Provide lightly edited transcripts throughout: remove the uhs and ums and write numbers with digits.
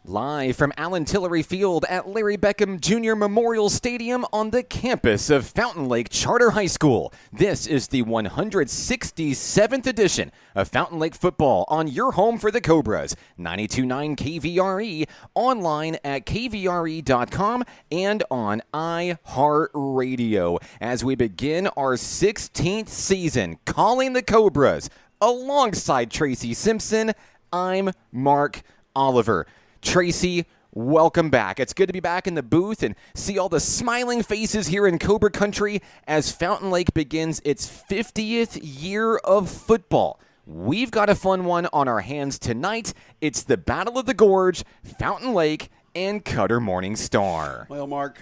Live from Allen Tillery Field at Larry Beckham Jr. Memorial Stadium on the campus of Fountain Lake Charter High School, this is the 167th edition of Fountain Lake Football on your home for the Cobras, 92.9 KVRE, online at kvre.com and on iHeartRadio. As we begin our 16th season calling the Cobras, alongside Tracy Simpson, I'm Mark Oliver. Tracy, welcome back. It's good to be back in the booth and see all the smiling faces here in Cobra Country as Fountain Lake begins its 50th year of football. We've got a fun one on our hands tonight. It's the Battle of the Gorge, Fountain Lake, and Cutter Morning Star. Well, Mark,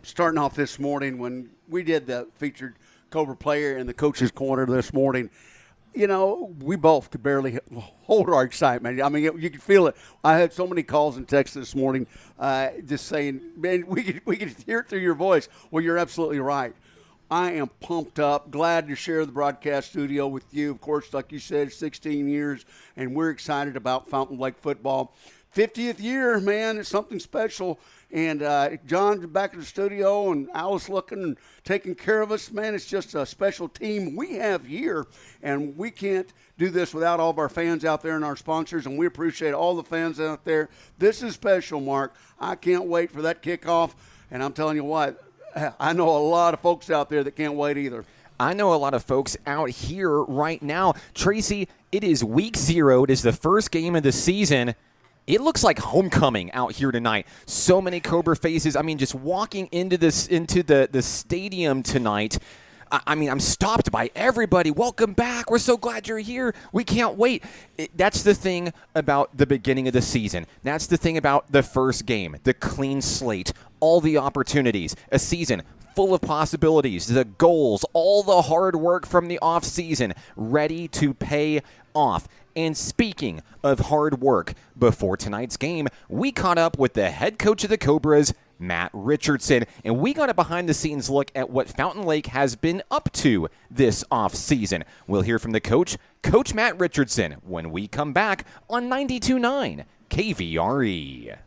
starting off this morning when we did the featured Cobra player in the coach's corner this morning, you know, we both could barely hold our excitement. I mean, you could feel it. I had so many calls and texts this morning just saying, man, we could hear it through your voice. Well, you're absolutely right. I am pumped up, glad to share the broadcast studio with you. Of course, like you said, 16 years, and we're excited about Fountain Lake football. 50th year, man, it's something special. And John's back in the studio, and Alice looking and taking care of us. Man, it's just a special team we have here, and we can't do this without all of our fans out there and our sponsors, and we appreciate all the fans out there. This is special, Mark. I can't wait for that kickoff, and I'm telling you what, I know a lot of folks out there that can't wait either. I know a lot of folks out here right now. Tracy, it is week 0. It is the first game of the season. It looks like homecoming out here tonight. So many Cobra faces. I mean, just walking into the stadium tonight, I mean, I'm stopped by everybody. Welcome back. We're so glad you're here. We can't wait. That's the thing about the beginning of the season. That's the thing about the first game, the clean slate, all the opportunities, a season full of possibilities, the goals, all the hard work from the offseason ready to pay off. And speaking of hard work, before tonight's game, we caught up with the head coach of the Cobras, Matt Richardson, and we got a behind-the-scenes look at what Fountain Lake has been up to this offseason. We'll hear from the coach, Coach Matt Richardson, when we come back on 92.9 KVRE.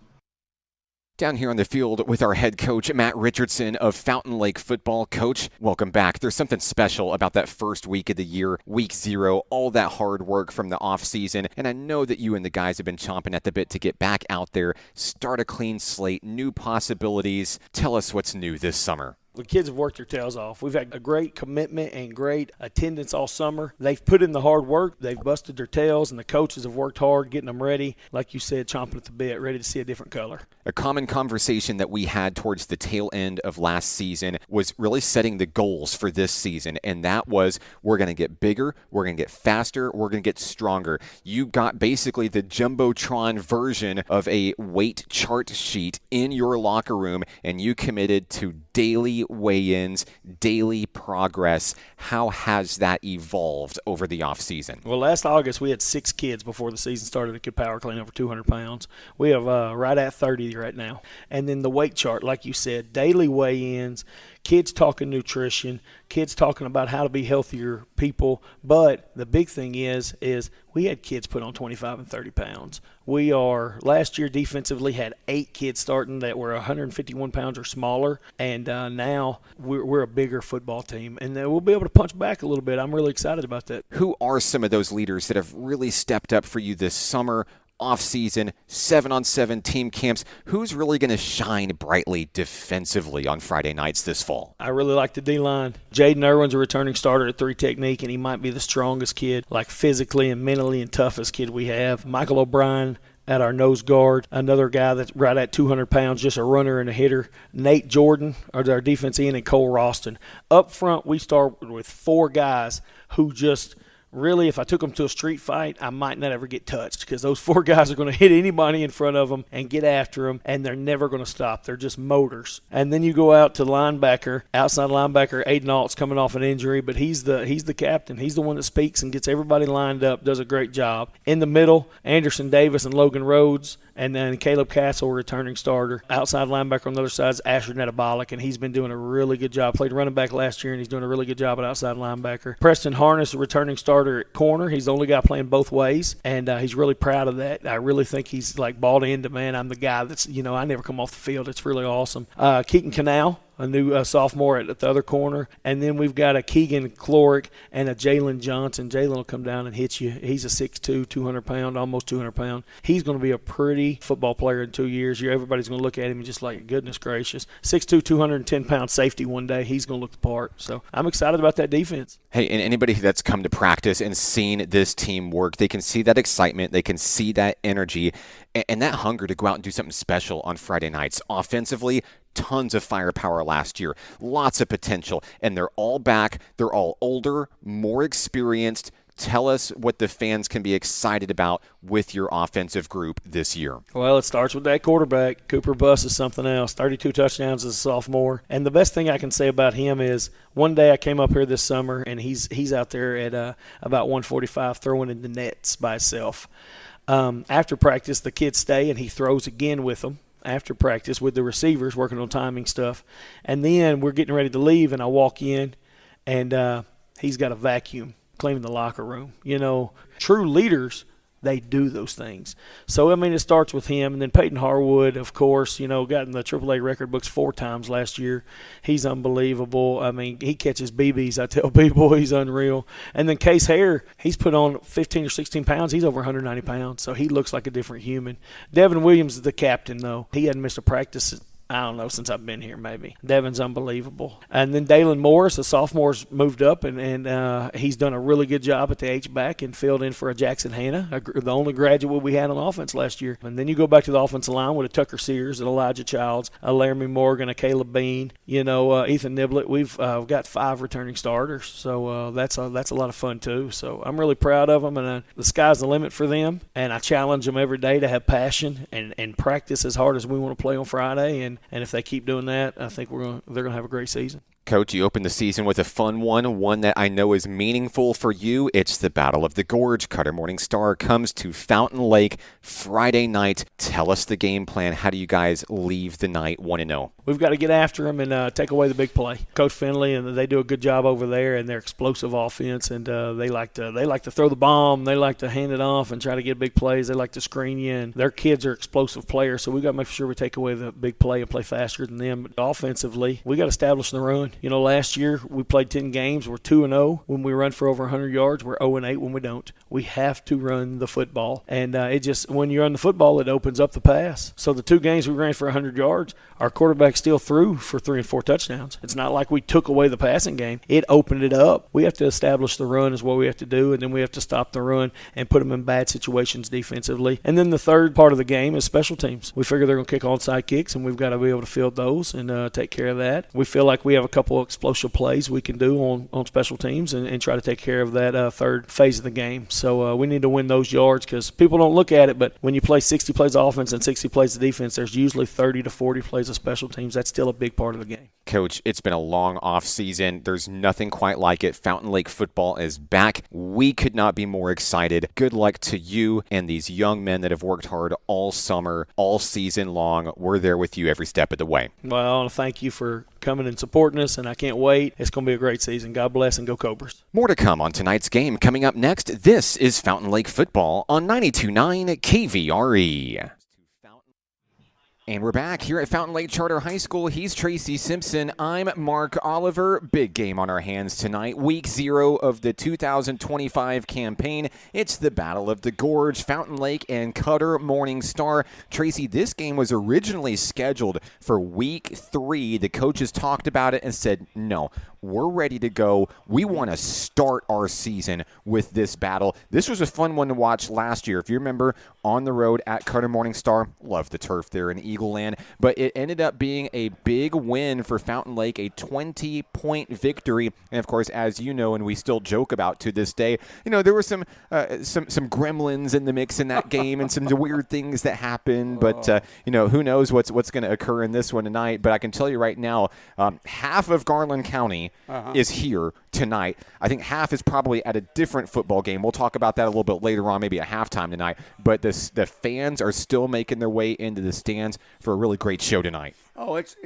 Down here on the field with our head coach, Matt Richardson of Fountain Lake Football. Coach, welcome back. There's something special about that first week of the year, week 0, all that hard work from the offseason. And I know that you and the guys have been chomping at the bit to get back out there, start a clean slate, new possibilities. Tell us what's new this summer. The kids have worked their tails off. We've had a great commitment and great attendance all summer. They've put in the hard work. They've busted their tails, and the coaches have worked hard getting them ready, like you said, chomping at the bit, ready to see a different color. A common conversation that we had towards the tail end of last season was really setting the goals for this season, and that was we're going to get bigger, we're going to get faster, we're going to get stronger. You got basically the Jumbotron version of a weight chart sheet in your locker room, and you committed to daily weigh-ins, daily progress. How has that evolved over the offseason? Well, last August we had 6 kids before the season started that could power clean over 200 pounds. We have right at 30 right now. And then the weight chart, like you said, daily weigh-ins, kids talking nutrition, kids talking about how to be healthier people. But the big thing is we had kids put on 25 and 30 pounds. Last year defensively had 8 kids starting that were 151 pounds or smaller. And now we're a bigger football team. And we'll be able to punch back a little bit. I'm really excited about that. Who are some of those leaders that have really stepped up for you this summer? Off-season, 7-on-7 team camps. Who's really going to shine brightly defensively on Friday nights this fall? I really like the D-line. Jaden Irwin's a returning starter at 3 technique, and he might be the strongest kid, like physically and mentally and toughest kid we have. Michael O'Brien at our nose guard, another guy that's right at 200 pounds, just a runner and a hitter. Nate Jordan are our defense end, and Cole Roston. Up front, we start with 4 guys who just – really, if I took them to a street fight, I might not ever get touched because those 4 guys are going to hit anybody in front of them and get after them, and they're never going to stop. They're just motors. And then you go out to linebacker, outside linebacker, Aiden Alt's coming off an injury, but he's the captain. He's the one that speaks and gets everybody lined up, does a great job. In the middle, Anderson Davis and Logan Rhodes, and then Caleb Castle, returning starter. Outside linebacker on the other side is Asher Netabalik, and he's been doing a really good job. Played running back last year, and he's doing a really good job at outside linebacker. Preston Harness, a returning starter starter at corner. He's the only guy playing both ways, and he's really proud of that. I really think he's like bought into, man, I'm the guy that's, I never come off the field. It's really awesome. Keaton Canal, a new sophomore at the other corner. And then we've got a Keegan Clorick and a Jalen Johnson. Jalen will come down and hit you. He's a 6'2", 200-pound, almost 200-pound. He's going to be a pretty football player in 2 years. Everybody's going to look at him and just like, goodness gracious. 6'2", 210-pound safety one day. He's going to look the part. So I'm excited about that defense. Hey, and anybody that's come to practice and seen this team work, they can see that excitement, they can see that energy, and that hunger to go out and do something special on Friday nights. Offensively, tons of firepower last year, lots of potential, and they're all back. They're all older, more experienced. Tell us what the fans can be excited about with your offensive group this year. Well, it starts with that quarterback. Cooper Buss is something else. 32 touchdowns as a sophomore. And the best thing I can say about him is one day I came up here this summer, and he's out there at about 145 throwing in the nets by himself. After practice, the kids stay, and he throws again with them after practice with the receivers working on timing stuff. And then we're getting ready to leave, and I walk in, and he's got a vacuum cleaning the locker room. True leaders, they do those things. So, it starts with him. And then Peyton Harwood, of course, got in the AAA record books 4 times last year. He's unbelievable. He catches BBs. I tell people he's unreal. And then Case Hare, he's put on 15 or 16 pounds. He's over 190 pounds, so he looks like a different human. Devin Williams is the captain, though. He hadn't missed a practice I don't know, since I've been here maybe. Devin's unbelievable. And then Dalen Morris, the sophomore's moved up, and he's done a really good job at the H-back and filled in for a Jackson Hanna, the only graduate we had on offense last year. And then you go back to the offensive line with a Tucker Sears, an Elijah Childs, a Laramie Morgan, a Caleb Bean, Ethan Niblett. We've got 5 returning starters, so that's a lot of fun too. So I'm really proud of them, and the sky's the limit for them. And I challenge them every day to have passion and practice as hard as we want to play on Friday. And if they keep doing that, I think they're going to have a great season. Coach, you opened the season with a fun one that I know is meaningful for you. It's the Battle of the Gorge. Cutter Morning Star comes to Fountain Lake Friday night. Tell us the game plan. How do you guys leave the night 1-0? We've got to get after them and take away the big play. Coach Finley, and they do a good job over there, and they're explosive offense, and they like to throw the bomb. They like to hand it off and try to get big plays. They like to screen you, and their kids are explosive players, so we've got to make sure we take away the big play and play faster than them. But offensively, we got to establish the run. Last year we played 10 games. We're 2-0 when we run for over 100 yards. We're 0-8 when we don't. We have to run the football, and when you run the football, it opens up the pass. So the 2 games we ran for 100 yards, our quarterback still threw for 3 and 4 touchdowns. It's not like we took away the passing game. It opened it up. We have to establish the run is what we have to do, and then we have to stop the run and put them in bad situations defensively. And then the third part of the game is special teams. We figure they're going to kick onside kicks, and we've got to be able to field those and take care of that. We feel like we have a couple of explosive plays we can do on special teams and try to take care of that third phase of the game. So we need to win those yards because people don't look at it, but when you play 60 plays of offense and 60 plays of defense, there's usually 30 to 40 plays of special teams. That's still a big part of the game. Coach, it's been a long off season. There's nothing quite like it. Fountain Lake football is back. We could not be more excited. Good luck to you and these young men that have worked hard all summer, all season long. We're there with you every step of the way. Well, I want to thank you for coming and supporting us, and I can't wait. It's going to be a great season. God bless, and go Cobras. More to come on tonight's game. Coming up next, this is Fountain Lake football on 92.9 KVRE. And we're back here at Fountain Lake Charter High School. He's Tracy Simpson. I'm Mark Oliver. Big game on our hands tonight. Week 0 of the 2025 campaign. It's the Battle of the Gorge, Fountain Lake and Cutter Morning Star. Tracy, this game was originally scheduled for Week 3. The coaches talked about it and said, no, we're ready to go. We want to start our season with this battle. This was a fun one to watch last year. If you remember, on the road at Cutter Morning Star, loved the turf there in Eagle Land, but it ended up being a big win for Fountain Lake, a 20-point victory. And of course, as you know, and we still joke about to this day, there were some gremlins in the mix in that game and some weird things that happened. But who knows what's going to occur in this one tonight? But I can tell you right now, half of Garland County is here tonight. I think half is probably at a different football game. We'll talk about that a little bit later on, maybe at halftime tonight. But the fans are still making their way into the stands for a really great show tonight. Oh, it's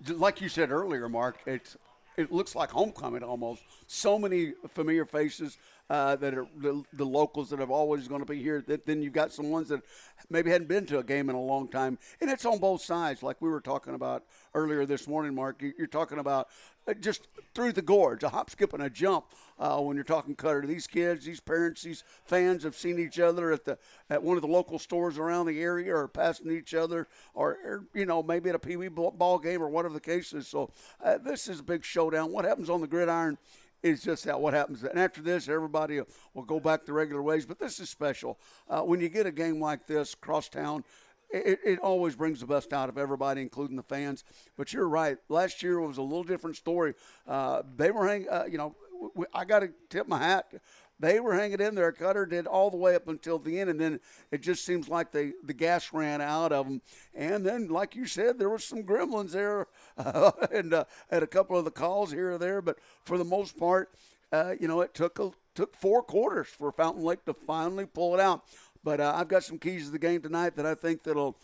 like you said earlier, Mark. It looks like homecoming almost. So many familiar faces. that are the locals that are always going to be here. Then you've got some ones that maybe hadn't been to a game in a long time, and it's on both sides. Like we were talking about earlier this morning, Mark. You're talking about just through the gorge, a hop, skip, and a jump. When you're talking Cutter, these kids, these parents, these fans have seen each other at one of the local stores around the area, or passing each other, or maybe at a Pee Wee ball game or whatever the case is. So this is a big showdown. What happens on the gridiron is just what happens. And after this, everybody will go back to regular ways. But this is special. When you get a game like this across town, it always brings the best out of everybody, including the fans. But you're right. Last year was a little different story. They were hanging, I got to tip my hat. They were hanging in there. Cutter did all the way up until the end, and then it just seems like the gas ran out of them. And then, like you said, there were some gremlins there and at a couple of the calls here or there. But for the most part, it took 4 quarters for Fountain Lake to finally pull it out. But I've got some keys to the game tonight that I think that'll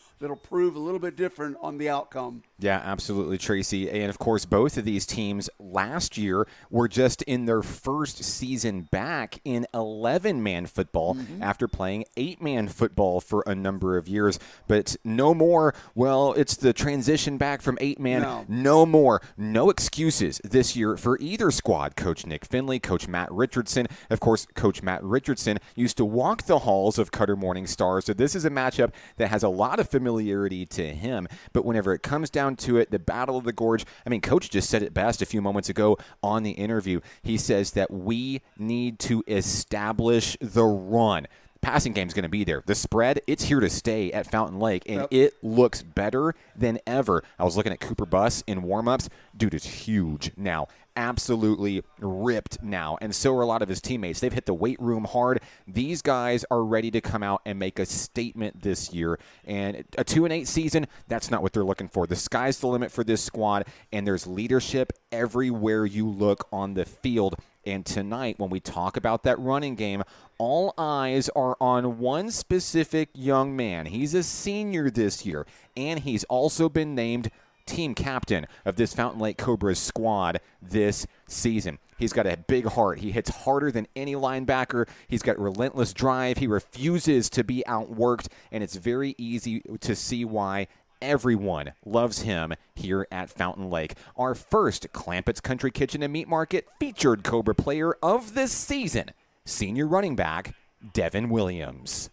prove a little bit different on the outcome. Yeah, absolutely, Tracy. And, of course, both of these teams last year were just in their first season back in 11-man football after playing 8-man football for a number of years. But no more, it's the transition back from 8-man. No more. No excuses this year for either squad. Coach Nick Finley, Coach Matt Richardson. Of course, Coach Matt Richardson used to walk the halls of Cutter Morning Star, so this is a matchup that has a lot of familiarity to him. But whenever it comes down to it, the Battle of the Gorge, Coach just said it best a few moments ago on the interview. He says that we need to establish the run. Passing game's going to be there. The spread, it's here to stay at Fountain Lake, and it looks better than ever. I was looking at Cooper Bus in warm-ups. Dude is huge now. Absolutely ripped now, and so are a lot of his teammates. They've hit the weight room hard. These guys are ready to come out and make a statement this year, and a 2-8 season, that's not what they're looking for. The sky's the limit for this squad, and there's leadership everywhere you look on the field. And tonight, when we talk about that running game, all eyes are on one specific young man. He's a senior this year, and he's also been named team captain of this Fountain Lake Cobras squad this season. He's got a big heart. He hits harder than any linebacker. He's got relentless drive. He refuses to be outworked, and it's very easy to see why everyone loves him here at Fountain Lake. Our first Clampett's Country Kitchen and Meat Market featured Cobra player of the season, senior running back Devin Williams.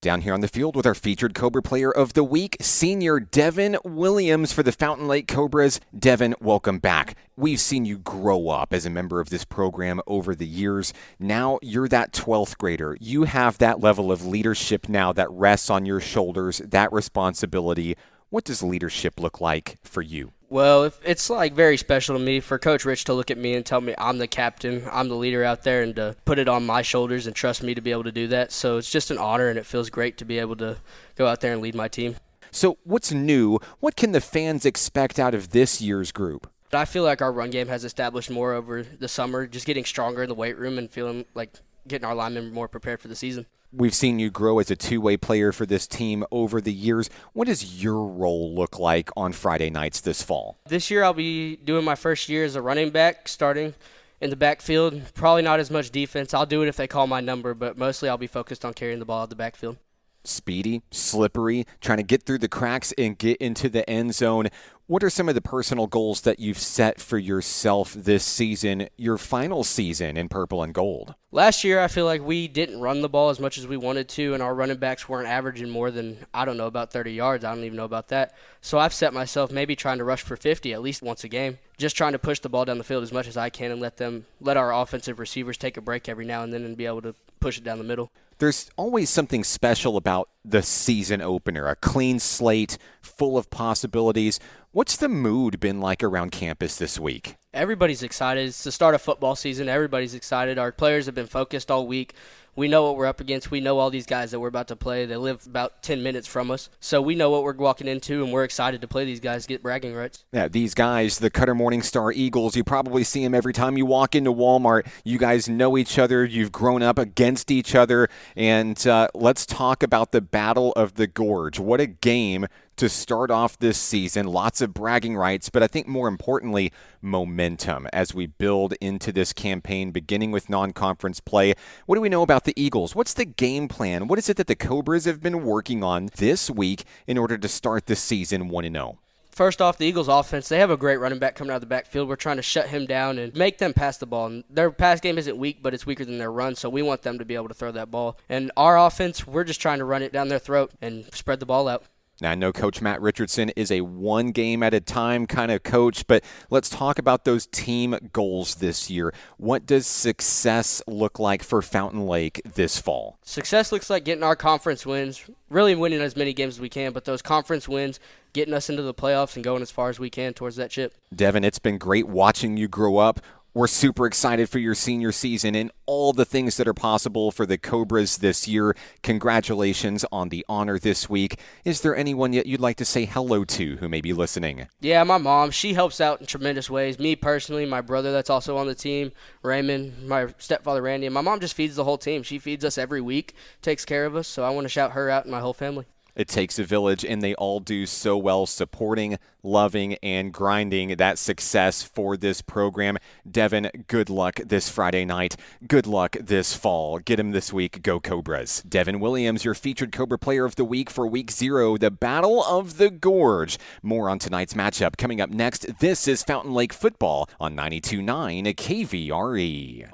Down here on the field with our featured Cobra player of the week, senior Devin Williams for the Fountain Lake Cobras. Devin, welcome back. We've seen you grow up as a member of this program over the years. Now you're that 12th grader. You have that level of leadership now that rests on your shoulders, that responsibility. What does leadership look like for you? Well, it's very special to me for Coach Rich to look at me and tell me I'm the captain, I'm the leader out there, and to put it on my shoulders and trust me to be able to do that. So it's just an honor, and it feels great to be able to go out there and lead my team. So what's new? What can the fans expect out of this year's group? I feel like our run game has established more over the summer, just getting stronger in the weight room and feeling like getting our linemen more prepared for the season. We've seen you grow as a two-way player for this team over the years. What does your role look like on Friday nights this fall? This year I'll be doing my first year as a running back, starting in the backfield. Probably not as much defense. I'll do it if they call my number, but mostly I'll be focused on carrying the ball out the backfield. Speedy, slippery, trying to get through the cracks and get into the end zone. What are some of the personal goals that you've set for yourself this season, your final season in purple and gold? Last year, I feel like we didn't run the ball as much as we wanted to, and our running backs weren't averaging more than, about 30 yards. I don't even know about that. So I've set myself maybe trying to rush for 50 at least once a game, just trying to push the ball down the field as much as I can and let our offensive receivers take a break every now and then and be able to push it down the middle. There's always something special about the season opener, a clean slate, full of possibilities. What's the mood been like around campus this week? Everybody's excited. It's the start of football season. Everybody's excited. Our players have been focused all week. We know what we're up against. We know all these guys that we're about to play. They live about 10 minutes from us. So we know what we're walking into, and we're excited to play these guys, get bragging rights. Yeah, these guys, the Cutter Morning Star Eagles, you probably see them every time you walk into Walmart. You guys know each other. You've grown up against each other. And let's talk about the Battle of the Gorge. What a game to start off this season. Lots of bragging rights, but I think more importantly, momentum as we build into this campaign, beginning with non-conference play. What do we know about the Eagles? What's the game plan? What is it that the Cobras have been working on this week in order to start the season 1-0? First off, the Eagles offense, they have a great running back coming out of the backfield. We're trying to shut him down and make them pass the ball. And their pass game isn't weak, but it's weaker than their run, so we want them to be able to throw that ball. And our offense, we're just trying to run it down their throat and spread the ball out. Now, I know Coach Matt Richardson is a one game at a time kind of coach, but let's talk about those team goals this year. What does success look like for Fountain Lake this fall? Success looks like getting our conference wins, really winning as many games as we can, but those conference wins, getting us into the playoffs and going as far as we can towards that chip. Devin, it's been great watching you grow up. We're super excited for your senior season and all the things that are possible for the Cobras this year. Congratulations on the honor this week. Is there anyone yet you'd like to say hello to who may be listening? Yeah, my mom. She helps out in tremendous ways. Me personally, my brother that's also on the team, Raymond, my stepfather Randy, and my mom just feeds the whole team. She feeds us every week, takes care of us, so I want to shout her out and my whole family. It takes a village, and they all do so well supporting, loving, and grinding that success for this program. Devin, good luck this Friday night. Good luck this fall. Get him this week. Go Cobras. Devin Williams, your featured Cobra Player of the Week for Week 0, the Battle of the Gorge. More on tonight's matchup coming up next. This is Fountain Lake Football on 92.9 KVRE.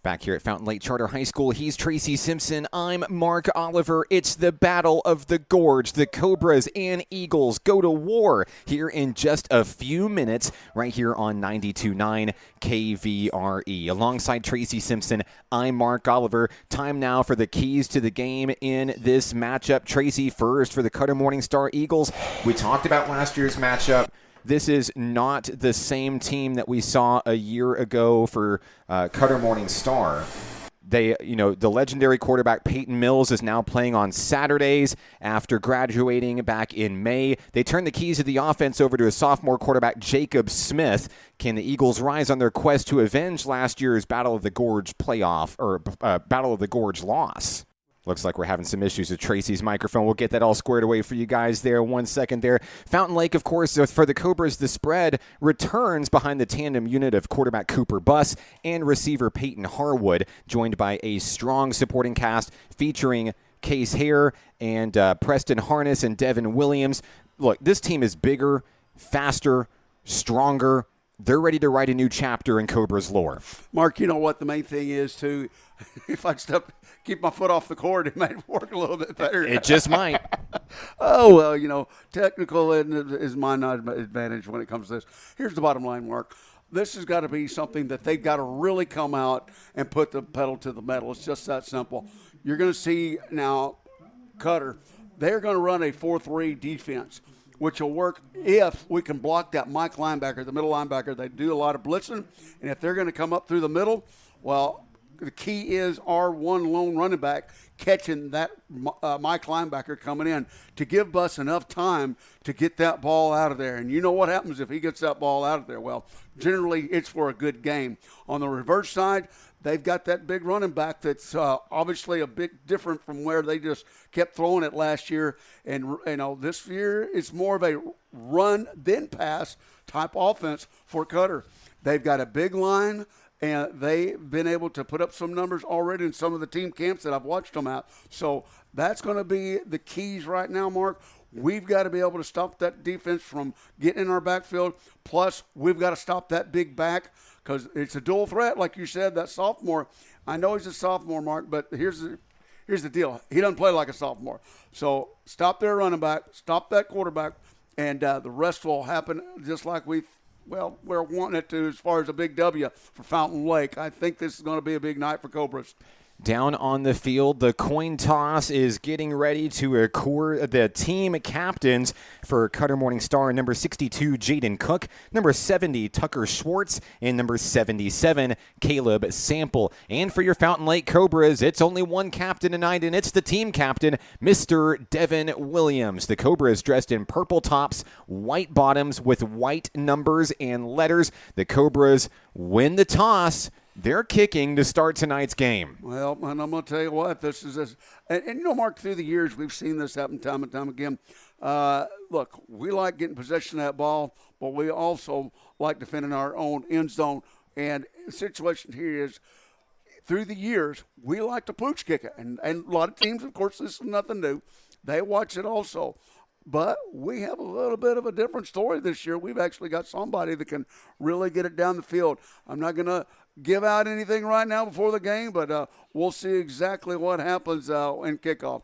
Back here at Fountain Lake Charter High School, he's Tracy Simpson. I'm Mark Oliver. It's the Battle of the Gorge. The Cobras and Eagles go to war here in just a few minutes right here on 92.9 KVRE. Alongside Tracy Simpson, I'm Mark Oliver. Time now for the keys to the game in this matchup. Tracy first for the Cutter Morning Star Eagles. We talked about last year's matchup. This is not the same team that we saw a year ago for Cutter Morning Star. The legendary quarterback Peyton Mills is now playing on Saturdays after graduating back in May. They turned the keys of the offense over to a sophomore quarterback, Jacob Smith. Can the Eagles rise on their quest to avenge last year's Battle of the Gorge Battle of the Gorge loss? Looks like we're having some issues with Tracy's microphone. We'll get that all squared away for you guys there. 1 second there. Fountain Lake, of course, for the Cobras, the spread returns behind the tandem unit of quarterback Cooper Buss and receiver Peyton Harwood, joined by a strong supporting cast featuring Case Hare and Preston Harness and Devin Williams. Look, this team is bigger, faster, stronger. They're ready to write a new chapter in Cobra's lore. Mark, you know what the main thing is, too? If I keep my foot off the court, it might work a little bit better. It just might. Oh, well, technical is my advantage when it comes to this. Here's the bottom line, Mark. This has got to be something that they've got to really come out and put the pedal to the metal. It's just that simple. You're going to see now Cutter, they're going to run a 4-3 defense, which will work if we can block that Mike linebacker, the middle linebacker. They do a lot of blitzing, and if they're going to come up through the middle, well, the key is our one lone running back catching that Mike linebacker coming in to give Buss enough time to get that ball out of there. And you know what happens if he gets that ball out of there? Well, generally it's for a good game. On the reverse side, they've got that big running back that's obviously a bit different from where they just kept throwing it last year. And, this year it's more of a run then pass type offense for Cutter. They've got a big line, and they've been able to put up some numbers already in some of the team camps that I've watched them at. So that's going to be the keys right now, Mark. We've got to be able to stop that defense from getting in our backfield. Plus, we've got to stop that big back because it's a dual threat, like you said, that sophomore. I know he's a sophomore, Mark, but here's the deal. He doesn't play like a sophomore. So stop their running back, stop that quarterback, and the rest will happen just like we're wanting it to as far as a big W for Fountain Lake. I think this is going to be a big night for Cobras. Down on the field, the coin toss is getting ready to occur. The team captains for Cutter Morning Star, number 62, Jaden Cook, number 70, Tucker Schwartz, and number 77, Caleb Sample. And for your Fountain Lake Cobras, it's only one captain tonight, and it's the team captain, Mr. Devin Williams. The Cobras dressed in purple tops, white bottoms with white numbers and letters. The Cobras win the toss. They're kicking to start tonight's game. Well, and I'm going to tell you what, this is and Mark, through the years, we've seen this happen time and time again. Look, we like getting possession of that ball, but we also like defending our own end zone. And the situation here is, through the years, we like to pooch kick it. And a lot of teams, of course, this is nothing new. They watch it also. But we have a little bit of a different story this year. We've actually got somebody that can really get it down the field. I'm not going to give out anything right now before the game, but we'll see exactly what happens in kickoff.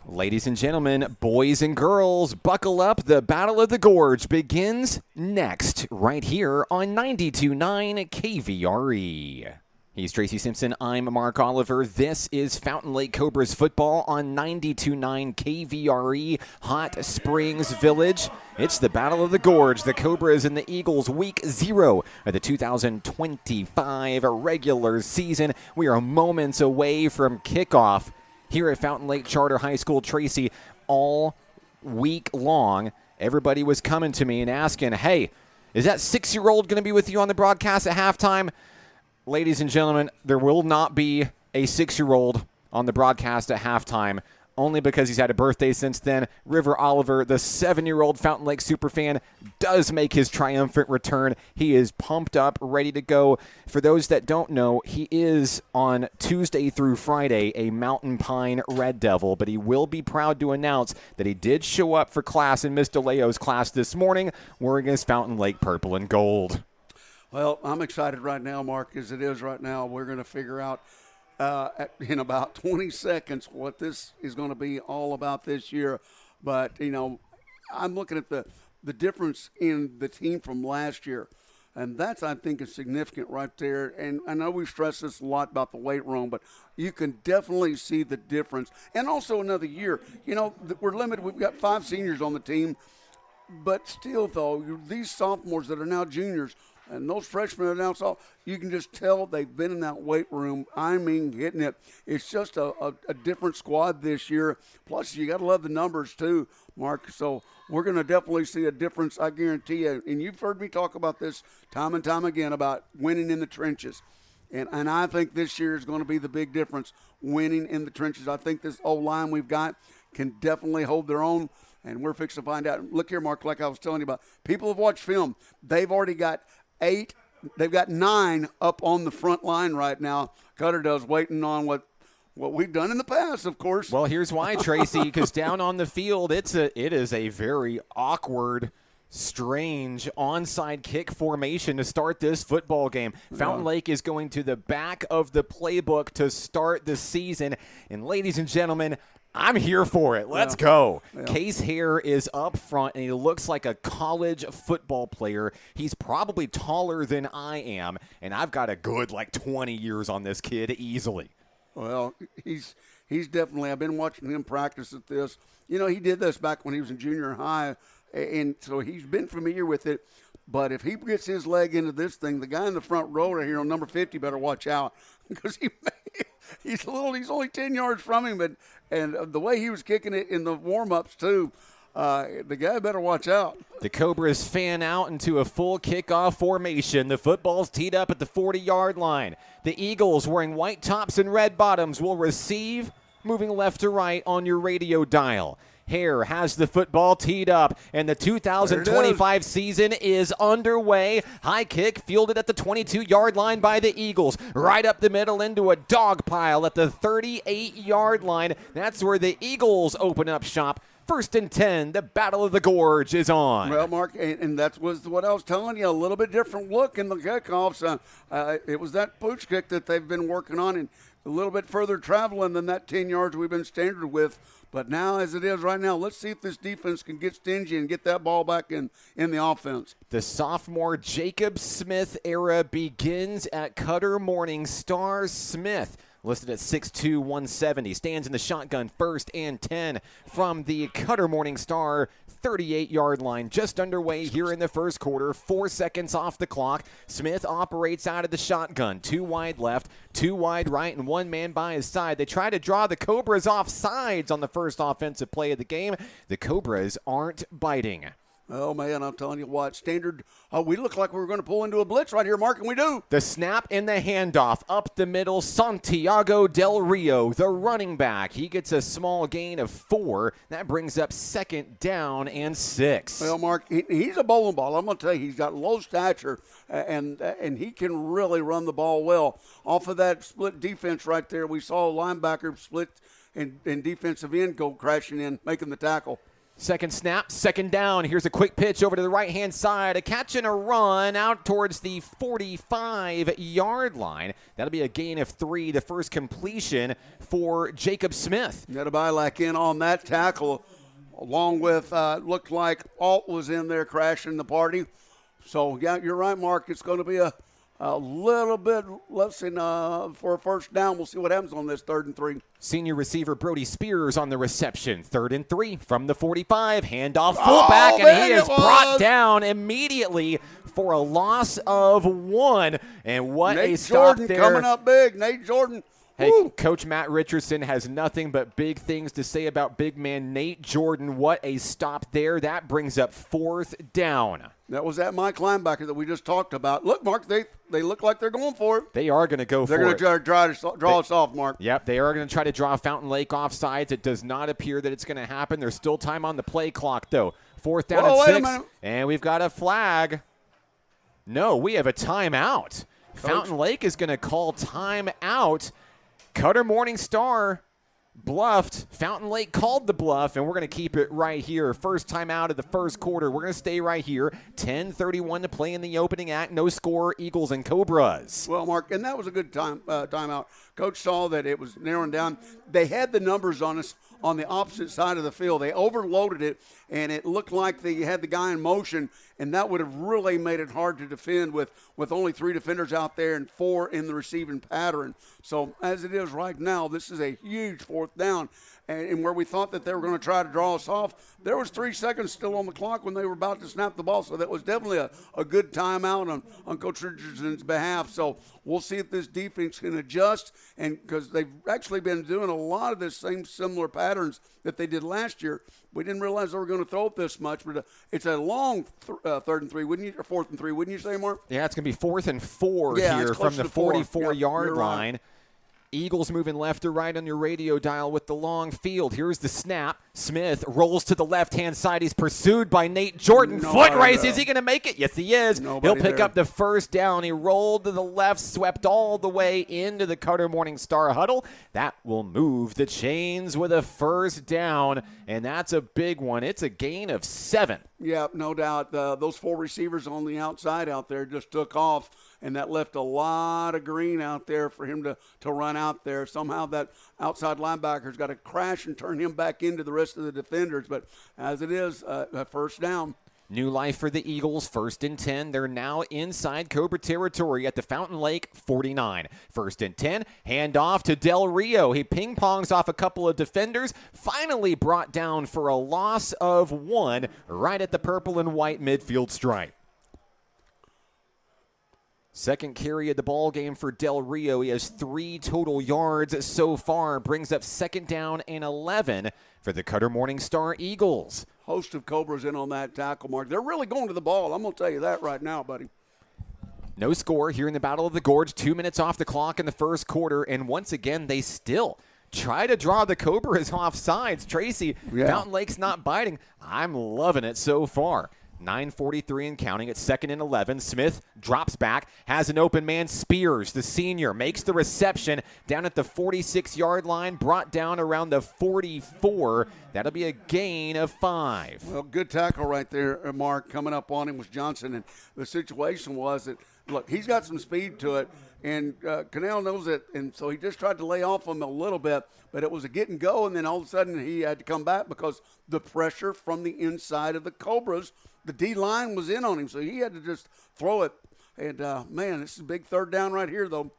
Ladies and gentlemen, boys and girls, buckle up. The Battle of the Gorge begins next, right here on 92.9 KVRE. He's Tracy Simpson. I'm Mark Oliver. This is Fountain Lake Cobras football on 92.9 KVRE, Hot Springs Village. It's the Battle of the Gorge. The Cobras and the Eagles, week 0 of the 2025 regular season. We are moments away from kickoff here at Fountain Lake Charter High School. Tracy, all week long, everybody was coming to me and asking, hey, is that 6-year-old going to be with you on the broadcast at halftime? Ladies and gentlemen, there will not be a 6-year-old on the broadcast at halftime, only because he's had a birthday since then. River Oliver, the 7-year-old Fountain Lake superfan, does make his triumphant return. He is pumped up, ready to go. For those that don't know, he is on Tuesday through Friday a Mountain Pine Red Devil, but he will be proud to announce that he did show up for class in Miss DeLeo's class this morning wearing his Fountain Lake purple and gold. Well, I'm excited right now, Mark, as it is right now. We're going to figure out in about 20 seconds what this is going to be all about this year. But, I'm looking at the difference in the team from last year. And that's, I think, is significant right there. And I know we stress this a lot about the weight room, but you can definitely see the difference. And also another year. We're limited. We've got 5 seniors on the team. But still, though, these sophomores that are now juniors – and those freshmen are now, so you can just tell they've been in that weight room. I mean, hitting it. It's just a different squad this year. Plus, you got to love the numbers too, Mark. So we're going to definitely see a difference, I guarantee you. And you've heard me talk about this time and time again about winning in the trenches. And I think this year is going to be the big difference, winning in the trenches. I think this O-line we've got can definitely hold their own. And we're fixing to find out. Look here, Mark, like I was telling you about. People have watched film. They've already got 8. They've got 9 up on the front line right now. Cutter does, waiting on what we've done in the past, of course. Well, here's why, Tracy, because down on the field, it is a very awkward, strange onside kick formation to start this football game. Fountain Lake is going to the back of the playbook to start the season. And ladies and gentlemen, I'm here for it. Let's go. Yeah. Case Hare is up front, and he looks like a college football player. He's probably taller than I am, and I've got a good 20 years on this kid easily. Well, he's definitely – I've been watching him practice at this. He did this back when he was in junior high, and so he's been familiar with it. But if he gets his leg into this thing, the guy in the front row right here on number 50 better watch out because he's only 10 yards from him, and the way he was kicking it in the warm-ups too, the guy better watch out. The Cobras fan out into a full kickoff formation. The football's teed up at the 40-yard line. The Eagles, wearing white tops and red bottoms, will receive, moving left to right on your radio dial. Hare has the football teed up, and the 2025 season is underway. High kick fielded at the 22-yard line by the Eagles. Right up the middle into a dog pile at the 38-yard line. That's where the Eagles open up shop. 1st and 10, the Battle of the Gorge is on. Well, Mark, and that was what I was telling you, a little bit different look in the kickoffs. It was that pooch kick that they've been working on and a little bit further traveling than that 10 yards we've been standard with. But now, as it is right now, let's see if this defense can get stingy and get that ball back in the offense. The sophomore Jacob Smith era begins at Cutter Morningstar. Smith, listed at 6'2", 170, stands in the shotgun, 1st and 10 from the Cutter Morningstar 38-yard line. Just underway here in the first quarter, 4 seconds off the clock. Smith operates out of the shotgun, 2 wide left, 2 wide right, and 1 man by his side. They try to draw the Cobras off sides on the first offensive play of the game. The Cobras aren't biting. Oh, man, I'm telling you what, standard, we look like we were going to pull into a blitz right here, Mark, and we do. The snap and the handoff up the middle. Santiago Del Rio, the running back. He gets a small gain of 4. That brings up 2nd down and 6. Well, Mark, he's a bowling ball. I'm going to tell you, he's got low stature, and he can really run the ball well. Off of that split defense right there, we saw a linebacker split and defensive end go crashing in, making the tackle. Second snap, 2nd down. Here's a quick pitch over to the right-hand side. A catch and a run out towards the 45-yard line. That'll be a gain of 3, the first completion for Jacob Smith. Got a Bilac in on that tackle, along with, looked like Alt was in there crashing the party. So, yeah, you're right, Mark. It's going to be a little bit less than for a first down. We'll see what happens on this 3rd and 3. Senior receiver Brody Spears on the reception. 3rd and 3 from the 45. Handoff fullback, and he is brought down immediately for a loss of 1. And what Nate a stop Jordan there. coming up big. Nate Jordan. Hey, Woo. Coach Matt Richardson has nothing but big things to say about big man Nate Jordan. What a stop there. That brings up 4th down. That was that Mike linebacker that we just talked about. Look, Mark, they look like they're going for it. They are going to go They're for going it. to try to draw us off, Mark. Yep, they are going to try to draw Fountain Lake offsides. It does not appear that it's going to happen. There's still time on the play clock, though. 4th down Whoa, wait a and 6. minute. And we've got a flag. No, we have a timeout. Fountain Lake is going to call timeout. Cutter Morning Star bluffed. Fountain Lake called the bluff, and we're going to keep it right here. First time out of the first quarter. We're going to stay right here. 10:31 to play in the opening act. No score, Eagles and Cobras. Well, Mark, and that was a good timeout. Coach saw that it was narrowing down. They had the numbers on us on the opposite side of the field. They overloaded it, and it looked like they had the guy in motion, and that would have really made it hard to defend with only 3 defenders out there and 4 in the receiving pattern. So as it is right now, this is a huge 4th down. And where we thought that they were going to try to draw us off, there was 3 seconds still on the clock when they were about to snap the ball. So that was definitely a good timeout on Coach Richardson's behalf. So we'll see if this defense can adjust, and because they've actually been doing a lot of the same similar patterns that they did last year. We didn't realize they were going to throw it this much, but it's a long 3rd and 3, wouldn't you? Or 4th and 3, wouldn't you say, Mark? Yeah, it's going to be 4th and 4 Yeah, here it's from close the to 4. 44-yard Yep, line. right. Eagles moving left to right on your radio dial with the long field. Here's the snap. Smith rolls to the left-hand side. He's pursued by Nate Jordan. Nobody Foot race. there. Is he going to make it? Yes, he is. Nobody He'll pick there. up the first down. He rolled to the left, swept all the way into the Cutter Morning Star huddle. That will move the chains with a first down, and that's a big one. It's a gain of 7. Yeah, no doubt. Those 4 receivers on the outside out there just took off, and that left a lot of green out there for him to run out there. Somehow that outside linebacker's got to crash and turn him back into the rest of the defenders. But as it is, a first down. New life for the Eagles, 1st and 10. They're now inside Cobra territory at the Fountain Lake 49. 1st and 10, handoff to Del Rio. He ping-pongs off a couple of defenders, finally brought down for a loss of 1 right at the purple and white midfield stripe. Second carry of the ball game for Del Rio. He has 3 total yards so far. Brings up 2nd down and 11 for the Cutter Morning Star Eagles. Host of Cobras in on that tackle, Mark. They're really going to the ball. I'm going to tell you that right now, buddy. No score here in the Battle of the Gorge. 2 minutes off the clock in the first quarter. And once again, they still try to draw the Cobras off sides. Tracy, Yeah. Fountain Lake's not biting. I'm loving it so far. 9:43 and counting. It's 2nd and 11. Smith drops back, has an open man. Spears, the senior, makes the reception down at the 46-yard line, brought down around the 44. That'll be a gain of 5. Well, good tackle right there, Mark. Coming up on him was Johnson, and the situation was that, look, he's got some speed to it, and Cannell knows it, and so he just tried to lay off him a little bit, but it was a get and go, and then all of a sudden he had to come back because the pressure from the inside of the Cobras, the D-line was in on him, so he had to just throw it. And, man, this is a big 3rd down right here, though.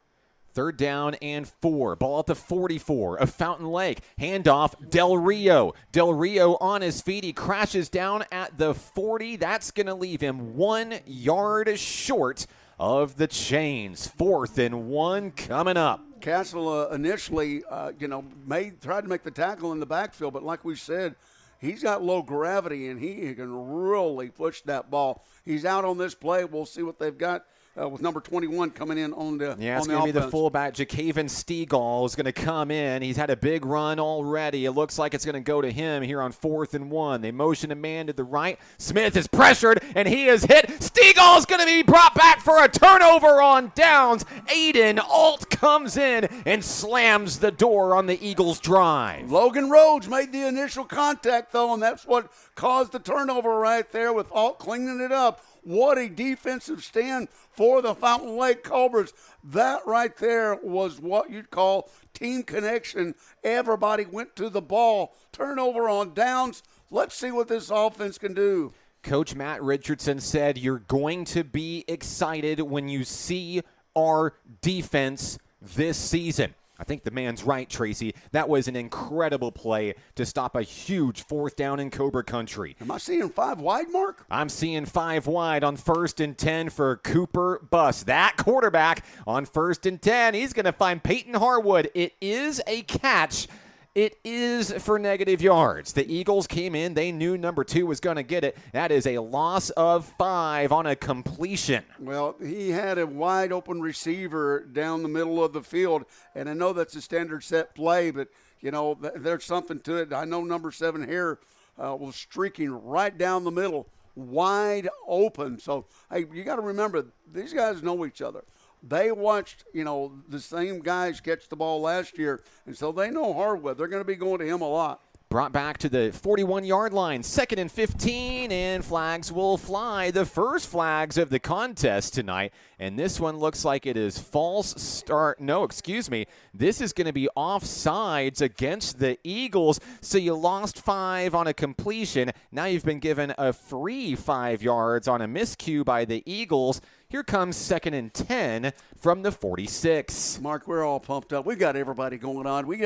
3rd down and 4. Ball at the 44 of Fountain Lake. Handoff, Del Rio. Del Rio on his feet. He crashes down at the 40. That's going to leave him 1 yard short of the chains. 4th and 1 coming up. Castle initially, tried to make the tackle in the backfield, but like we said, he's got low gravity, and he can really push that ball. He's out on this play. We'll see what they've got. With number 21 coming in on the it's on going to be offense. the fullback. Ja'Caven Stegall is going to come in. He's had a big run already. It looks like it's going to go to him here on 4th and 1. They motion a man to the right. Smith is pressured, and he is hit. Stegall is going to be brought back for a turnover on downs. Aiden Alt comes in and slams the door on the Eagles' drive. Logan Rhodes made the initial contact, though, and that's what caused the turnover right there with Alt cleaning it up. What a defensive stand for the Fountain Lake Cobras. That right there was what you'd call team connection. Everybody went to the ball. Turnover on downs. Let's see what this offense can do. Coach Matt Richardson said you're going to be excited when you see our defense this season. I think the man's right, Tracy. That was an incredible play to stop a huge 4th down in Cobra country. Am I seeing 5 wide, Mark? I'm seeing 5 wide on 1st and 10 for Cooper Buss. That quarterback on 1st and 10. He's going to find Peyton Harwood. It is a catch. It is for negative yards. The Eagles came in. They knew number 2 was going to get it. That is a loss of 5 on a completion. Well, he had a wide open receiver down the middle of the field, and I know that's a standard set play, but, there's something to it. I know number 7 here was streaking right down the middle, wide open. So, hey, you got to remember, these guys know each other. They watched, the same guys catch the ball last year, and so they know Harwood. They're going to be going to him a lot. Brought back to the 41-yard line, 2nd and 15, and flags will fly. The first flags of the contest tonight, and this one looks like it is false start. No, excuse me. This is going to be offsides against the Eagles, so you lost 5 on a completion. Now you've been given a free 5 yards on a miscue by the Eagles. Here comes 2nd and 10 from the 46. Mark, we're all pumped up. We got everybody going on. We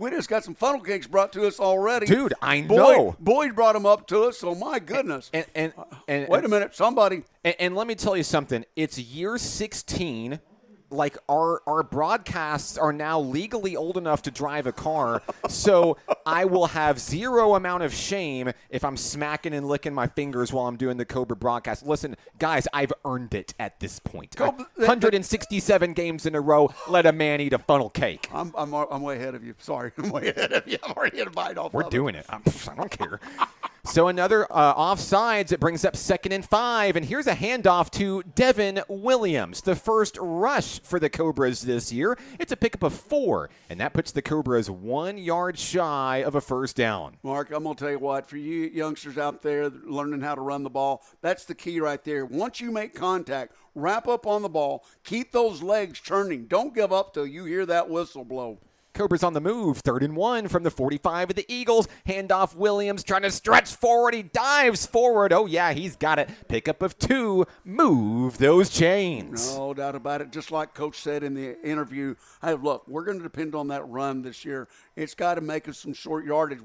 just got some funnel cakes brought to us already. Dude, I know. Boyd brought them up to us, so my goodness. And wait a minute, somebody. And let me tell you something. It's year 16. Like, our broadcasts are now legally old enough to drive a car, so I will have zero amount of shame if I'm smacking and licking my fingers while I'm doing the Cobra broadcast. Listen, guys, I've earned it at this point. 167 games in a row, let a man eat a funnel cake. I'm way ahead of you. Sorry, I'm way ahead of you. I've already hit a bite off. We're doing it. I don't care. So another offsides. It brings up 2nd and 5, and here's a handoff to Devin Williams, the first rush for the Cobras this year. It's a pickup of 4, and that puts the Cobras 1 yard shy of a first down. Mark, I'm going to tell you what, for you youngsters out there learning how to run the ball, that's the key right there. Once you make contact, wrap up on the ball, keep those legs churning. Don't give up till you hear that whistle blow. Cobras on the move, 3rd and 1 from the 45 of the Eagles. Handoff Williams trying to stretch forward. He dives forward. Oh, yeah, he's got it. Pickup of 2. Move those chains. No doubt about it. Just like Coach said in the interview, hey, look, we're going to depend on that run this year. It's got to make us some short yardage.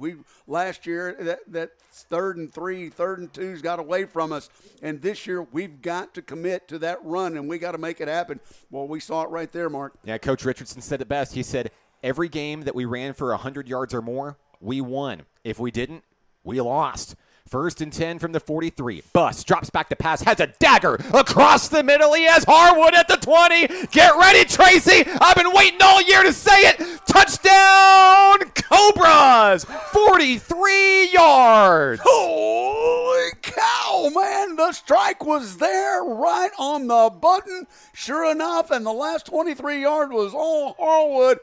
Last year, that 3rd and 3, 3rd and 2's got away from us. And this year, we've got to commit to that run, and we got to make it happen. Well, we saw it right there, Mark. Yeah, Coach Richardson said it best. He said, every game that we ran for 100 yards or more, we won. If we didn't, we lost. 1st and 10 from the 43. Buss drops back to pass, has a dagger across the middle. He has Harwood at the 20. Get ready, Tracy. I've been waiting all year to say it. Touchdown, Cobras. 43 yards. Holy cow, man. The strike was there right on the button. Sure enough, and the last 23 yard was all Harwood.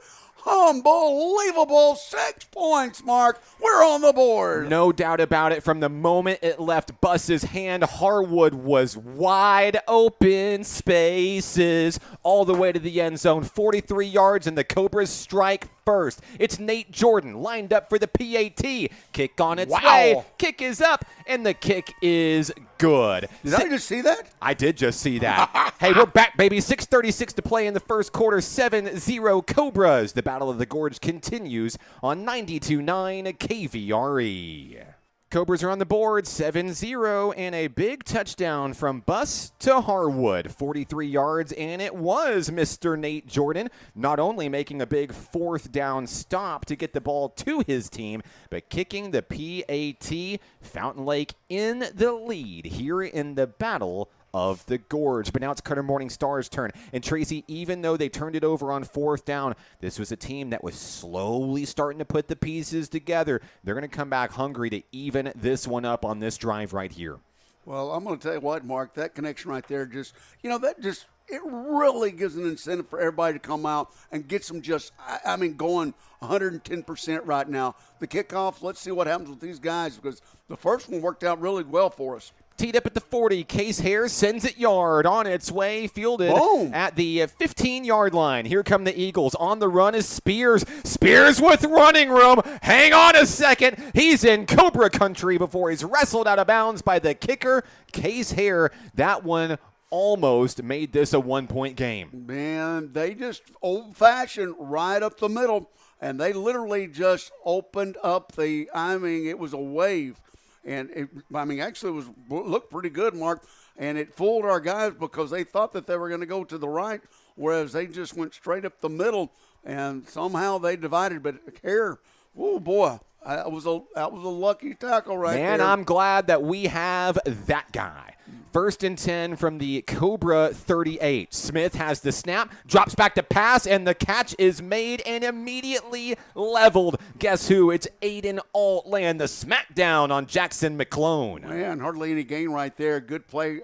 Unbelievable. 6 points, Mark. We're on the board. No doubt about it. From the moment it left Buss's hand, Harwood was wide open spaces all the way to the end zone. 43 yards, and the Cobras strike first. It's Nate Jordan lined up for the PAT. Kick on its way. Kick is up, and the kick is good. Did I just see that? I did just see that. Hey, we're back, baby. 6:36 to play in the first quarter. 7-0 Cobras. The Battle of the Gorge continues on 92.9 KVRE. Cobras are on the board, 7-0, and a big touchdown from Bus to Harwood, 43 yards, and it was Mr. Nate Jordan, not only making a big fourth down stop to get the ball to his team, but kicking the PAT. Fountain Lake in the lead here in the Battle of the Gorge. But now it's Cutter Morningstar's turn. And Tracy, even though they turned it over on fourth down, this was a team that was slowly starting to put the pieces together. They're going to come back hungry to even this one up on this drive right here. Well, I'm going to tell you what, Mark, that connection right there just, it really gives an incentive for everybody to come out and get some going 110% right now. The kickoff, let's see what happens with these guys because the first one worked out really well for us. Teed up at the 40. Case Hare sends it yard on its way. Fielded at the 15-yard line. Here come the Eagles. On the run is Spears. Spears with running room. Hang on a second. He's in Cobra country before he's wrestled out of bounds by the kicker, Case Hare. That one almost made this a one-point game. Man, they just old-fashioned right up the middle, and they literally just opened up it was a wave. And actually it looked pretty good, Mark. And it fooled our guys because they thought that they were going to go to the right, whereas they just went straight up the middle, and somehow they divided. But here, oh boy, that was a lucky tackle right there. Man, I'm glad that we have that guy. 1st and 10 from the Cobra 38. Smith has the snap, drops back to pass, and the catch is made and immediately leveled. Guess who? It's Aiden Altland, the smackdown on Jackson McClone. Man, hardly any gain right there. Good play.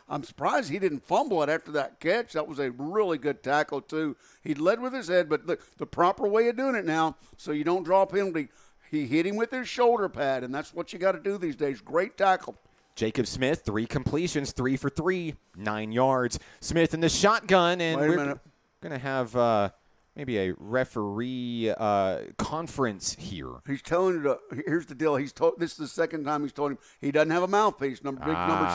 I'm surprised he didn't fumble it after that catch. That was a really good tackle, too. He led with his head, but look, the proper way of doing it now so you don't draw a penalty. He hit him with his shoulder pad, and that's what you got to do these days. Great tackle. Jacob Smith, 3 completions, 3 for 3, 9 yards. Smith in the shotgun, and we're going to have maybe a referee conference here. He's telling you, here's the deal. This is the second time he's told him he doesn't have a mouthpiece. Number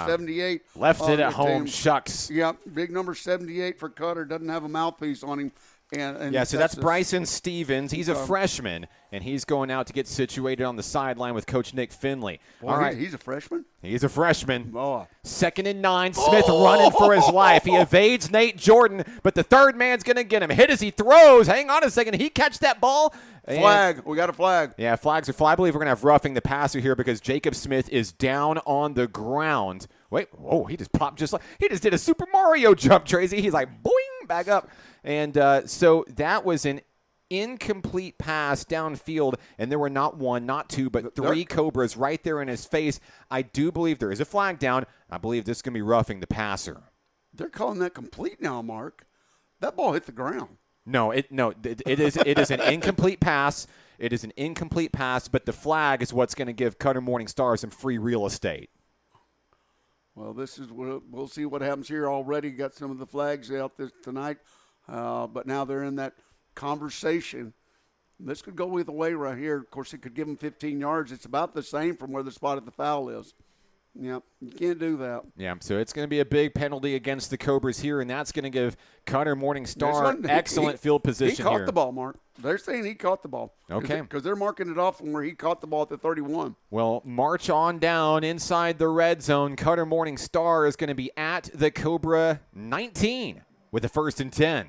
78. Left it at home, shucks. Yeah, big number 78 for Cutter doesn't have a mouthpiece on him. And so that's Bryson Stevens. He's a freshman, and he's going out to get situated on the sideline with Coach Nick Finley. All right, he's a freshman? He's a freshman. Oh. 2nd and 9. Smith running for his life. He evades Nate Jordan, but the third man's going to get him. Hit as he throws. Hang on a second. He catch that ball. Flag. We got a flag. Yeah, flags are fly. I believe we're going to have roughing the passer here because Jacob Smith is down on the ground. Wait. Oh, he just popped he just did a Super Mario jump, Tracy. He's like, boing, back up. And so that was an incomplete pass downfield, and there were not one, not two, but 3 Cobras right there in his face. I do believe there is a flag down. I believe this is going to be roughing the passer. They're calling that complete now, Mark. That ball hit the ground. No, it is an incomplete pass. It is an incomplete pass, but the flag is what's going to give Cutter Morningstar some free real estate. Well, we'll see what happens here. Already got some of the flags out tonight. But now they're in that conversation. This could go either way right here. Of course, it could give them 15 yards. It's about the same from where the spot at the foul is. Yeah, you can't do that. Yeah, so it's going to be a big penalty against the Cobras here, and that's going to give Cutter Morningstar excellent field position here. He caught the ball, Mark. They're saying he caught the ball. Okay. Because they're marking it off from where he caught the ball at the 31. Well, march on down inside the red zone. Cutter Morningstar is going to be at the Cobra 19 with a 1st and 10.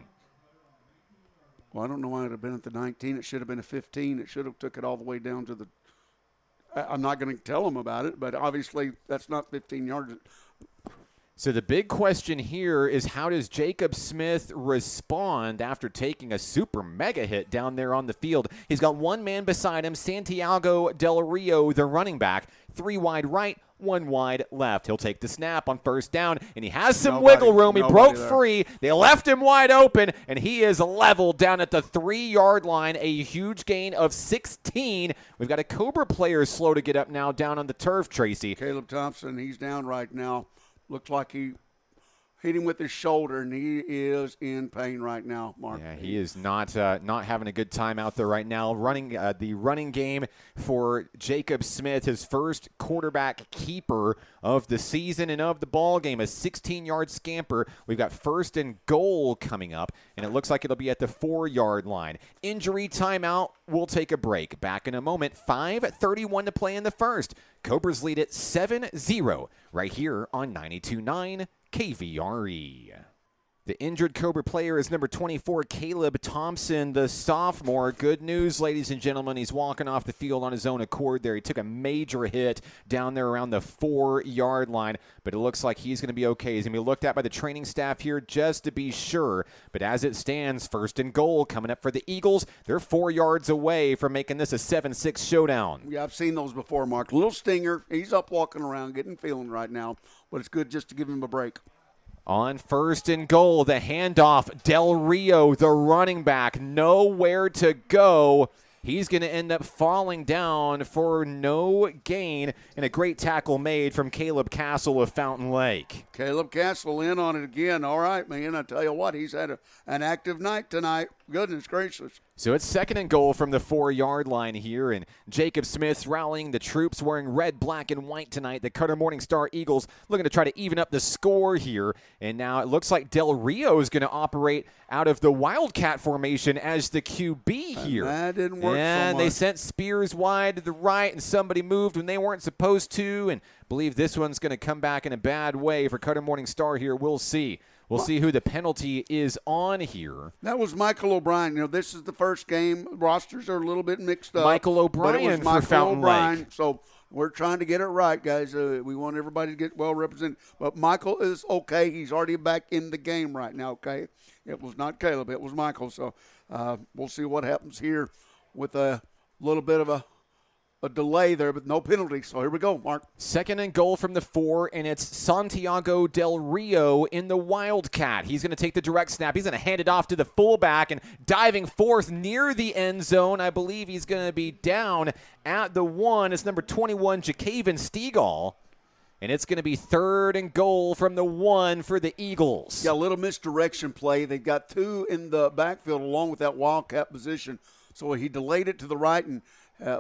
Well, I don't know why it would have been at the 19. It should have been a 15. It should have took it all the way down to the – I'm not going to tell them about it, but obviously that's not 15 yards. So the big question here is how does Jacob Smith respond after taking a super mega hit down there on the field? He's got one man beside him, Santiago Del Rio, the running back, 3 wide right, 1 wide left. He'll take the snap on 1st down, and he has some wiggle room. He broke free. They left him wide open, and he is leveled down at the 3-yard line, a huge gain of 16. We've got a Cobra player slow to get up now down on the turf, Tracy. Caleb Thompson, he's down right now. Looks like hit him with his shoulder, and he is in pain right now, Mark. Yeah, he is not having a good time out there right now. Running the running game for Jacob Smith, his first quarterback keeper of the season and of the ball game, a 16-yard scamper. We've got 1st and goal coming up, and it looks like it'll be at the 4-yard line. Injury timeout. We'll take a break. Back in a moment. 5:31 to play in the first. Cobras lead it 7-0 right here on 92.9 KVRE. The injured Cobra player is number 24, Caleb Thompson, the sophomore. Good news, ladies and gentlemen. He's walking off the field on his own accord there. He took a major hit down there around the 4-yard line, but it looks like he's going to be okay. He's going to be looked at by the training staff here just to be sure. But as it stands, 1st and goal coming up for the Eagles. They're 4 yards away from making this a 7-6 showdown. Yeah, I've seen those before, Mark. Little stinger. He's up walking around, getting feeling right now, but it's good just to give him a break. On 1st and goal, the handoff, Del Rio, the running back, nowhere to go. He's going to end up falling down for no gain, and a great tackle made from Caleb Castle of Fountain Lake. Caleb Castle in on it again. All right, man, I tell you what, he's had an active night tonight. Goodness gracious. So it's 2nd and goal from the 4-yard line here, and Jacob Smith's rallying the troops wearing red, black, and white tonight. The Cutter Morning Star Eagles looking to try to even up the score here, and now it looks like Del Rio is going to operate out of the Wildcat formation as the QB here. That didn't work and so much. They sent Spears wide to the right, and somebody moved when they weren't supposed to, and believe this one's going to come back in a bad way for Cutter Morning Star here. We'll see. We'll see who the penalty is on here. That was Michael O'Brien. You know, this is the first game. Rosters are a little bit mixed up. Michael O'Brien but it was for Michael Fountain O'Brien. Lake. So we're trying to get it right, guys. We want everybody to get well represented. But Michael is okay. He's already back in the game right now, okay? It was not Caleb. It was Michael. So we'll see what happens here with a little bit of a delay there, but no penalty. So here we go, Mark. 2nd and goal from the 4, and it's Santiago Del Rio in the Wildcat. He's going to take the direct snap. He's going to hand it off to the fullback, and diving forth near the end zone, I believe he's going to be down at the 1. It's number 21, Jacaven Stegall. And it's going to be 3rd and goal from the 1 for the Eagles. Yeah, a little misdirection play. They got 2 in the backfield along with that Wildcat position. So he delayed it to the right and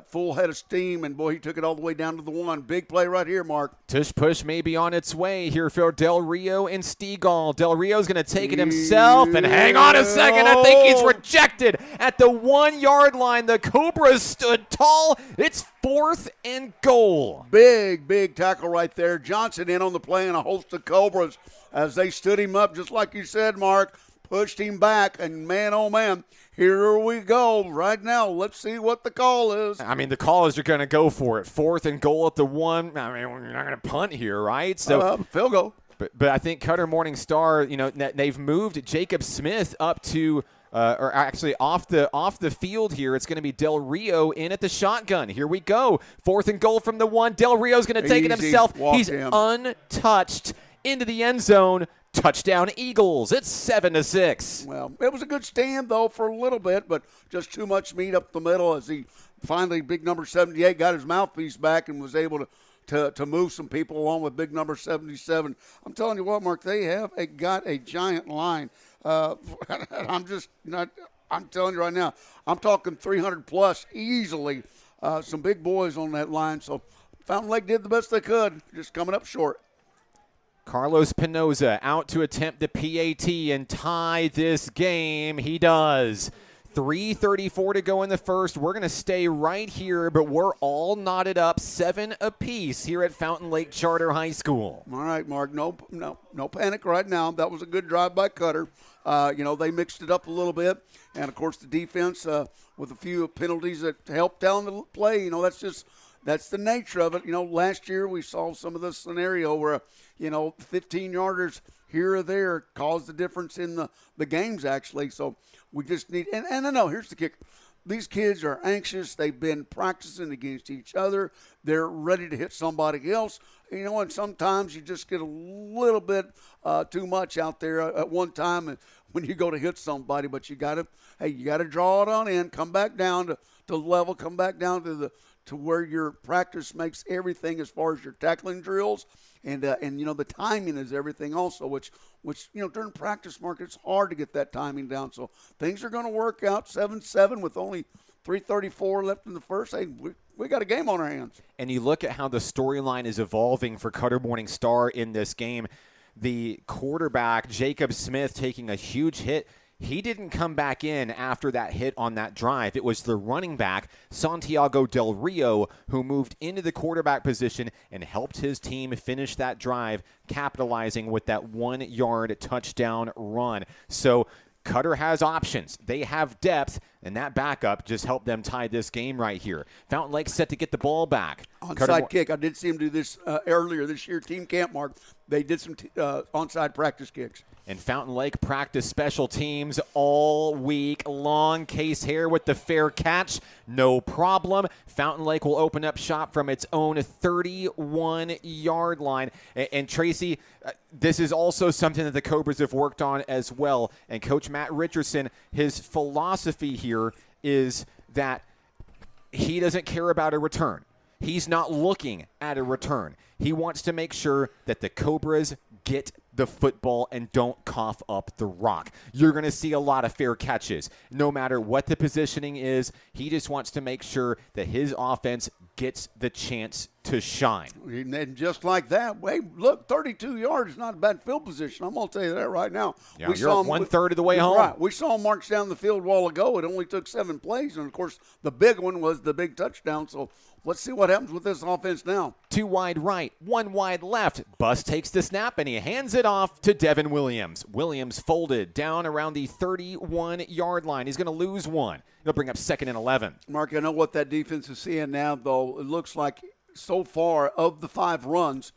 full head of steam, and boy, he took it all the way down to the 1. Big play right here, Mark. Tush push may be on its way here for Del Rio and Stegall. Del Rio's going to take it himself, and hang on a second, I think he's rejected at the 1-yard line. The Cobras stood tall. It's 4th and goal. Big tackle right there. Johnson in on the play, and a host of Cobras as they stood him up, just like you said, Mark, pushed him back, and man, oh man, here we go right now. Let's see what the call is. I mean, the call is you're going to go for it. 4th and goal at the 1. I mean, you're not going to punt here, right? So field goal. But I think Cutter Morning Star, you know, they've moved Jacob Smith up to or actually off the field here. It's going to be Del Rio in at the shotgun. Here we go. 4th and goal from the 1. Del Rio's going to take it himself. He's untouched into the end zone. Touchdown Eagles. It's 7-6. Well, it was a good stand, though, for a little bit, but just too much meat up the middle as he finally, big number 78, got his mouthpiece back and was able to move some people along with big number 77. I'm telling you what, Mark, they have got a giant line. I'm telling you right now, I'm talking 300-plus easily. Some big boys on that line. So Fountain Lake did the best they could, just coming up short. Carlos Pinoza out to attempt the PAT and tie this game. He does. 3:34 to go in the first. We're going to stay right here, but we're all knotted up 7 apiece here at Fountain Lake Charter High School. All right, Mark. No panic right now. That was a good drive by Cutter. They mixed it up a little bit, and of course the defense with a few penalties that helped down the play. That's the nature of it. Last year we saw some of this scenario where 15-yarders here or there caused the difference in the games, actually. So we just need – and I know, here's the kicker. These kids are anxious. They've been practicing against each other. They're ready to hit somebody else. And sometimes you just get a little bit too much out there at one time when you go to hit somebody. But you got to draw it on in, come back down to level, come back down to to where your practice makes everything as far as your tackling drills, and the timing is everything also, which during practice, Mark, it's hard to get that timing down. So things are going to work out. 7-7 with only 3:34 left in the first. Hey, we got a game on our hands. And you look at how the storyline is evolving for Cutter Morning Star in this game. The quarterback, Jacob Smith, taking a huge hit. He didn't come back in after that hit on that drive. It was the running back, Santiago Del Rio, who moved into the quarterback position and helped his team finish that drive, capitalizing with that 1-yard touchdown run. So Cutter has options. They have depth, and that backup just helped them tie this game right here. Fountain Lake set to get the ball back. Onside kick. I did see him do this earlier this year. Team camp, Mark. They did some onside practice kicks. And Fountain Lake practiced special teams all week long. Case Hare with the fair catch. No problem. Fountain Lake will open up shop from its own 31-yard line. And Tracy, this is also something that the Cobras have worked on as well. And Coach Matt Richardson, his philosophy here is that he doesn't care about a return. He's not looking at a return. He wants to make sure that the Cobras get the football and don't cough up the rock. You're going to see a lot of fair catches. No matter what the positioning is, he just wants to make sure that his offense gets the chance to shine. And just like that, look, 32 yards is not a bad field position. I'm going to tell you that right now. Yeah, you're 1/3 of the way home. Right. We saw him march down the field a while ago. It only took 7 plays. And, of course, the big one was the big touchdown. So let's see what happens with this offense now. 2 wide right, 1 wide left. Bus takes the snap, and he hands it off to Devin Williams. Williams folded down around the 31-yard line. He's going to lose one. It'll bring up 2nd and 11. Mark, I know what that defense is seeing now, though. It looks like so far of the 5 runs,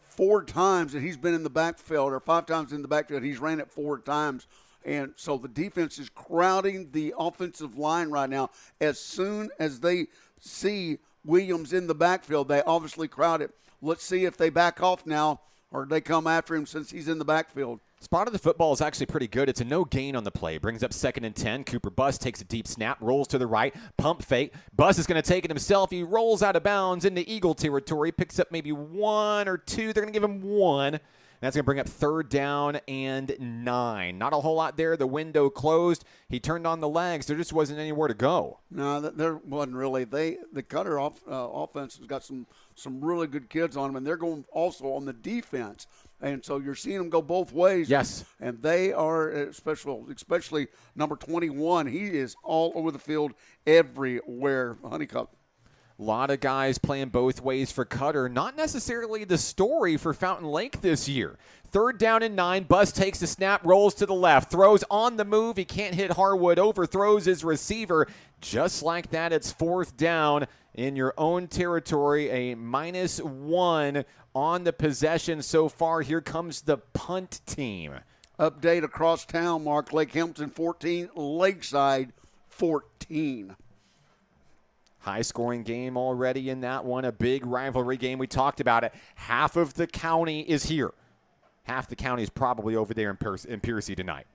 4 times that he's been in the backfield, or 5 times in the backfield, he's ran it 4 times. And so the defense is crowding the offensive line right now. As soon as they see Williams in the backfield, they obviously crowd it. Let's see if they back off now or they come after him since he's in the backfield. Spot of the football is actually pretty good. It's a no gain on the play. Brings up 2nd and 10. Cooper Bus takes a deep snap, rolls to the right, pump fake. Bus is going to take it himself. He rolls out of bounds into Eagle territory, picks up maybe 1 or 2. They're going to give him 1. That's going to bring up 3rd down and 9. Not a whole lot there. The window closed. He turned on the legs. There just wasn't anywhere to go. No, there wasn't really. The Cutter offense has got some really good kids on them, and they're going also on the defense. And so you're seeing them go both ways. Yes. And they are especially number 21. He is all over the field everywhere. Honeycutt. A lot of guys playing both ways for Cutter. Not necessarily the story for Fountain Lake this year. 3rd down and 9. Bus takes the snap, rolls to the left, throws on the move. He can't hit Harwood, overthrows his receiver. Just like that, it's 4th down in your own territory. A -1 on the possession so far. Here comes the punt team. Update across town, Mark. Lake Hamilton 14, Lakeside 14. High-scoring game already in that one. A big rivalry game. We talked about it. Half of the county is here. Half the county is probably over there in Piercy tonight.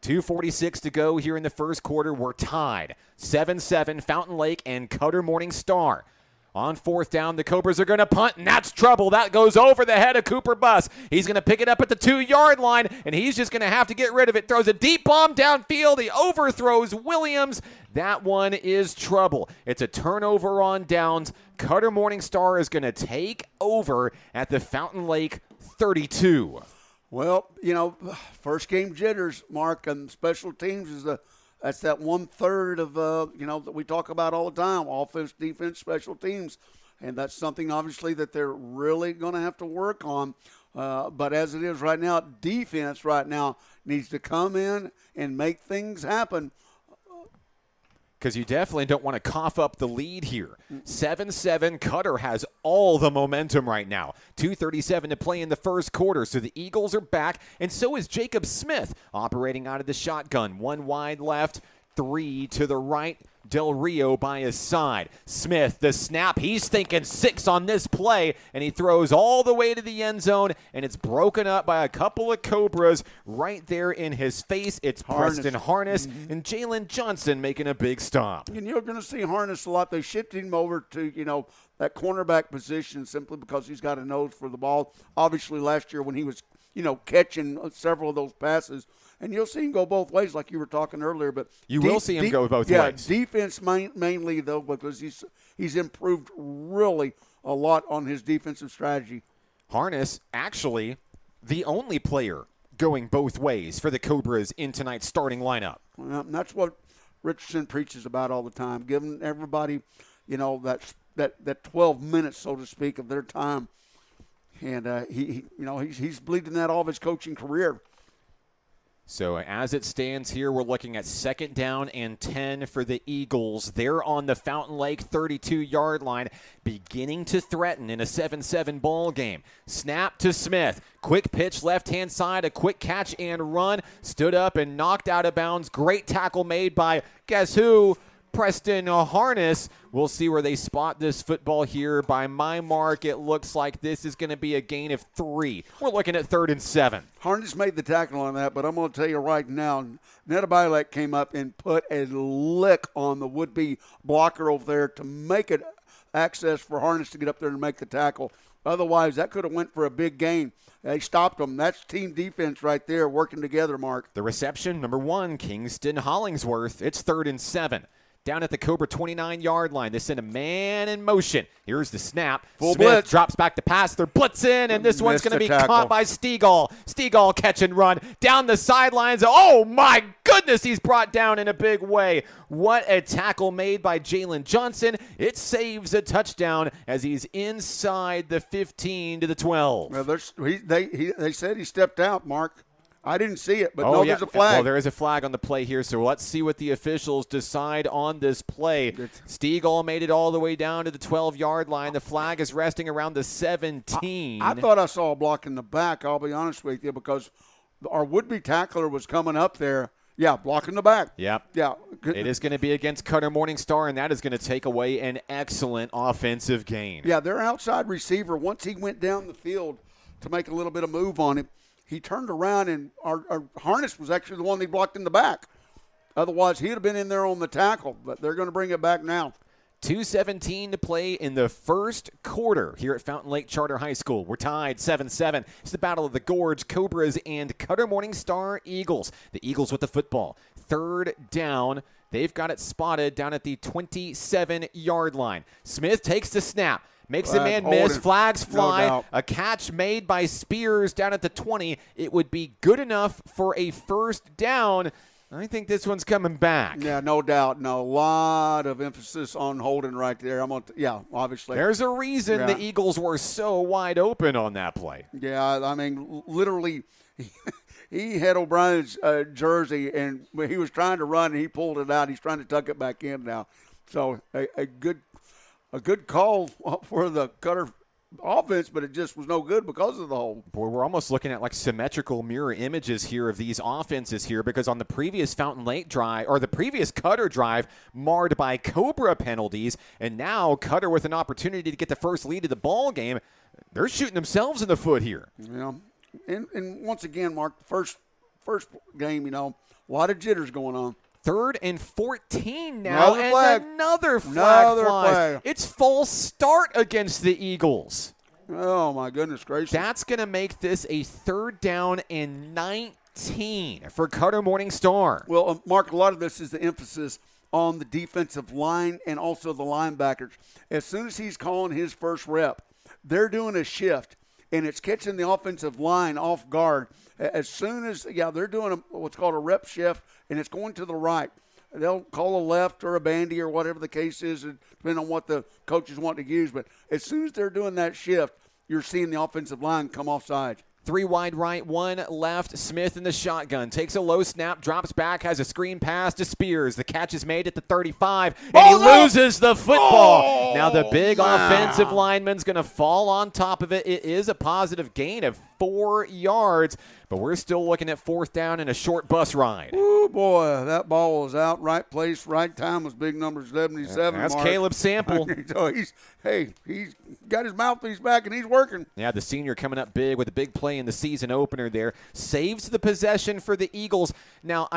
2:46 to go here in the first quarter. We're tied. 7-7, Fountain Lake and Cutter Morning Star. On 4th down, the Cobras are going to punt, and that's trouble. That goes over the head of Cooper Bus. He's going to pick it up at the 2-yard line, and he's just going to have to get rid of it. Throws a deep bomb downfield. He overthrows Williams. That one is trouble. It's a turnover on downs. Cutter Morning Star is going to take over at the Fountain Lake 32. Well, first game jitters, Mark, and special teams is that's that 1/3 of that we talk about all the time: offense, defense, special teams, and that's something obviously that they're really going to have to work on. But as it is right now, defense right now needs to come in and make things happen. Because you definitely don't want to cough up the lead here. 7-7, Cutter has all the momentum right now. 2:37 to play in the first quarter, so the Eagles are back, and so is Jacob Smith operating out of the shotgun. 1 wide left, 3 to the right. Del Rio by his side. Smith, the snap. He's thinking 6 on this play, and he throws all the way to the end zone, and it's broken up by a couple of Cobras right there in his face. It's Preston Harness and Jalen Johnson making a big stop. And you're going to see Harness a lot. They shifted him over to, that cornerback position simply because he's got a nose for the ball. Obviously, last year when he was, catching several of those passes, and you'll see him go both ways like you were talking earlier. But you will see him go both ways. Yeah, defense mainly, though, because he's improved really a lot on his defensive strategy. Harness, actually, the only player going both ways for the Cobras in tonight's starting lineup. Well, and that's what Richardson preaches about all the time, giving everybody, that 12 minutes, so to speak, of their time. And he's bleeding that all of his coaching career. So as it stands here, we're looking at 2nd down and 10 for the Eagles. They're on the Fountain Lake 32-yard line, beginning to threaten in a 7-7 ball game. Snap to Smith. Quick pitch left-hand side, a quick catch and run. Stood up and knocked out of bounds. Great tackle made by, guess who? Preston Harness. We'll see where they spot this football here. By my mark, it looks like this is going to be a gain of 3. We're looking at 3rd and 7. Harness made the tackle on that, but I'm going to tell you right now, Nedabilek came up and put a lick on the would-be blocker over there to make it access for Harness to get up there and make the tackle. Otherwise, that could have went for a big gain. They stopped them. That's team defense right there working together, Mark. The reception, number 1, Kingston Hollingsworth. It's 3rd and 7. Down at the Cobra 29-yard line. They send a man in motion. Here's the snap. Full Smith blitz. drops back to pass. They're blitzing, and this one's going to be tackle. caught by Stegall. Stegall catch and run down the sidelines. Oh, my goodness, he's brought down in a big way. What a tackle made by Jalen Johnson. It saves a touchdown as he's inside the 15 to the 12. Well, they said he stepped out, Mark. I didn't see it, but there's a flag. Well, there is a flag on the play here, so let's see what the officials decide on this play. Stegall made it all the way down to the 12-yard line. The flag is resting around the 17. I thought I saw a block in the back, I'll be honest with you, because our would-be tackler was coming up there. Yeah, blocking the back. Yep. Yeah. It is going to be against Cutter Morningstar, and that is going to take away an excellent offensive gain. Yeah, their outside receiver, once he went down the field to make a little bit of move on it, he turned around, and our Harness was actually the one they blocked in the back. Otherwise, he'd have been in there on the tackle, but they're going to bring it back now. 2:17 to play in the first quarter here at Fountain Lake Charter High School. We're tied 7-7. It's the Battle of the Gorge, Cobras and Cutter Morningstar Eagles. The Eagles with the football. 3rd down. They've got it spotted down at the 27-yard line. Smith takes the snap. Makes the man miss. Flags fly. No, a catch made by Spears down at the 20. It would be good enough for a 1st down. I think this one's coming back. Yeah, no doubt. No, a lot of emphasis on holding right there. Obviously. There's a reason the Eagles were so wide open on that play. Yeah, I mean, literally, he had O'Brien's jersey, and he was trying to run, and he pulled it out. He's trying to tuck it back in now. So a good call for the Cutter offense, but it just was no good because of the hole. Boy, we're almost looking at like symmetrical mirror images here of these offenses here, because on the previous Fountain Lake drive, or the previous Cutter drive, marred by Cobra penalties, and now Cutter with an opportunity to get the first lead of the ball game, they're shooting themselves in the foot here. Yeah, and once again, Mark, first game, a lot of jitters going on. 3rd and 14 now, another flag flies. Flag. It's false start against the Eagles. Oh, my goodness gracious. That's going to make this a 3rd down and 19 for Cutter Morningstar. Well, Mark, a lot of this is the emphasis on the defensive line and also the linebackers. As soon as he's calling his first rep, they're doing a shift, and it's catching the offensive line off guard. As soon as, they're doing what's called a rep shift, and it's going to the right. They'll call a left or a bandy or whatever the case is, depending on what the coaches want to use. But as soon as they're doing that shift, you're seeing the offensive line come offside. 3 wide right, 1 left. Smith in the shotgun. Takes a low snap, drops back, has a screen pass to Spears. The catch is made at the 35, and he loses the football. Now the big offensive lineman's going to fall on top of it. It is a positive gain of 4 yards, but we're still looking at 4th down and a short bus ride. Oh, boy, that ball was out. Right place, right time was big number 77. That's Mark. Caleb Sample. So he's got his mouthpiece back, and he's working. Yeah, the senior coming up big with a big play in the season opener there. Saves the possession for the Eagles. Now,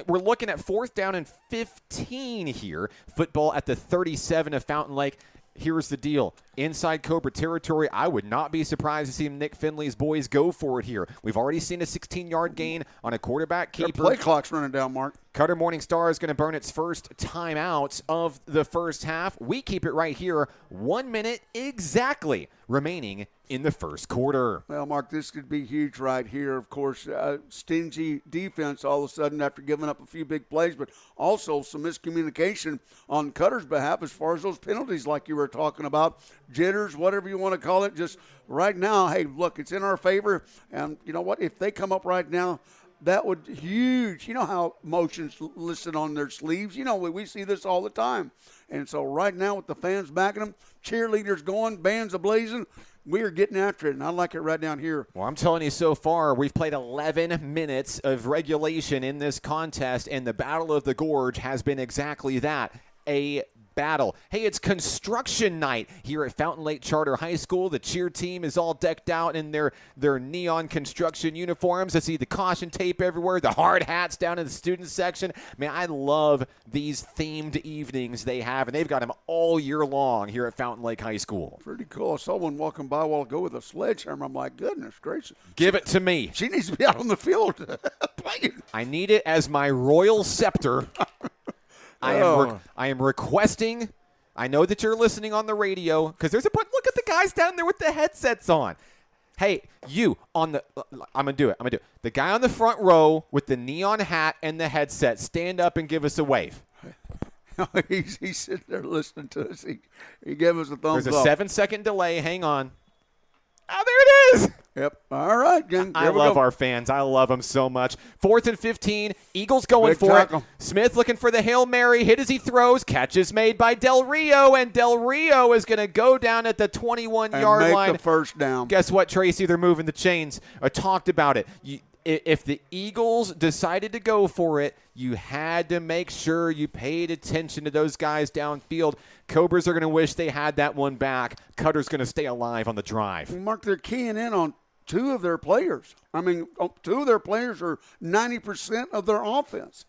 we're looking at 4th down and 15 here. Football at the 37 of Fountain Lake. Here's the deal. Inside Cobra territory, I would not be surprised to see Nick Finley's boys go for it here. We've already seen a 16-yard gain on a quarterback keeper. Their play clock's running down, Mark. Cutter Morningstar is going to burn its first timeout of the first half. We keep it right here. 1 minute exactly remaining in the first quarter. Well, Mark, this could be huge right here. Of course, stingy defense all of a sudden after giving up a few big plays, but also some miscommunication on Cutter's behalf as far as those penalties like you were talking about. Jitters, whatever you want to call it. Just right now, hey, look, it's in our favor. And you know what? If they come up right now, that would huge. You know how motion's listed on their sleeves. You know, we see this all the time. And so right now with the fans backing them, cheerleaders going, bands a-blazing, we are getting after it, and I like it right down here. Well, I'm telling you, so far, we've played 11 minutes of regulation in this contest, and the Battle of the Gorge has been exactly that, a battle. Hey, it's construction night here at Fountain Lake Charter High School. The cheer team is all decked out in their neon construction uniforms. I see the caution tape everywhere, the hard hats down in the student section. Man, I love these themed evenings they have, and they've got them all year long here at Fountain Lake High School. Pretty cool. I saw one walking by a while ago with a sledgehammer. I'm like, goodness gracious. Give it to me. She needs to be out on the field playing. I need it as my royal scepter. I am requesting. I know that you're listening on the radio because there's look at the guys down there with the headsets on. Hey, you on the I'm gonna do it. The guy on the front row with the neon hat and the headset, stand up and give us a wave. He's sitting there listening to us. He gave us a thumbs up. There's a 7-second delay. Hang on. Oh, there it is. Yep. All right, gang. I love our fans. I love them so much. 4th and 15. Eagles going for it. Smith looking for the Hail Mary. Hit as he throws. Catch is made by Del Rio, and Del Rio is going to go down at the 21-yard line. Make the first down. Guess what, Tracy? They're moving the chains. I talked about it. If the Eagles decided to go for it, you had to make sure you paid attention to those guys downfield. Cobras are going to wish they had that one back. Cutter's going to stay alive on the drive. Mark, they're keying in on 2 of their players. I mean, 2 of their players are 90% of their offense.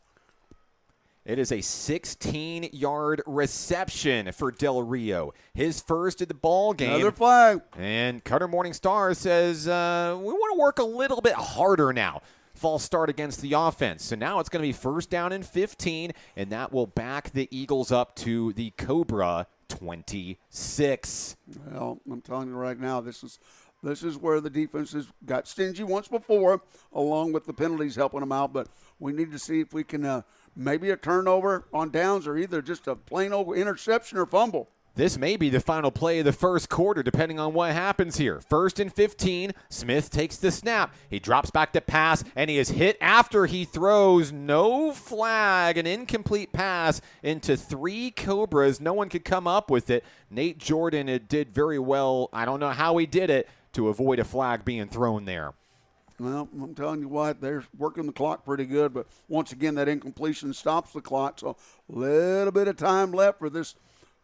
It is a 16-yard reception for Del Rio. His first of the ball game. Another flag. And Cutter Morningstar says, we want to work a little bit harder now. False start against the offense. So now it's going to be 1st down and 15, and that will back the Eagles up to the Cobra 26. Well, I'm telling you right now, this is where the defense has got stingy once before, along with the penalties helping them out. But we need to see if we can maybe a turnover on downs or either just a plain old interception or fumble. This may be the final play of the first quarter, depending on what happens here. 1st and 15, Smith takes the snap. He drops back to pass, and he is hit after he throws. No flag, an incomplete pass into 3 Cobras. No one could come up with it. Nate Jordan did very well. I don't know how he did it to avoid a flag being thrown there. Well, I'm telling you what, they're working the clock pretty good, but once again, that incompletion stops the clock, so a little bit of time left for this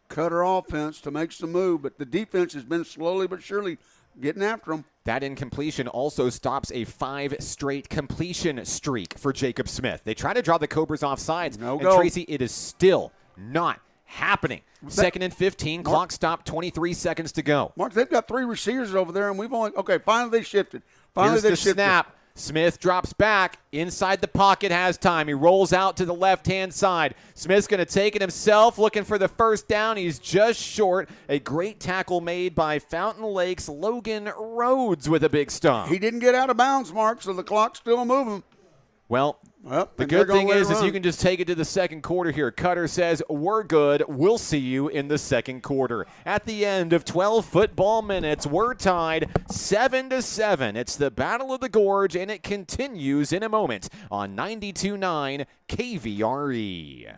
Cutter offense to make some move, but the defense has been slowly but surely getting after them. That incompletion also stops a 5-straight completion streak for Jacob Smith. They try to draw the Cobras off sides, and Tracy, it is still not happening. 2nd and 15, clock stopped, 23 seconds to go. Mark, they've got 3 receivers over there, and finally they shifted. Here's the snap. Smith drops back. Inside the pocket, has time. He rolls out to the left-hand side. Smith's going to take it himself, looking for the first down. He's just short. A great tackle made by Fountain Lake's Logan Rhodes with a big stop. He didn't get out of bounds, Mark, so the clock's still moving. Well, the and good they're gonna thing let it is run. you can just take it to the second quarter here. Cutter says, we're good. We'll see you in the second quarter. At the end of 12 football minutes, we're tied 7-7. It's the Battle of the Gorge, and it continues in a moment on 92.9 KVRE.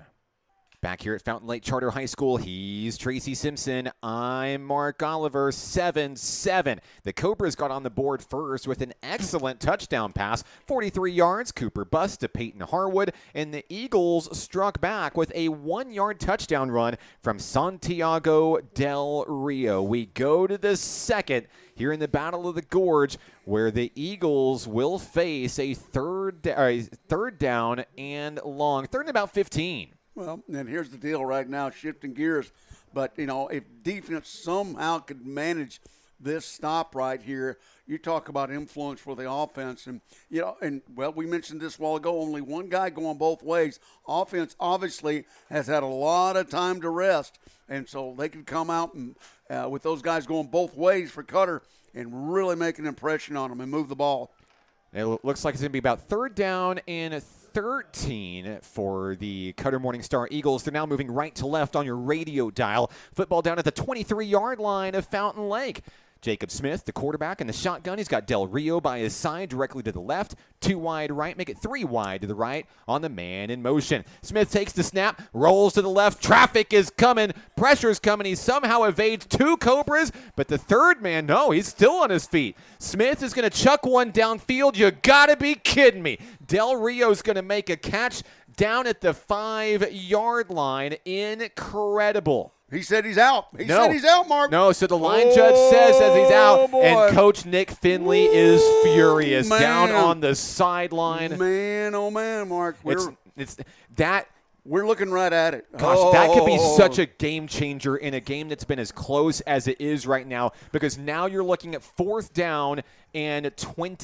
Back here at Fountain Lake Charter High School, he's Tracy Simpson. I'm Mark Oliver, 7-7. The Cobras got on the board first with an excellent touchdown pass, 43 yards, Cooper Bust to Peyton Harwood, and the Eagles struck back with a 1-yard touchdown run from Santiago Del Rio. We go to the second here in the Battle of the Gorge, where the Eagles will face a third down and long, third and about 15. Well, and here's the deal right now, shifting gears. But, if defense somehow could manage this stop right here, you talk about influence for the offense. And, we mentioned this a while ago, only one guy going both ways. Offense obviously has had a lot of time to rest. And so they can come out and with those guys going both ways for Cutter and really make an impression on them and move the ball. It looks like it's going to be about third down and 13 for the Cutter Morning Star Eagles. They're now moving right to left on your radio dial. Football down at the 23-yard line of Fountain Lake. Jacob Smith, the quarterback, in the shotgun. He's got Del Rio by his side directly to the left. 2 wide right, make it 3 wide to the right on the man in motion. Smith takes the snap, rolls to the left. Traffic is coming. Pressure's coming. He somehow evades 2 Cobras, but the third man, no, he's still on his feet. Smith is going to chuck one downfield. You got to be kidding me. Del Rio's going to make a catch down at the 5-yard line. Incredible. He said he's out. He said he's out, Mark. No, so the line judge says as he's out, boy. and Coach Nick Finley is furious man. down on the sideline. Man, oh man, Mark. We're looking right at it. Gosh, that could be such a game changer in a game that's been as close as it is right now, because now you're looking at fourth down and 12,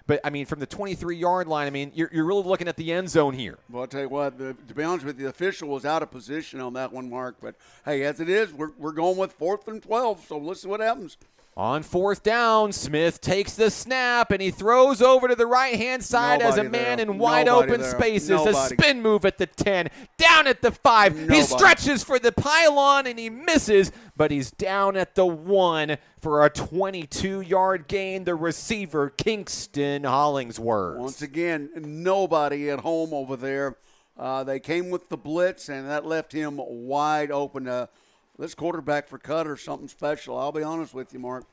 but from the 23-yard line, you're really looking at the end zone here. Well, I'll tell you what, to be honest with you, the official was out of position on that one, Mark. But, hey, as it is, we're going with 4th and 12, so let's see what happens. On fourth down, Smith takes the snap, and he throws over to the right-hand side as a man in wide open spaces. A spin move at the 10, down at the 5. He stretches for the pylon, and he misses, but he's down at the 1 for a 22-yard gain. The receiver, Kingston Hollingsworth. Once again, nobody at home over there. They came with the blitz, and that left him wide open. This quarterback for Cutter, something special. I'll be honest with you, Mark.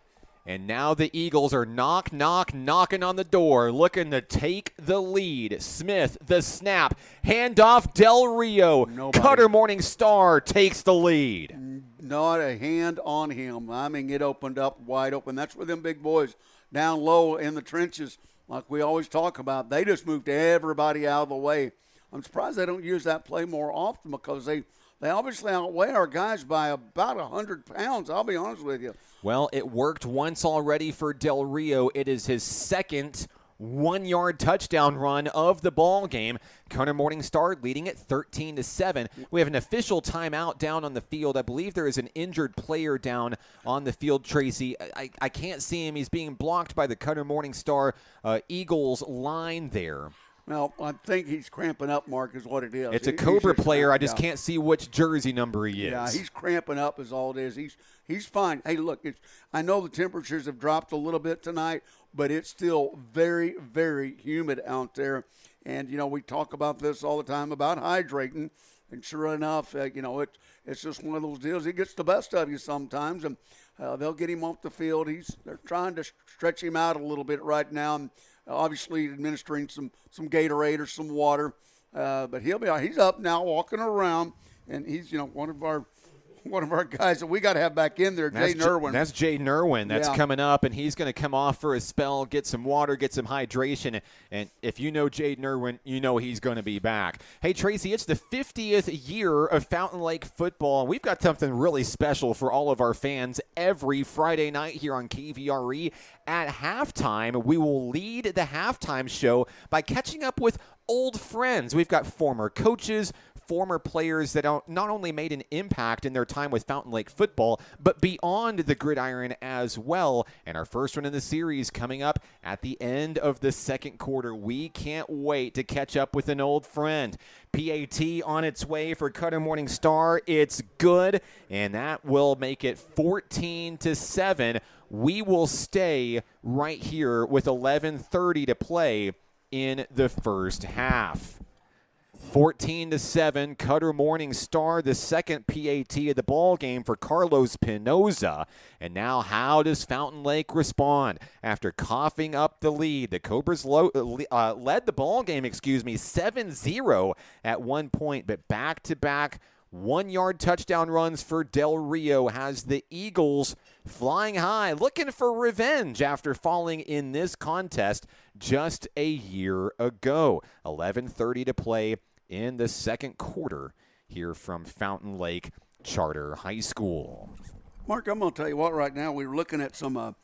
And now the Eagles are knocking on the door, looking to take the lead. Smith, the snap, handoff, Del Rio. Cutter Morning Star takes the lead. Not a hand on him. It opened up wide open. That's where them big boys down low in the trenches, like we always talk about, they just moved everybody out of the way. I'm surprised they don't use that play more often, because they obviously outweigh our guys by about 100 pounds, I'll be honest with you. Well, it worked once already for Del Rio. It is his second 1-yard touchdown run of the ball game. Cutter Morning Star leading it 13-7. We have an official timeout down on the field. I believe there is an injured player down on the field, Tracy. I can't see him. He's being blocked by the Cutter Morning Star Eagles line there. Well, I think he's cramping up, Mark, is what it is. It's a Cobra player. I just can't see which jersey number he is. Yeah, he's cramping up is all it is. He's fine. Hey, look, I know the temperatures have dropped a little bit tonight, but it's still very, very humid out there. And, we talk about this all the time about hydrating. And sure enough, it's just one of those deals. He gets the best of you sometimes, and they'll get him off the field. They're trying to stretch him out a little bit right now. And, obviously administering some Gatorade or some water, but he's up now, walking around, and he's one of our guys that we got to have back in there, Jaden Irwin. That's Jaden Irwin. That's coming up, and he's going to come off for a spell, get some water, get some hydration, and if you know Jaden Irwin, you know he's going to be back. Hey, Tracy, it's the 50th year of Fountain Lake football, and we've got something really special for all of our fans every Friday night here on KVRE. At halftime, we will lead the halftime show by catching up with old friends. We've got former coaches, former players that not only made an impact in their time with Fountain Lake football, but beyond the gridiron as well. And our first one in the series coming up at the end of the second quarter. We can't wait to catch up with an old friend. PAT on its way for Cutter Morning Star. It's good, and that will make it 14-7. We will stay right here with 11:30 to play in the first half. 14-7, Cutter Morning Star, the second PAT of the ball game for Carlos Pinoza. And now how does Fountain Lake respond? After coughing up the lead, the Cobras led the ball game, 7-0 at one point, but back-to-back 1-yard touchdown runs for Del Rio has the Eagles flying high, looking for revenge after falling in this contest just a year ago. 11:30 to play in the second quarter here from Fountain Lake Charter High School. Mark, I'm going to tell you what, right now we're looking at some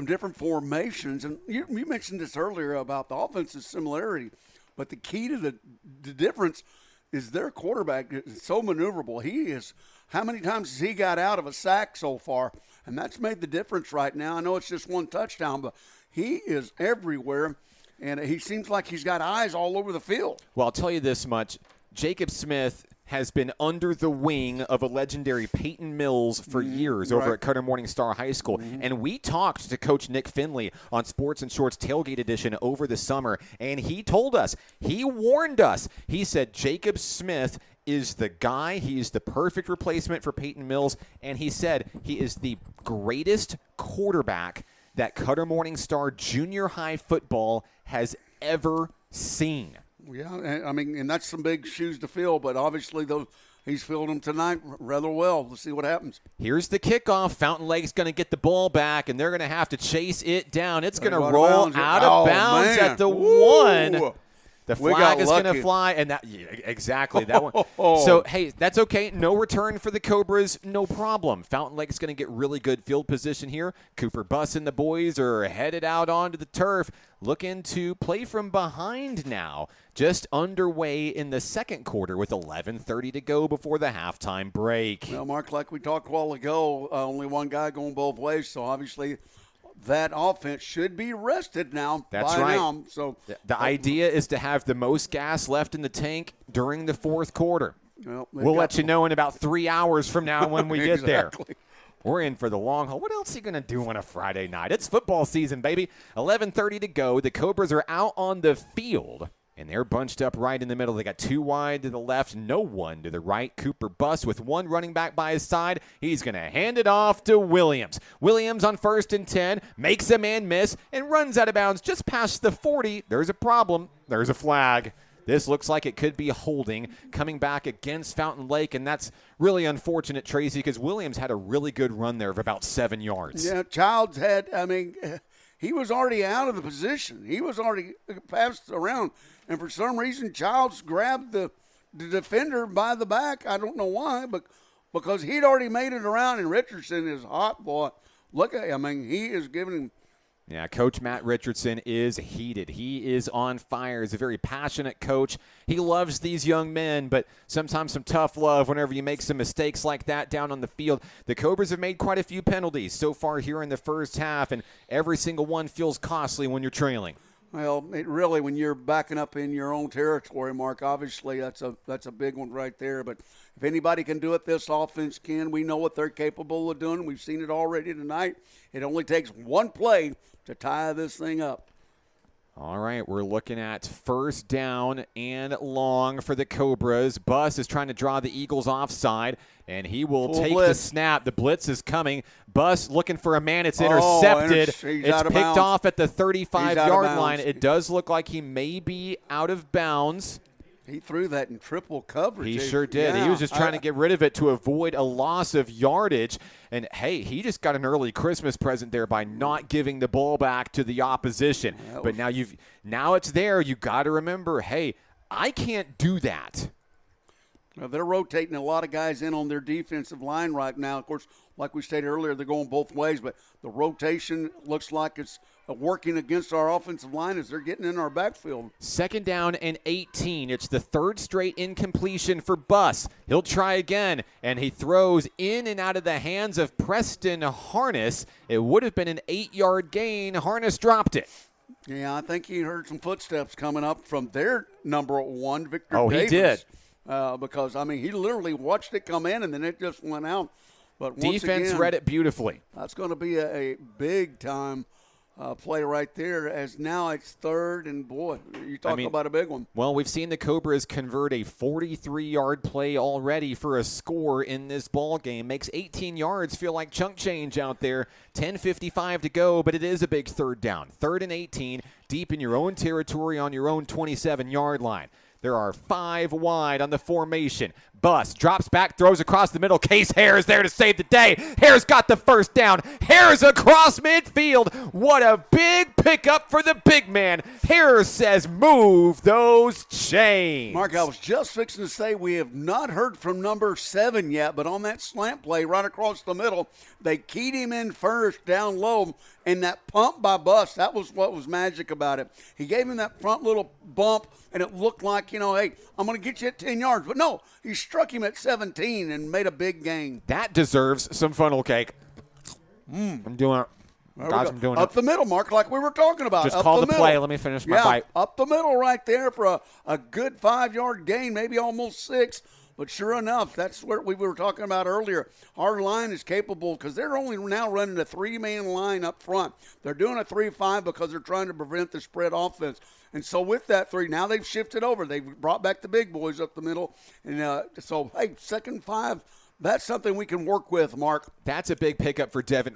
different formations, and you mentioned this earlier about the offensive similarity, but the key to the difference is their quarterback is so maneuverable. How many times has he got out of a sack so far? And that's made the difference right now. I know it's just one touchdown, but he is everywhere, and he seems like he's got eyes all over the field. Well, I'll tell you this much. Jacob Smith has been under the wing of a legendary Peyton Mills for years over at Cutter Morning Star High School. And we talked to Coach Nick Finley on Sports and Shorts Tailgate Edition over the summer, and he told us, he warned us, he said Jacob Smith is the guy. He is the perfect replacement for Peyton Mills, and he said he is the greatest quarterback that Cutter Morning Star junior high football has ever seen. Yeah, I mean, and that's some big shoes to fill, but obviously he's filled them tonight rather well. Let's see what happens. Here's the kickoff. Fountain Lake's going to get the ball back, and they're going to have to chase it down. It's going to roll out of bounds at the 1. The flag is going to fly, and exactly that one. So, hey, that's okay. No return for the Cobras, no problem. Fountain Lake's going to get really good field position here. Cooper Buss and the boys are headed out onto the turf, looking to play from behind now. Just underway in the second quarter with 11:30 to go before the halftime break. Well, Mark, like we talked a while ago, only one guy going both ways, so obviously that offense should be rested now. That's by right. Now, so the idea is to have the most gas left in the tank during the fourth quarter. Well, we'll let you know in about 3 hours from now when we get there. Exactly. We're in for the long haul. What else are you going to do on a Friday night? It's football season, baby. 11:30 to go. The Cobras are out on the field, and they're bunched up right in the middle. They got 2 wide to the left, no one to the right. Cooper Buss with 1 running back by his side. He's going to hand it off to Williams. Williams on 1st and 10, makes a man miss, and runs out of bounds just past the 40. There's a problem. There's a flag. This looks like it could be holding coming back against Fountain Lake, and that's really unfortunate, Tracy, because Williams had a really good run there of about 7 yards. Yeah, Childs he was already out of the position. He was already passed around, and for some reason Childs grabbed the defender by the back. I don't know why, but because he'd already made it around, and Richardson is hot, boy. Look at him. I mean, he is giving him. Yeah, Coach Matt Richardson is heated. He is on fire. He's a very passionate coach. He loves these young men, but sometimes some tough love whenever you make some mistakes like that down on the field. The Cobras have made quite a few penalties so far here in the first half, and every single one feels costly when you're trailing. Well, it really, when you're backing up in your own territory, Mark, obviously that's a big one right there. But if anybody can do it, this offense can. We know what they're capable of doing. We've seen it already tonight. It only takes one play to tie this thing up. All right, we're looking at first down and long for the Cobras. Buss is trying to draw the Eagles offside, and he will take the snap. The blitz is coming. Buss looking for a man. It's intercepted. It's picked off at the 35-yard line. It does look like he may be out of bounds. He threw that in triple coverage. He sure did. Yeah, he was just trying to get rid of it to avoid a loss of yardage. And, hey, he just got an early Christmas present there by not giving the ball back to the opposition. But now it's there. You got to remember, hey, I can't do that. Well, they're rotating a lot of guys in on their defensive line right now. Of course, like we stated earlier, they're going both ways, but the rotation looks like it's working against our offensive line as they're getting in our backfield. 2nd down and 18. It's the 3rd straight incompletion for Buss. He'll try again, and he throws in and out of the hands of Preston Harness. It would have been an 8-yard gain. Harness dropped it. Yeah, I think he heard some footsteps coming up from their number 1, Victor Oh, Davis. he did. Because, I mean, he literally watched it come in, and then it just went out. But once Defense again, read it beautifully. that's going to be a big-time play right there, as now it's 3rd, and, boy, you talk about a big one. Well, we've seen the Cobras convert a 43-yard play already for a score in this ball game. Makes 18 yards feel like chunk change out there. 10:55 to go, but it is a big 3rd down. 3rd and 18, deep in your own territory on your own 27-yard line. There are 5 wide on the formation. Buss drops back, throws across the middle. Case Hare is there to save the day. Hare's got the 1st down. Hare's across midfield. What a big pickup for the big man. Hare says, move those chains. Mark, I was just fixing to say we have not heard from number 7 yet, but on that slant play right across the middle, they keyed him in first down low, and that pump by Buss, that was what was magic about it. He gave him that front little bump, and it looked like, hey, I'm going to get you at 10 yards. But no, he struck him at 17 and made a big gain. That deserves some funnel cake. I'm doing it. Guys, I'm doing Up it. the middle, Mark, like we were talking about. Just up call the middle. play. Let me finish my bite. Up the middle right there for a good 5-yard gain, maybe almost 6. But sure enough, that's what we were talking about earlier. Our line is capable because they're only now running a 3-man line up front. They're doing a 3-5 because they're trying to prevent the spread offense. And so with that 3, now they've shifted over. They've brought back the big boys up the middle. And so, hey, 2nd 5, that's something we can work with, Mark. That's a big pickup for Devin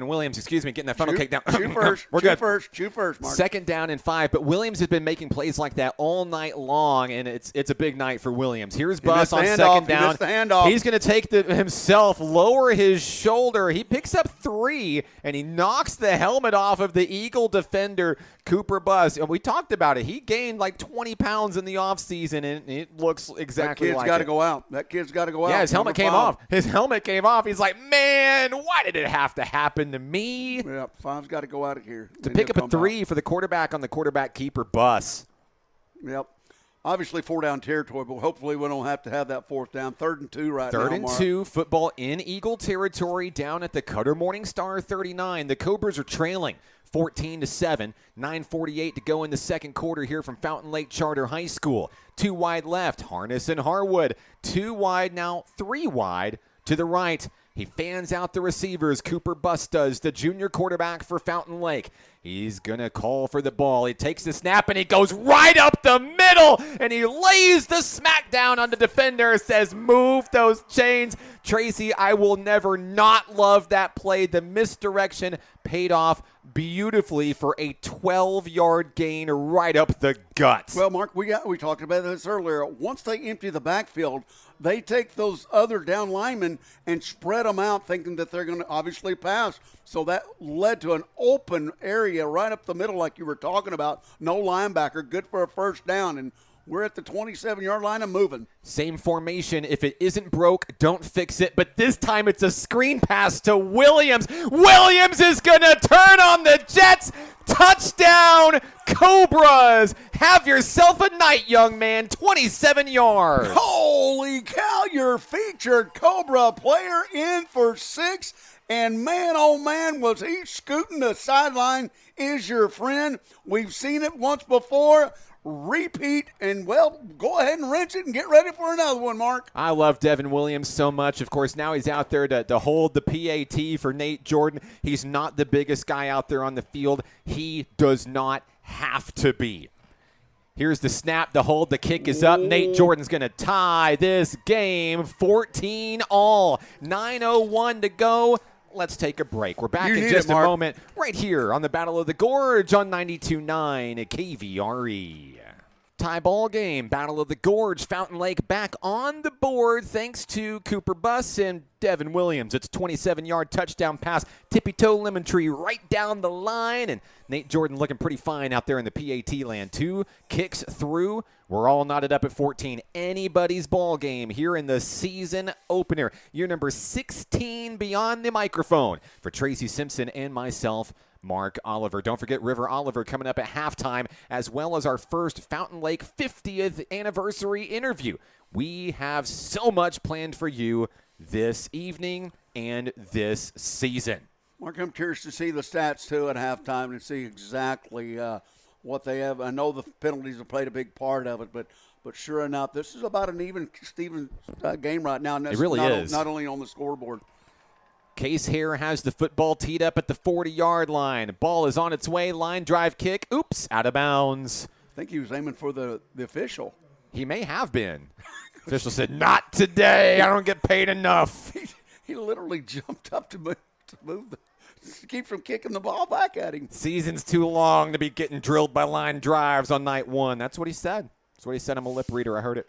Williams. Getting that funnel cake down. Chew first. We're chew good. Chew first, Mark. 2nd down and 5, but Williams has been making plays like that all night long, and it's a big night for Williams. Here's Buss on 2nd down. He missed the handoff. He's going to take himself, lower his shoulder. He picks up 3, and he knocks the helmet off of the Eagle defender, Cooper Buss. And we talked about it. He gained like 20 pounds in the offseason, and it looks exactly like it. That kid's got to go out. That kid's got to go out. Yeah, his helmet came 5. off. His helmet came off. He's like, man, why did it have to happen to me? Yeah, 5's got to go out of here. To pick up a 3 for the quarterback on the quarterback keeper, Buss. Yep. Obviously 4-down territory, but hopefully we don't have to have that 4th down. 3rd and 2 right now, 3rd and Mark. 2, football in Eagle territory down at the Cutter Morningstar 39. The Cobras are trailing 14-7. 9:48 to go in the 2nd quarter here from Fountain Lake Charter High School. 2 wide left, Harness and Harwood. 2 wide now, 3 wide to the right. He fans out the receivers. Cooper Buss does, the junior quarterback for Fountain Lake. He's going to call for the ball. He takes the snap, and he goes right up the middle, and he lays the smack down on the defender, says, move those chains. Tracy, I will never not love that play. The misdirection paid off beautifully for a 12-yard gain right up the gut. Well, Mark, we talked about this earlier. Once they empty the backfield, they take those other down linemen and spread them out, thinking that they're going to obviously pass. So that led to an open area right up the middle, like you were talking about. No linebacker, good for a 1st down, and we're at the 27-yard line and moving. Same formation. If it isn't broke, don't fix it. But this time it's a screen pass to Williams. Williams is going to turn on the Jets. Touchdown, Cobras. Have yourself a night, young man. 27 yards. Holy cow, your featured Cobra player in for 6. And man, oh man, was he scooting the sideline is your friend. We've seen it once before. Repeat, and, well, go ahead and wrench it and get ready for another one, Mark. I love Devin Williams so much. Of course, now he's out there to hold the PAT for Nate Jordan. He's not the biggest guy out there on the field. He does not have to be. Here's the snap, the hold, the kick is up. Nate Jordan's going to tie this game 14-all. 9:01 to go. Let's take a break. We're back in just a moment right here on the Battle of the Gorge on 92.9 at KVRE. Tie ball game, Battle of the Gorge, Fountain Lake back on the board thanks to Cooper Buss and Devin Williams. It's 27-yard touchdown pass. Tippy-toe lemon tree right down the line. And Nate Jordan looking pretty fine out there in the PAT land. 2 kicks through. We're all knotted up at 14. Anybody's ball game here in the season opener. Year number 16 beyond the microphone for Tracy Simpson and myself, Mark Oliver. Don't forget River Oliver coming up at halftime, as well as our first Fountain Lake 50th anniversary interview. We have so much planned for you this evening and this season. Mark, I'm curious to see the stats, too, at halftime and see exactly what they have. I know the penalties have played a big part of it, but sure enough, this is about an even Steven game right now. And it really is. Not only on the scoreboard. Case Hare has the football teed up at the 40-yard line. Ball is on its way. Line drive kick. Oops, out of bounds. I think he was aiming for the official. He may have been. Official said, not today. I don't get paid enough. He literally jumped up to keep from kicking the ball back at him. Season's too long to be getting drilled by line drives on night one. That's what he said. That's what he said. I'm a lip reader. I heard it.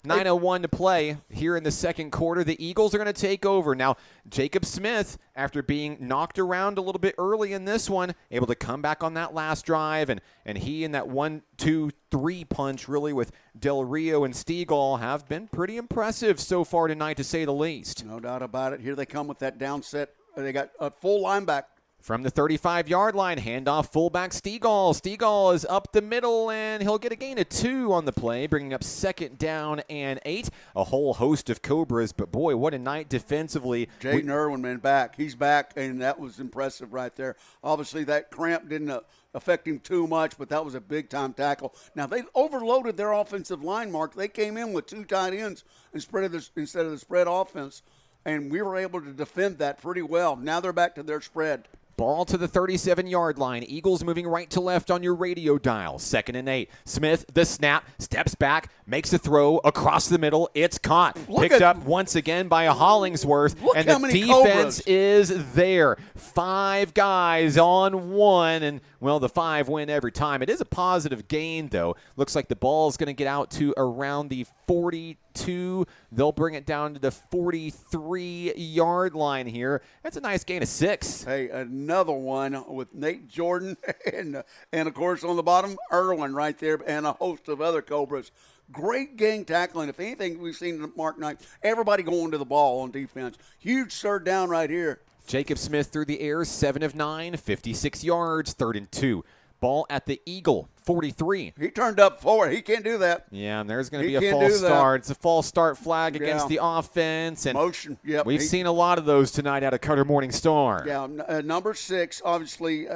9:01 to play here in the second quarter. The Eagles are going to take over. Now, Jacob Smith, after being knocked around a little bit early in this one, able to come back on that last drive, and he and that 1-2-3 punch really with Del Rio and Stegall have been pretty impressive so far tonight, to say the least. No doubt about it. Here they come with that down set. They got a full linebacker. From the 35-yard line, handoff fullback Stegall. Stegall is up the middle, and he'll get a gain of 2 on the play, bringing up 2nd down and 8. A whole host of Cobras, but boy, what a night defensively. Jaden Irwin, man, back. He's back, and that was impressive right there. Obviously, that cramp didn't affect him too much, but that was a big-time tackle. Now, they overloaded their offensive line, Mark. They came in with 2 tight ends instead of the spread offense, and we were able to defend that pretty well. Now they're back to their spread. Ball to the 37-yard line. Eagles moving right to left on your radio dial. 2nd and 8. Smith, the snap, steps back, makes a throw across the middle. It's caught. Picked up once again by a Hollingsworth. And the defense is there. 5 guys on 1. And, well, the 5 win every time. It is a positive gain, though. Looks like the ball is going to get out to around the 42. They'll bring it down to the 43-yard line here. That's a nice gain of 6. Hey, another one with Nate Jordan and of course, on the bottom, Irwin right there, and a host of other Cobras. Great gang tackling. If anything, we've seen Mark Knight, everybody going to the ball on defense. Huge 3rd down right here. Jacob Smith through the air, 7 of 9, 56 yards, 3rd and 2. Ball at the Eagle, 43. He turned up forward. He can't do that. Yeah, and there's going to be a false start. It's a false start flag against the offense. And motion, yep. We've seen a lot of those tonight out of Cutter Morning Star. Yeah, number 6, obviously,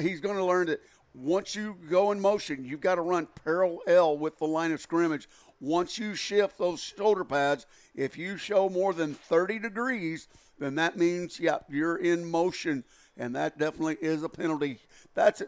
he's going to learn that once you go in motion, you've got to run parallel with the line of scrimmage. Once you shift those shoulder pads, if you show more than 30 degrees, then that means, you're in motion, and that definitely is a penalty. That's a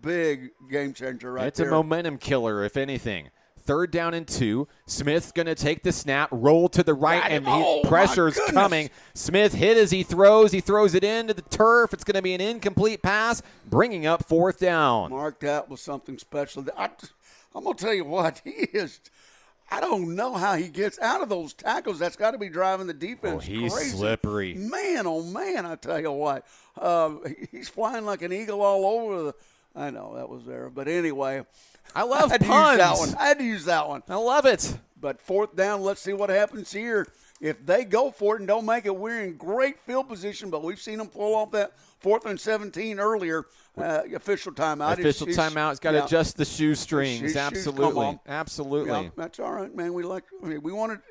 big game changer right there. It's a momentum killer, if anything. 3rd down and 2. Smith's going to take the snap, roll to the right, and pressure's coming. Smith hit as he throws. He throws it into the turf. It's going to be an incomplete pass, bringing up 4th down. Mark, that was something special. I'm going to tell you what, he is – I don't know how he gets out of those tackles. That's got to be driving the defense he's crazy. Slippery. Man, oh, man, I tell you what. He's flying like an eagle all over I know, that was there. But anyway. I love puns. I had to use that one. I love it. But 4th down, let's see what happens here. If they go for it and don't make it, we're in great field position. But we've seen them pull off that 4th and 17 earlier. Official timeout. Official timeout. It's got to adjust the shoestrings. Absolutely. Absolutely. Yeah, that's all right, man. We wanted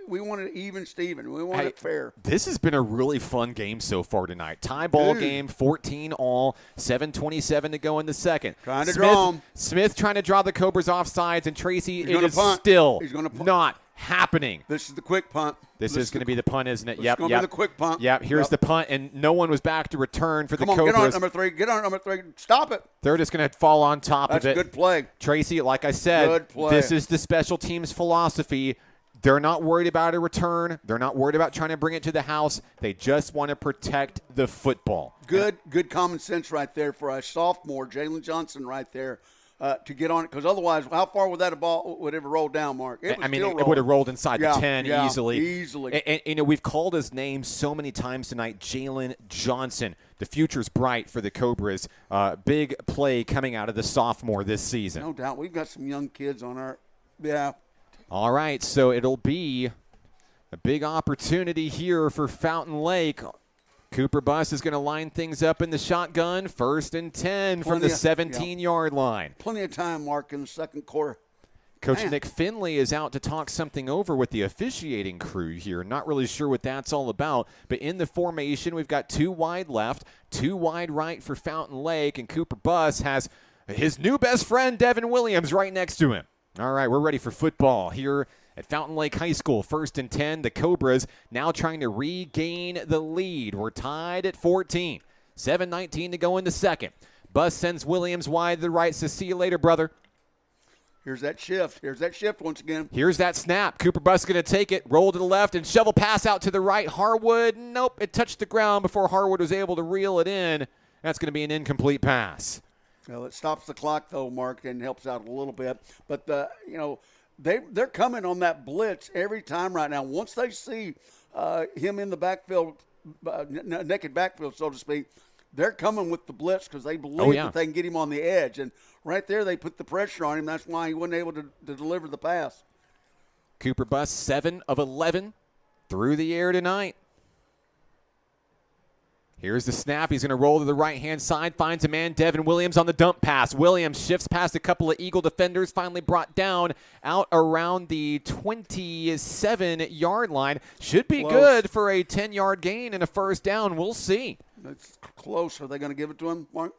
even Steven. We wanted it fair. This has been a really fun game so far tonight. Tie ball game, 14 all, 7:27 to go in the second. Trying to draw him. Smith trying to draw the Cobras offsides, and Tracy, it is still not happening. This is the quick punt. This is going to be the punt, isn't it? Yep. It's going to be the quick punt. Yep. Here's the punt, and no one was back to return for the Cobras. Get on number 3. Get on number 3. Stop it. They're just going to fall on top of it. That's a good play. Tracy, like I said, this is the special teams philosophy. They're not worried about a return. They're not worried about trying to bring it to the house. They just want to protect the football. Good common sense right there for a sophomore, Jalen Johnson right there. to get on it, because otherwise, how far would that ball would ever roll down, Mark? It would have rolled inside the 10 easily. Easily. And we've called his name so many times tonight, Jalen Johnson. The future's bright for the Cobras. Big play coming out of the sophomore this season. No doubt. We've got some young kids on our – yeah. All right, so it'll be a big opportunity here for Fountain Lake. Cooper Bus is going to line things up in the shotgun, 1st and 10 from the 17-yard line. Plenty of time, Mark, in the second quarter. Coach Nick Finley is out to talk something over with the officiating crew here. Not really sure what that's all about. But in the formation, we've got 2 wide left, 2 wide right for Fountain Lake, and Cooper Bus has his new best friend, Devin Williams, right next to him. All right, we're ready for football here at Fountain Lake High School. 1st and 10, the Cobras now trying to regain the lead. We're tied at 14. 7:19 to go in the second. Bus sends Williams wide to the right. So see you later, brother. Here's that shift. Once again. Here's that snap. Cooper Bus going to take it, roll to the left, and shovel pass out to the right. Harwood, nope, it touched the ground before Harwood was able to reel it in. That's going to be an incomplete pass. Well, it stops the clock, though, Mark, and helps out a little bit. But, they're coming on that blitz every time right now. Once they see him in the backfield, naked backfield, so to speak, they're coming with the blitz because they believe that they can get him on the edge. And right there, they put the pressure on him. That's why he wasn't able to deliver the pass. Cooper Bus, 7 of 11 through the air tonight. Here's the snap. He's going to roll to the right-hand side, finds a man, Devin Williams on the dump pass. Williams shifts past a couple of Eagle defenders, finally brought down out around the 27-yard line. Should be good for a 10-yard gain and a first down. We'll see. That's close. Are they going to give it to him, Mark?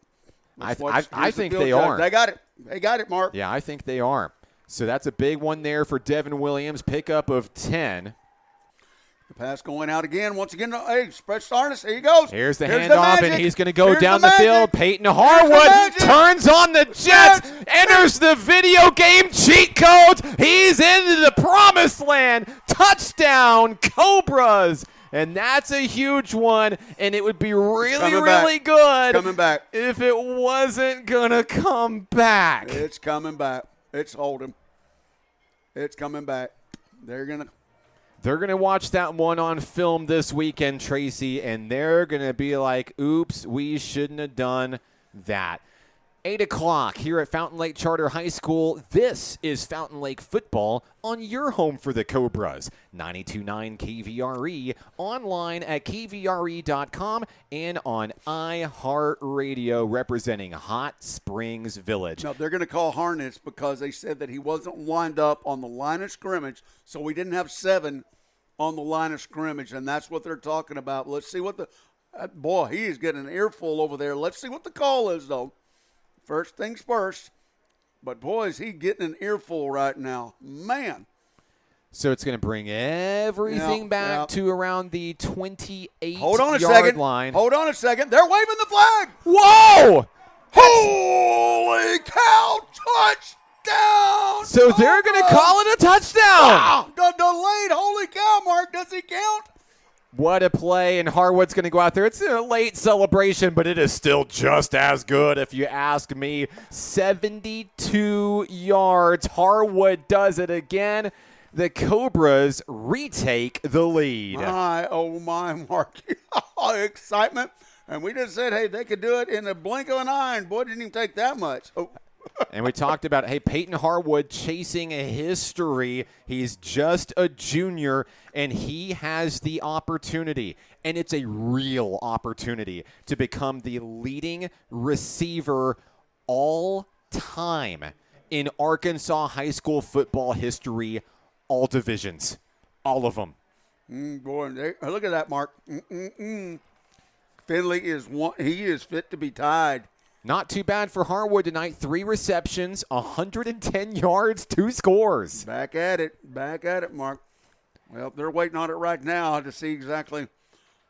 I think they are. They got it. They got it, Mark. Yeah, I think they are. So that's a big one there for Devin Williams, pickup of 10. The pass going out again. Once again, hey, stretch harness. Here he goes. Here's the handoff, and he's going to go down the field. Peyton Harwood turns on the Jets, enters the video game cheat codes. He's into the promised land. Touchdown, Cobras. And that's a huge one, and it would be really good if it wasn't going to come back. It's coming back. It's holding. It's coming back. They're going to watch that one on film this weekend, Tracy, and they're going to be like, oops, we shouldn't have done that. 8 o'clock here at Fountain Lake Charter High School. This is Fountain Lake football on your home for the Cobras. 92.9 KVRE, online at kvre.com, and on iHeartRadio representing Hot Springs Village. No, they're going to call Harness because they said that he wasn't lined up on the line of scrimmage, so we didn't have 7 on the line of scrimmage, and that's what they're talking about. Let's see what boy, he is getting an earful over there. Let's see what the call is, though. First things first. But, boy, is he getting an earful right now. Man. So it's going to bring everything back to around the 28-yard line. Hold on a second. They're waving the flag. Whoa! Holy cow! Touchdown! So they're going to call it a touchdown. Wow! The delayed. Holy cow, Mark. Does he count? What a play, and Harwood's going to go out there. It's a late celebration, but it is still just as good if you ask me. 72 yards. Harwood does it again. The Cobras retake the lead. My, Mark. Excitement. And we just said, hey, they could do it in a blink of an eye. Boy, it didn't even take that much. Oh. And we talked about, hey, Peyton Harwood chasing a history. He's just a junior, and he has the opportunity, and it's a real opportunity, to become the leading receiver all time in Arkansas high school football history, all divisions, all of them. Boy, look at that, Mark. Finley he is fit to be tied. Not too bad for Harwood tonight. 3 receptions, 110 yards, 2 scores. Back at it, Mark. Well, they're waiting on it right now to see exactly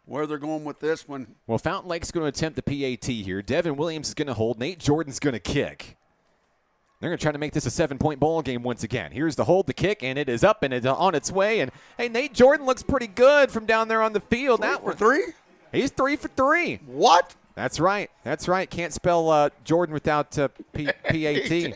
where they're going with this one. Well, Fountain Lake's going to attempt the PAT here. Devin Williams is going to hold. Nate Jordan's going to kick. They're going to try to make this a 7-point ball game once again. Here's the hold, the kick, and it is up and it's on its way. And, hey, Nate Jordan looks pretty good from down there on the field. 3 for 3? He's 3 for 3. What? That's right. That's right. Can't spell Jordan without P-A-T.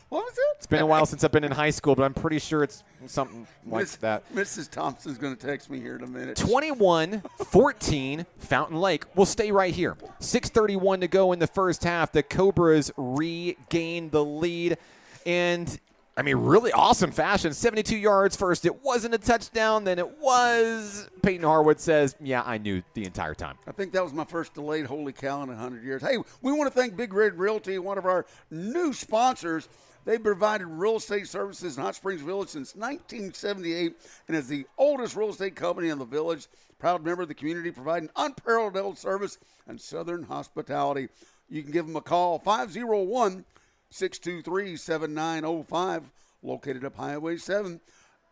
What was it? It's been a while since I've been in high school, but I'm pretty sure it's something like that. Mrs. Thompson's going to text me here in a minute. 21-14, Fountain Lake. We'll stay right here. 6:31 to go in the first half. The Cobras regain the lead. And, I mean, really awesome fashion. 72 yards first. It wasn't a touchdown. Then it was. Peyton Harwood says, yeah, I knew the entire time. I think that was my first delayed holy cow in 100 years. Hey, we want to thank Big Red Realty, one of our new sponsors. They've provided real estate services in Hot Springs Village since 1978 and is the oldest real estate company in the village. Proud member of the community, providing unparalleled service and southern hospitality. You can give them a call, 501-623-7905, located up Highway 7.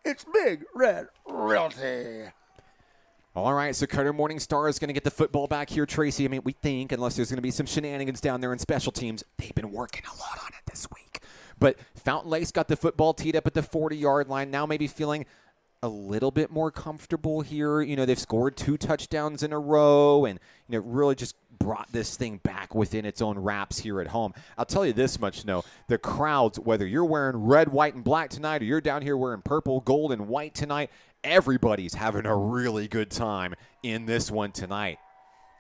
It's Big Red Realty. All right, so Cutter Morning Star is going to get the football back here, Tracy. I mean, we think, unless there's going to be some shenanigans down there in special teams, they've been working a lot on it this week. But Fountain Lake's got the football teed up at the 40-yard line, now maybe feeling a little bit more comfortable here. You know, they've scored 2 touchdowns in a row and, you know, really just brought this thing back within its own wraps here at home. I'll tell you this much, no, the crowds, whether you're wearing red, white, and black tonight or you're down here wearing purple, gold, and white tonight, everybody's having a really good time in this one tonight.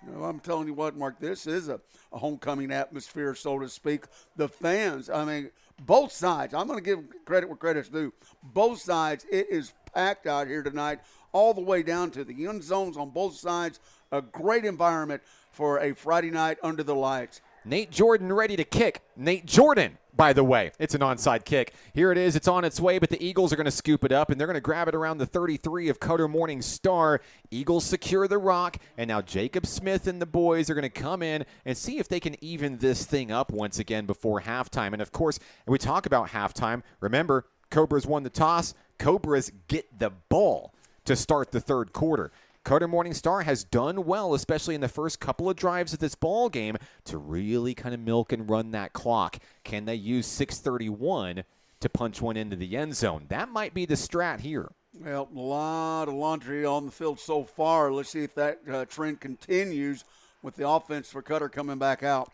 You know, I'm telling you what, Mark, this is a homecoming atmosphere, so to speak. The fans, I mean, both sides, I'm going to give credit where credit's due. Both sides, it is packed out here tonight, all the way down to the end zones on both sides. A great environment for a Friday night under the lights. Nate Jordan ready to kick. Nate Jordan, by the way. It's an onside kick. Here it is. It's on its way, but the Eagles are going to scoop it up, and they're going to grab it around the 33 of Cutter Morning Star. Eagles secure the rock, and now Jacob Smith and the boys are going to come in and see if they can even this thing up once again before halftime. And, of course, we talk about halftime. Remember, Cobras won the toss. Cobras get the ball to start the third quarter. Cutter Morning Star has done well, especially in the first couple of drives of this ball game, to really kind of milk and run that clock. Can they use 6:31 to punch one into the end zone? That might be the strat here. Well, a lot of laundry on the field so far. Let's see if that trend continues with the offense for Cutter coming back out.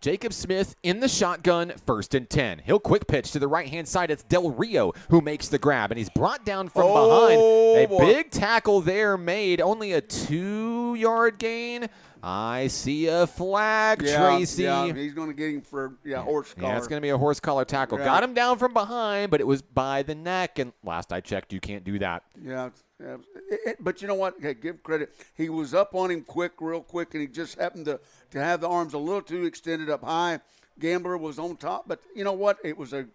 Jacob Smith in the shotgun, 1st and 10. He'll quick pitch to the right-hand side. It's Del Rio who makes the grab, and he's brought down from behind. A big tackle there made, only a 2-yard gain. I see a flag, Tracy. Yeah, he's going to get him for horse collar. Yeah, it's going to be a horse collar tackle. Right. Got him down from behind, but it was by the neck, and last I checked, you can't do that. Yeah, but you know what? Hey, give credit. He was up on him real quick, and he just happened to have the arms a little too extended up high. Gambler was on top, but you know what? It was a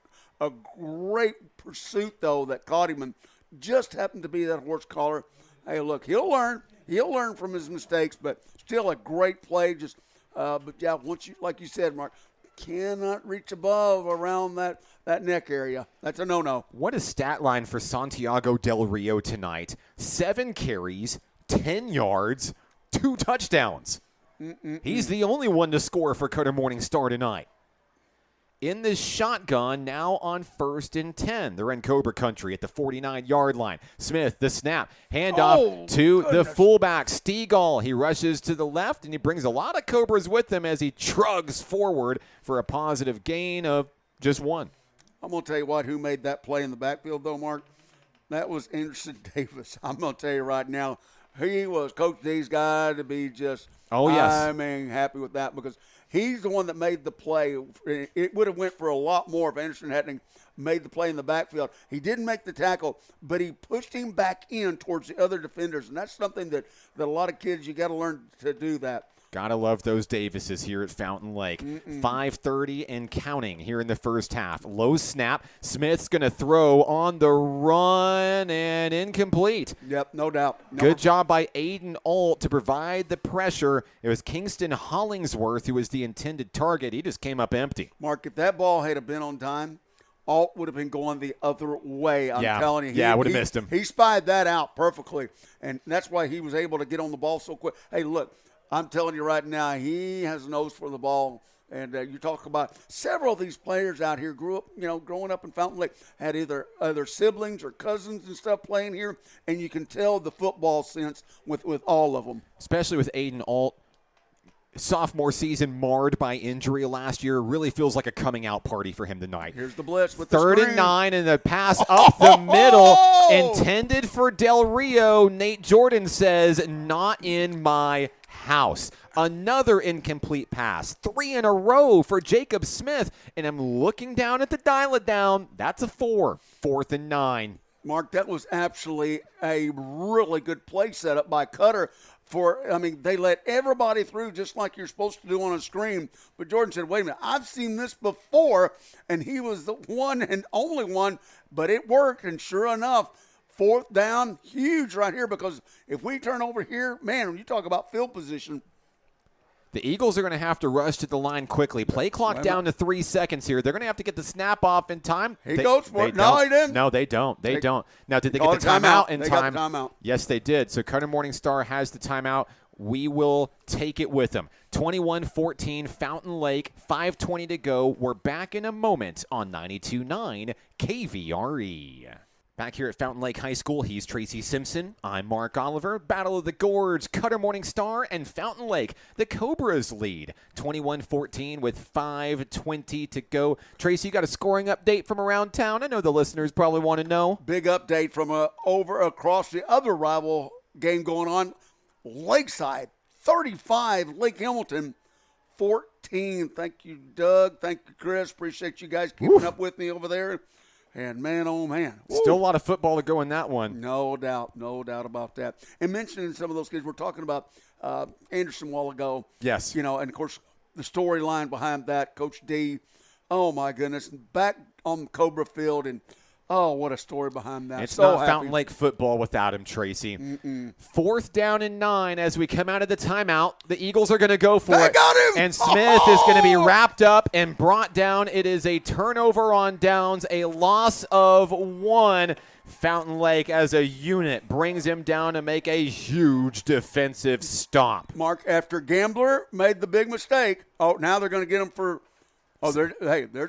great pursuit, though, that caught him, and just happened to be that horse collar. Hey, look, he'll learn. He'll learn from his mistakes, but still a great play. Just, but yeah, once you, like you said, Mark, cannot reach above around that neck area. That's a no-no. What a stat line for Santiago Del Rio tonight. 7 carries, 10 yards, 2 touchdowns. He's the only one to score for Cutter Morning Star tonight. In the shotgun, now on 1st and 10. They're in Cobra country at the 49-yard line. Smith, the snap. Handoff to the fullback, Stegall. He rushes to the left, and he brings a lot of Cobras with him as he trugs forward for a positive gain of just 1. I'm going to tell you what, who made that play in the backfield, though, Mark? That was Anderson Davis. I'm going to tell you right now, he was Coach D's guy to be just, happy with that, because he's the one that made the play. It would have went for a lot more if Anderson hadn't made the play in the backfield. He didn't make the tackle, but he pushed him back in towards the other defenders, and that's something that a lot of kids, you got to learn to do that. Gotta love those Davises here at Fountain Lake. 5:30 and counting here in the first half. Low snap. Smith's going to throw on the run and incomplete. Yep, no doubt. Good job by Aiden Alt to provide the pressure. It was Kingston Hollingsworth who was the intended target. He just came up empty. Mark, if that ball had been on time, Alt would have been going the other way. I'm telling you. I would have missed him. He spied that out perfectly, and that's why he was able to get on the ball so quick. Hey, look. I'm telling you right now, he has a nose for the ball. And you talk about several of these players out here growing up in Fountain Lake, had either other siblings or cousins and stuff playing here, and you can tell the football sense with all of them. Especially with Aiden Alt. sophomore season marred by injury last year. Really feels like a coming out party for him tonight. Here's the blitz with Third the and screen. 9, and the pass up the middle, intended for Del Rio. Nate Jordan says, not in my house. Another incomplete pass. 3 in a row for Jacob Smith, and I'm looking down at the dial-it-down. That's a 4. 4th and 9. Mark, that was actually a really good play set up by Cutter. They let everybody through just like you're supposed to do on a screen. But Jordan said, wait a minute, I've seen this before, and he was the one and only one, but it worked. And sure enough, 4th down, huge right here, because if we turn over here, man, when you talk about field position, the Eagles are going to have to rush to the line quickly. Play clock down to 3 seconds here. They're going to have to get the snap off in time. He goes for it. No, he didn't. No, they don't. They don't. Now, did they called get the a timeout in They time? got the timeout. Yes, they did. So Cutter Morningstar has the timeout. We will take it with them. 21-14, Fountain Lake, 5:20 to go. We're back in a moment on 92.9 KVRE. Back here at Fountain Lake High School, he's Tracy Simpson. I'm Mark Oliver. Battle of the Gorge, Cutter Morningstar, and Fountain Lake. The Cobras lead 21-14 with 5:20 to go. Tracy, you got a scoring update from around town? I know the listeners probably want to know. Big update from over across the other rival game going on. Lakeside, 35, Lake Hamilton, 14. Thank you, Doug. Thank you, Chris. Appreciate you guys keeping up with me over there. And man, oh man. Still a lot of football to go in that one. No doubt about that. And mentioning some of those kids, we're talking about Anderson a while ago. Yes. And of course, the storyline behind that, Coach D, oh my goodness, back on Cobra Field, and oh, what a story behind that. It's so not happy. Fountain Lake football without him, Tracy. 4th down and 9 as we come out of the timeout. The Eagles are going to go for They it. got him! And Smith is going to be wrapped up and brought down. It is a turnover on downs, a loss of 1. Fountain Lake as a unit brings him down to make a huge defensive stop. Mark, after Gambler made the big mistake, now they're going to get him for there's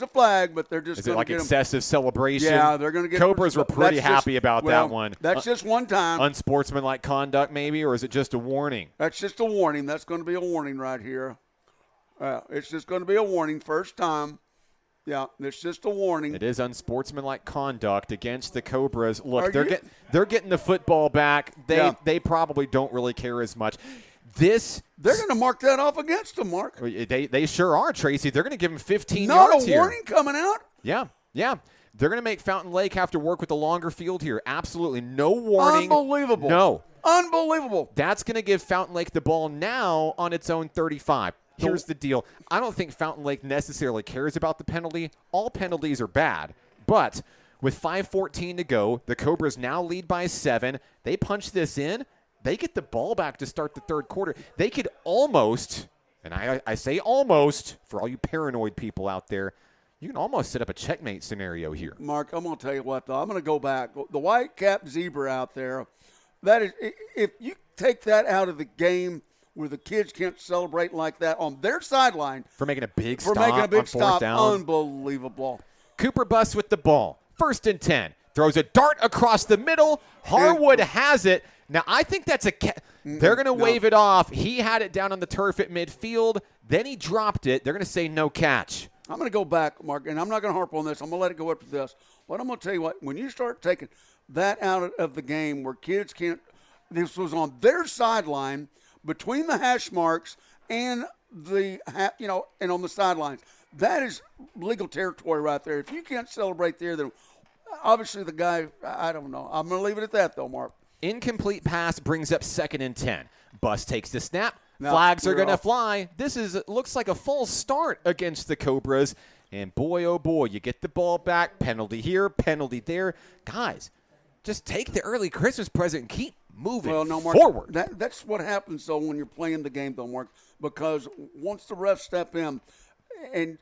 a flag, but they're just Is it going like to get excessive celebration? Yeah, they're going to get Cobras were pretty that's happy just- about well, that one. That's just one time. Unsportsmanlike conduct maybe, or is it just a warning? That's just a warning. That's going to be a warning right here. It's just going to be a warning. First time. Yeah, it's just a warning. It is unsportsmanlike conduct against the Cobras. Look, Are they're getting the football back. They probably don't really care as much. They're going to mark that off against them, Mark. They sure are, Tracy. They're going to give them 15 Not yards a here. warning coming out? Yeah. They're going to make Fountain Lake have to work with the longer field here. Absolutely no warning. Unbelievable. No. Unbelievable. That's going to give Fountain Lake the ball now on its own 35. Here's the deal. I don't think Fountain Lake necessarily cares about the penalty. All penalties are bad. But with 5:14 to go, the Cobras now lead by 7. They punch this in. They get the ball back to start the third quarter. They could almost, and I say almost, for all you paranoid people out there, you can almost set up a checkmate scenario here. Mark, I'm going to tell you what, though. I'm going to go back. The white cap zebra out there, that is, if you take that out of the game where the kids can't celebrate like that on their sideline. For making a big For stop making a big on 4th stop. down. Unbelievable. Cooper Bus with the ball. 1st and 10. Throws a dart across the middle. Harwood has it. Now, I think that's they're going to wave it off. He had it down on the turf at midfield. Then he dropped it. They're going to say no catch. I'm going to go back, Mark, and I'm not going to harp on this. I'm going to let it go up to this. But I'm going to tell you what, when you start taking that out of the game where kids can't – this was on their sideline between the hash marks and and on the sidelines. That is legal territory right there. If you can't celebrate there, then obviously the guy – I don't know. I'm going to leave it at that, though, Mark. Incomplete pass brings up 2nd and 10. Bus takes the snap. No, Flags are we're going to off. fly. Looks like a false start against the Cobras. And boy, oh boy, you get the ball back. Penalty here, penalty there. Guys, just take the early Christmas present and keep moving Mark, forward. That's what happens, though, when you're playing the game, though, Mark, because once the refs step in and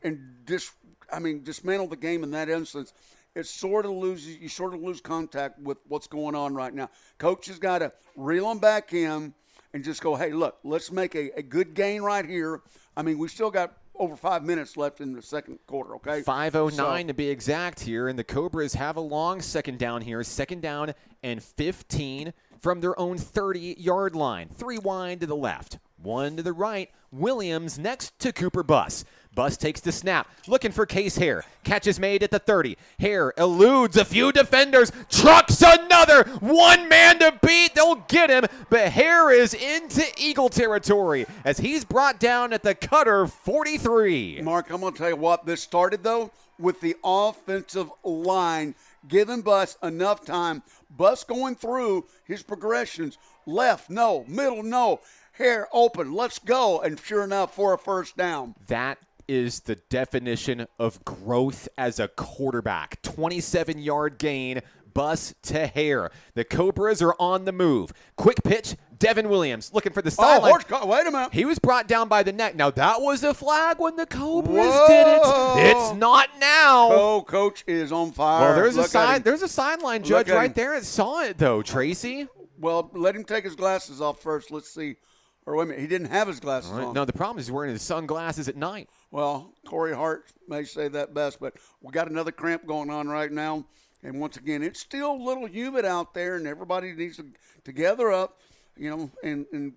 dismantle the game in that instance, you sort of lose contact with what's going on right now. Coach has got to reel them back in and just go, hey, look, let's make a good gain right here. I mean, we still got over 5 minutes left in the second quarter, okay? 5:09 to be exact here, and the Cobras have a long 2nd down here. 2nd down and 15 from their own 30-yard line. 3 wide to the left. One to the right. Williams next to Cooper Buss. Buss takes the snap, looking for Case Hare. Catch is made at the 30. Hare eludes a few defenders, trucks another. One man to beat. They'll get him, but Hare is into Eagle territory as he's brought down at the Cutter 43. Mark, I'm going to tell you what. This started, though, with the offensive line giving Buss enough time. Buss going through his progressions. Left, no. Middle, no. Hare open. Let's go. And sure enough, for a first down. That is the definition of growth as a quarterback. 27-yard gain, Buss to Hare. The Cobras are on the move. Quick pitch, Devin Williams looking for the sideline. Wait a minute. He was brought down by the neck. Now, that was a flag when the Cobras did it. It's not now. Oh, Coach is on fire. Well, there's a sideline judge right there that saw it, though, Tracy. Well, let him take his glasses off first. Let's see. Or wait a minute, he didn't have his glasses on. No, the problem is he's wearing his sunglasses at night. Well, Corey Hart may say that best, but we got another cramp going on right now. And once again, it's still a little humid out there, and everybody needs to gather up, and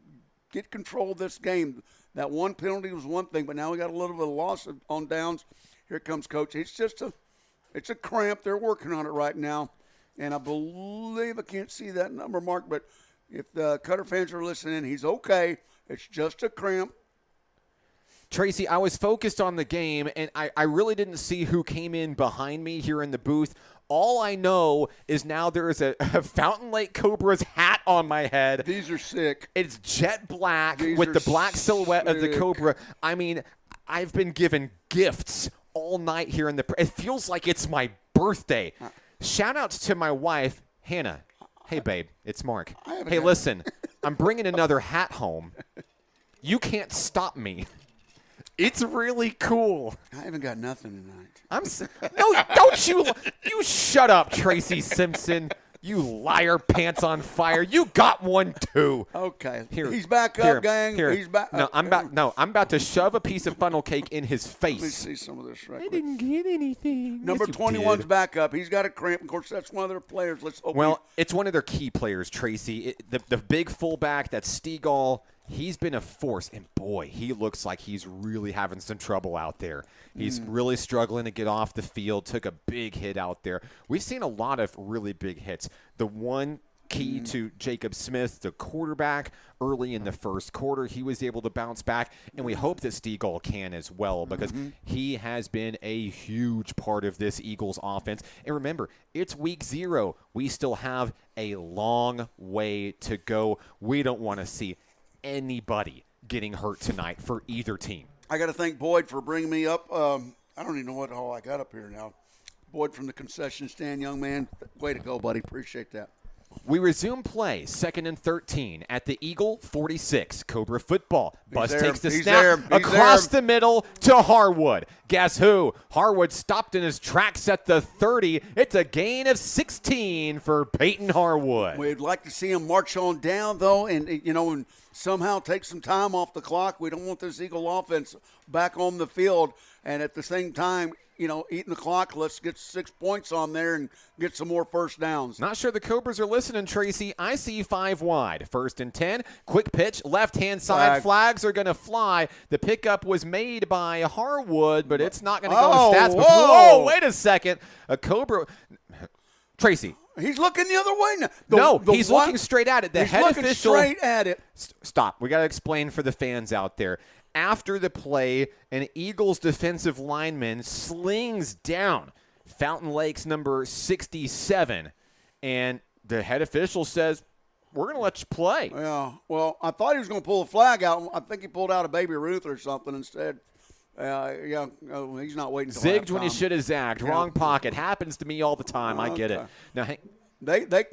get control of this game. That one penalty was one thing, but now we got a little bit of loss on downs. Here comes Coach. It's a cramp. They're working on it right now. And I believe I can't see that number, Mark, but if the Cutter fans are listening, he's okay. It's just a cramp. Tracy, I was focused on the game, and I really didn't see who came in behind me here in the booth. All I know is now there is a Fountain Lake Cobras hat on my head. These are sick. It's jet black with the black silhouette of the Cobra. I mean, I've been given gifts all night here in the – it feels like it's my birthday. Shout-outs to my wife, Hannah. Hey, babe, it's Mark. Hey, listen, I'm bringing another hat home. You can't stop me. It's really cool. I haven't got nothing tonight. No, don't you shut up, Tracy Simpson. You liar, pants on fire. You got one too. Okay. Here, he's back up, gang. He's back. No, I'm about to shove a piece of funnel cake in his face. Let me see some of this right I quick. didn't get anything. Number Yes, 21's back up. He's got a cramp. Of course, that's one of their players. Let's hope. Well, it's one of their key players, Tracy. The big fullback, that's Stegall. He's been a force, and boy, he looks like he's really having some trouble out there. He's really struggling to get off the field, took a big hit out there. We've seen a lot of really big hits. The one key to Jacob Smith, the quarterback, early in the first quarter, he was able to bounce back, and we hope that Stegall can as well because he has been a huge part of this Eagles offense. And remember, it's week 0. We still have a long way to go. We don't want to see anybody getting hurt tonight for either team. I got to thank Boyd for bringing me up. I don't even know what hall I got up here now. Boyd from the concession stand, young man. Way to go, buddy. Appreciate that. We resume play, 2nd and 13 at the Eagle 46. Cobra football. Buss takes the snap across the middle to Harwood. Guess who? Harwood stopped in his tracks at the 30. It's a gain of 16 for Peyton Harwood. We'd like to see him march on down, though, and somehow take some time off the clock. We don't want this Eagle offense back on the field. And at the same time, eating the clock, let's get 6 points on there and get some more first downs. Not sure the Cobras are listening, Tracy. I see 5 wide. 1st and 10. Quick pitch, left-hand side. Flags are going to fly. The pickup was made by Harwood, but it's not going to go in stats. Whoa, wait a second. A Cobra. Tracy. He's looking the other way now. He's looking straight at it. He's looking straight at it. Stop. We got to explain for the fans out there. After the play, an Eagles defensive lineman slings down Fountain Lake's number 67, and the head official says, we're going to let you play. Yeah, well, I thought he was going to pull a flag out. I think he pulled out a Baby Ruth or something instead. He's not waiting until zigged halftime. when he should have zagged. Yeah. Wrong pocket. Happens to me all the time. I get it. Now, hey, They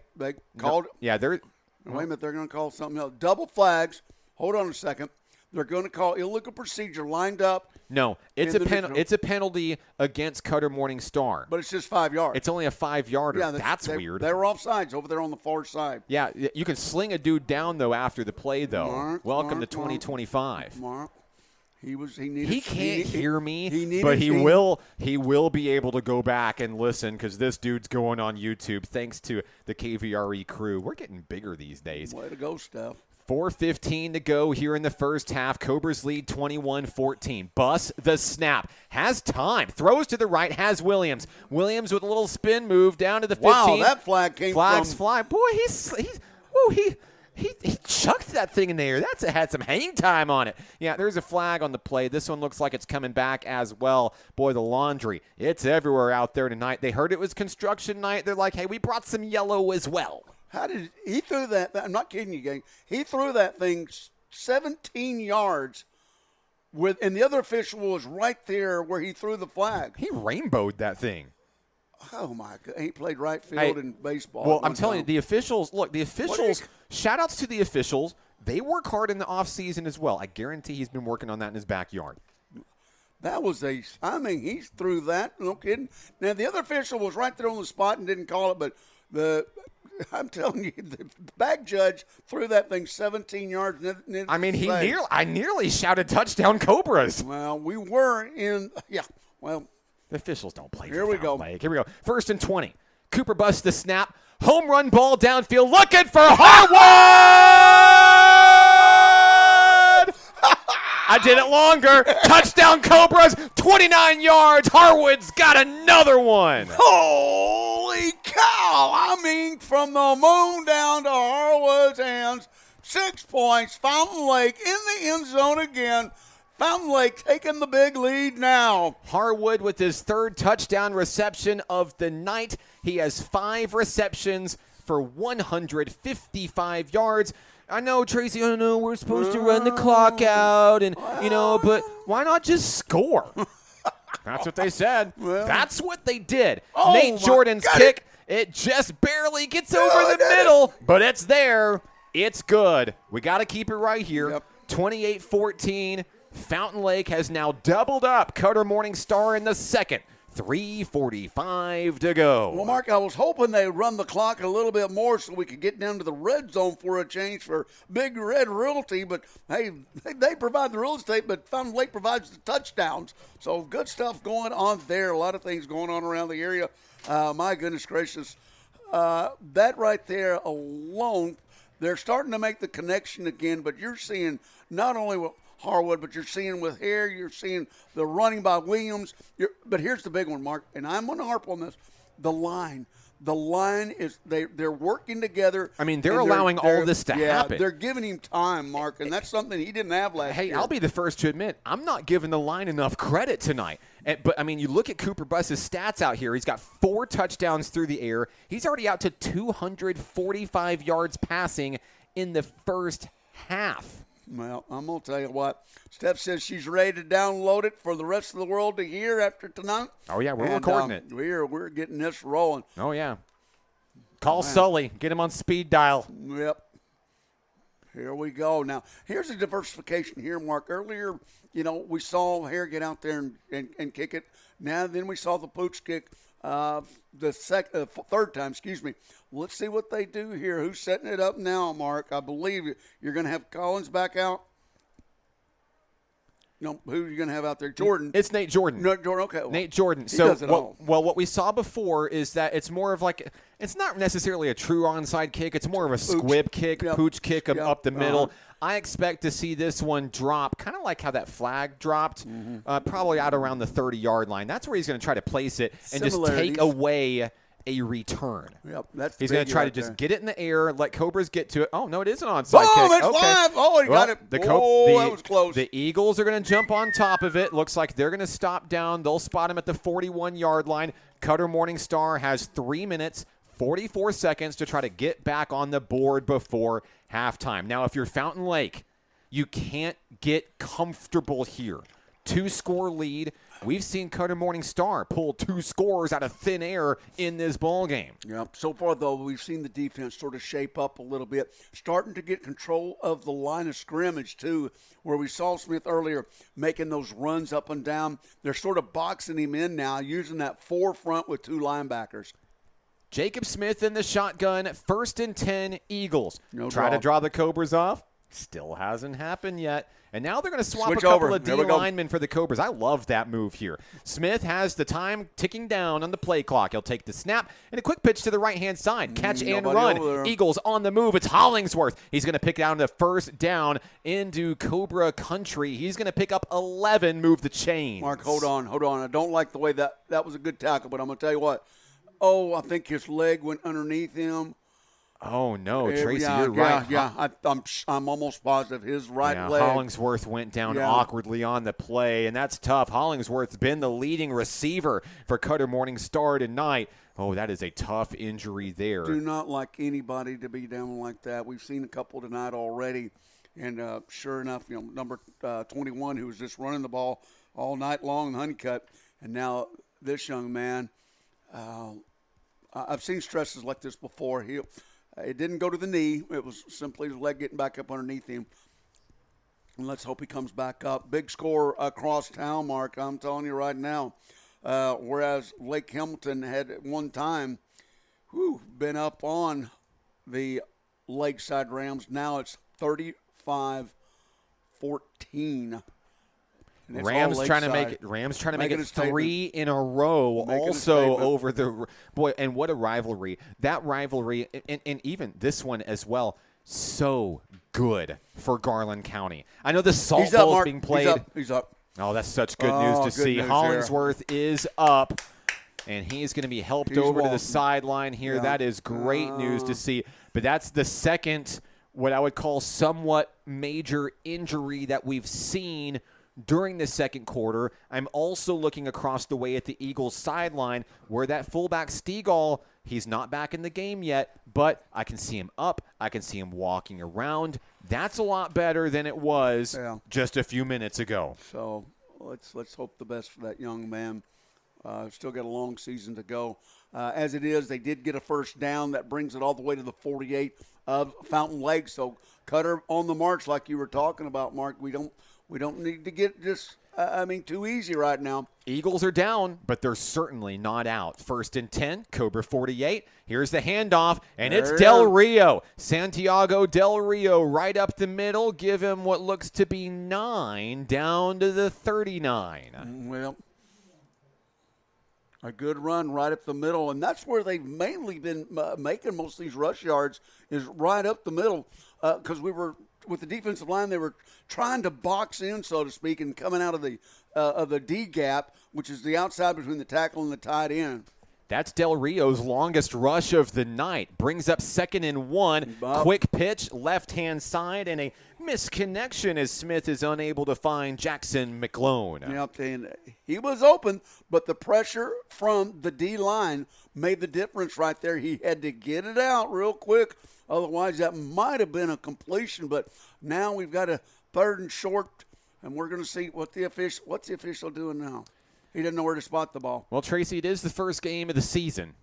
called. Yeah, they're. Wait a minute, they're going to call something else. Double flags. Hold on a second. They're going to call illegal procedure lined up. No, it's a penalty against Cutter Morning Star. But it's just 5 yards. It's only a 5-yarder. Yeah, that's weird. They were offsides over there on the far side. Yeah, you can sling a dude down, though, after the play, though. Welcome to 2025. Mark. He can't hear me, but he will be able to go back and listen because this dude's going on YouTube thanks to the KVRE crew. We're getting bigger these days. Way to go, Steph. 4:15 to go here in the first half. Cobras lead 21-14. Bus the snap. Has time. Throws to the right. Has Williams. Williams with a little spin move down to the 15. Wow, that flag came Flags from. fly. Boy, he chucked that thing in the air. That's had some hang time on it. Yeah, there's a flag on the play. This one looks like it's coming back as well. Boy, the laundry. It's everywhere out there tonight. They heard it was construction night. They're like, hey, we brought some yellow as well. How did he threw that? I'm not kidding you, gang. He threw that thing 17 yards, and the other official was right there where he threw the flag. He rainbowed that thing. Oh my God! He played right field in baseball. Well, I'm telling you, the officials. Look, the officials. Shout outs to the officials. They work hard in the off season as well. I guarantee he's been working on that in his backyard. That was he threw that. No kidding. Now the other official was right there on the spot and didn't call it, but I'm telling you, the back judge threw that thing 17 yards. I mean, I nearly shouted touchdown Cobras. Well, we were in. Yeah. Well, the officials don't play. Here we go. Here we go. 1st and 20. Cooper busts the snap. Home run ball downfield. Looking for Harwood. I did it longer. Touchdown Cobras. 29 yards. Harwood's got another one. Holy cow! I mean, from the moon down to Harwood's hands, 6 points. Fountain Lake in the end zone again. Fountain Lake taking the big lead now. Harwood with his 3rd touchdown reception of the night. He has 5 receptions for 155 yards. I know, Tracy, I know we're supposed to run the clock out, and but why not just score? That's what they said. Well, that's what they did. Oh, Nate Jordan's kick, it just barely gets over the middle, but it's there. It's good. We got to keep it right here. Yep. 28-14. Fountain Lake has now doubled up. Cutter Morning Star in the second. 3:45 to go. Well, Mark, I was hoping they'd run the clock a little bit more so we could get down to the red zone for a change for Big Red Realty. But, hey, they provide the real estate, but Fountain Lake provides the touchdowns. So good stuff going on there. A lot of things going on around the area. My goodness gracious. That right there alone, they're starting to make the connection again. But you're seeing not only what Harwood, but you're seeing with Hare, you're seeing the running by Williams. But here's the big one, Mark, and I'm going to harp on this. The line is they're working together. I mean, they're allowing all this to happen. They're giving him time, Mark, and that's something he didn't have last year. Hey, I'll be the first to admit, I'm not giving the line enough credit tonight. But, I mean, you look at Cooper Buss's stats out here. He's got 4 touchdowns through the air. He's already out to 245 yards passing in the first half. Well, I'm going to tell you what. Steph says she's ready to download it for the rest of the world to hear after tonight. Oh, yeah, we're recording it. We're getting this rolling. Oh, yeah. Call Sully. Get him on speed dial. Yep. Here we go. Now, here's a diversification here, Mark. Earlier, we saw Hare get out there and kick it. Now, then we saw the Pooch kick the third time, Let's see what they do here. Who's setting it up now, Mark? I believe you're going to have Collins back out. No, who are you going to have out there? Jordan. It's Nate Jordan. No, Jordan, okay. Well, Nate Jordan. He does it all. What we saw before is that it's more of like – it's not necessarily a true onside kick. It's more of a squib kick, pooch kick up the middle. I expect to see this one drop, kind of like how that flag dropped, probably out around the 30-yard line. That's where he's going to try to place it and just take away a return. Yep, that's he's going to try to just get it in the air, let Cobras get to it. Oh, no, it is an onside kick. It's live. Oh, he got it. That was close. The Eagles are going to jump on top of it. Looks like they're going to stop down. They'll spot him at the 41-yard line. Cutter Morning Star has 3 minutes, 44 seconds to try to get back on the board before halftime. Now, if you're Fountain Lake, you can't get comfortable here. 2-score lead. We've seen Cutter Morning Star pull 2 scores out of thin air in this ball game. Yeah. So far, though, we've seen the defense sort of shape up a little bit, starting to get control of the line of scrimmage, too, where we saw Smith earlier making those runs up and down. They're sort of boxing him in now, using that forefront with 2 linebackers. Jacob Smith in the shotgun, 1st and 10, Eagles. No Try to draw the Cobras off. Still hasn't happened yet. And now they're going to swap Switch a couple over. of D There we go. linemen for the Cobras. I love that move here. Smith has the time ticking down on the play clock. He'll take the snap and a quick pitch to the right-hand side. Catch and Nobody over run. there. Eagles on the move. It's Hollingsworth. He's going to pick down the first down into Cobra country. He's going to pick up 11, move the chains. Mark, hold on. I don't like the way that was a good tackle, but I'm going to tell you what. Oh, I think his leg went underneath him. Oh, no, Yeah, Tracy, yeah, you're right. Yeah, I'm almost positive his right leg. Hollingsworth went down awkwardly on the play, and that's tough. Hollingsworth's been the leading receiver for Cutter Morningstar tonight. Oh, that is a tough injury there. Do not like anybody to be down like that. We've seen a couple tonight already, and sure enough, number 21 who was just running the ball all night long, Honeycutt, and now this young man. I've seen stresses like this before. It didn't go to the knee. It was simply his leg getting back up underneath him. And let's hope he comes back up. Big score across town, Mark. I'm telling you right now. Whereas Lake Hamilton had at one time been up on the Lakeside Rams. Now it's 35-14. Rams trying to make it 3 in a row. Also over the boy, and what a rivalry! That rivalry, and even this one as well. So good for Garland County. I know the Salt Bowl is being played. He's up. Oh, that's such good news to see. Hollingsworth is up, and he's going to be helped over to the sideline here. Yeah. That is great news to see. But that's the second, what I would call somewhat major injury that we've seen during the second quarter. I'm also looking across the way at the Eagles sideline where that fullback Stegall, he's not back in the game yet, but I can see him up. I can see him walking around. That's a lot better than it was just a few minutes ago. So let's hope the best for that young man. Still got a long season to go. As it is, they did get a first down. That brings it all the way to the 48 of Fountain Lake. So Cutter on the march like you were talking about, Mark. We don't need to get just, too easy right now. Eagles are down, but they're certainly not out. 1st and 10, Cobra 48. Here's the handoff, and it's Del Rio. Santiago Del Rio right up the middle. Give him what looks to be 9 down to the 39. Well, a good run right up the middle, and that's where they've mainly been making most of these rush yards is right up the middle because we were – with the defensive line, they were trying to box in, so to speak, and coming out of the D gap, which is the outside between the tackle and the tight end. That's Del Rio's longest rush of the night. Brings up 2nd and 1. Quick pitch, left-hand side, and a misconnection as Smith is unable to find Jackson McClone. Yep, and he was open, but the pressure from the D-line made the difference right there. He had to get it out real quick. Otherwise, that might have been a completion. But now we've got a 3rd and short, and we're going to see what's the official doing now. He doesn't know where to spot the ball. Well, Tracy, it is the first game of the season,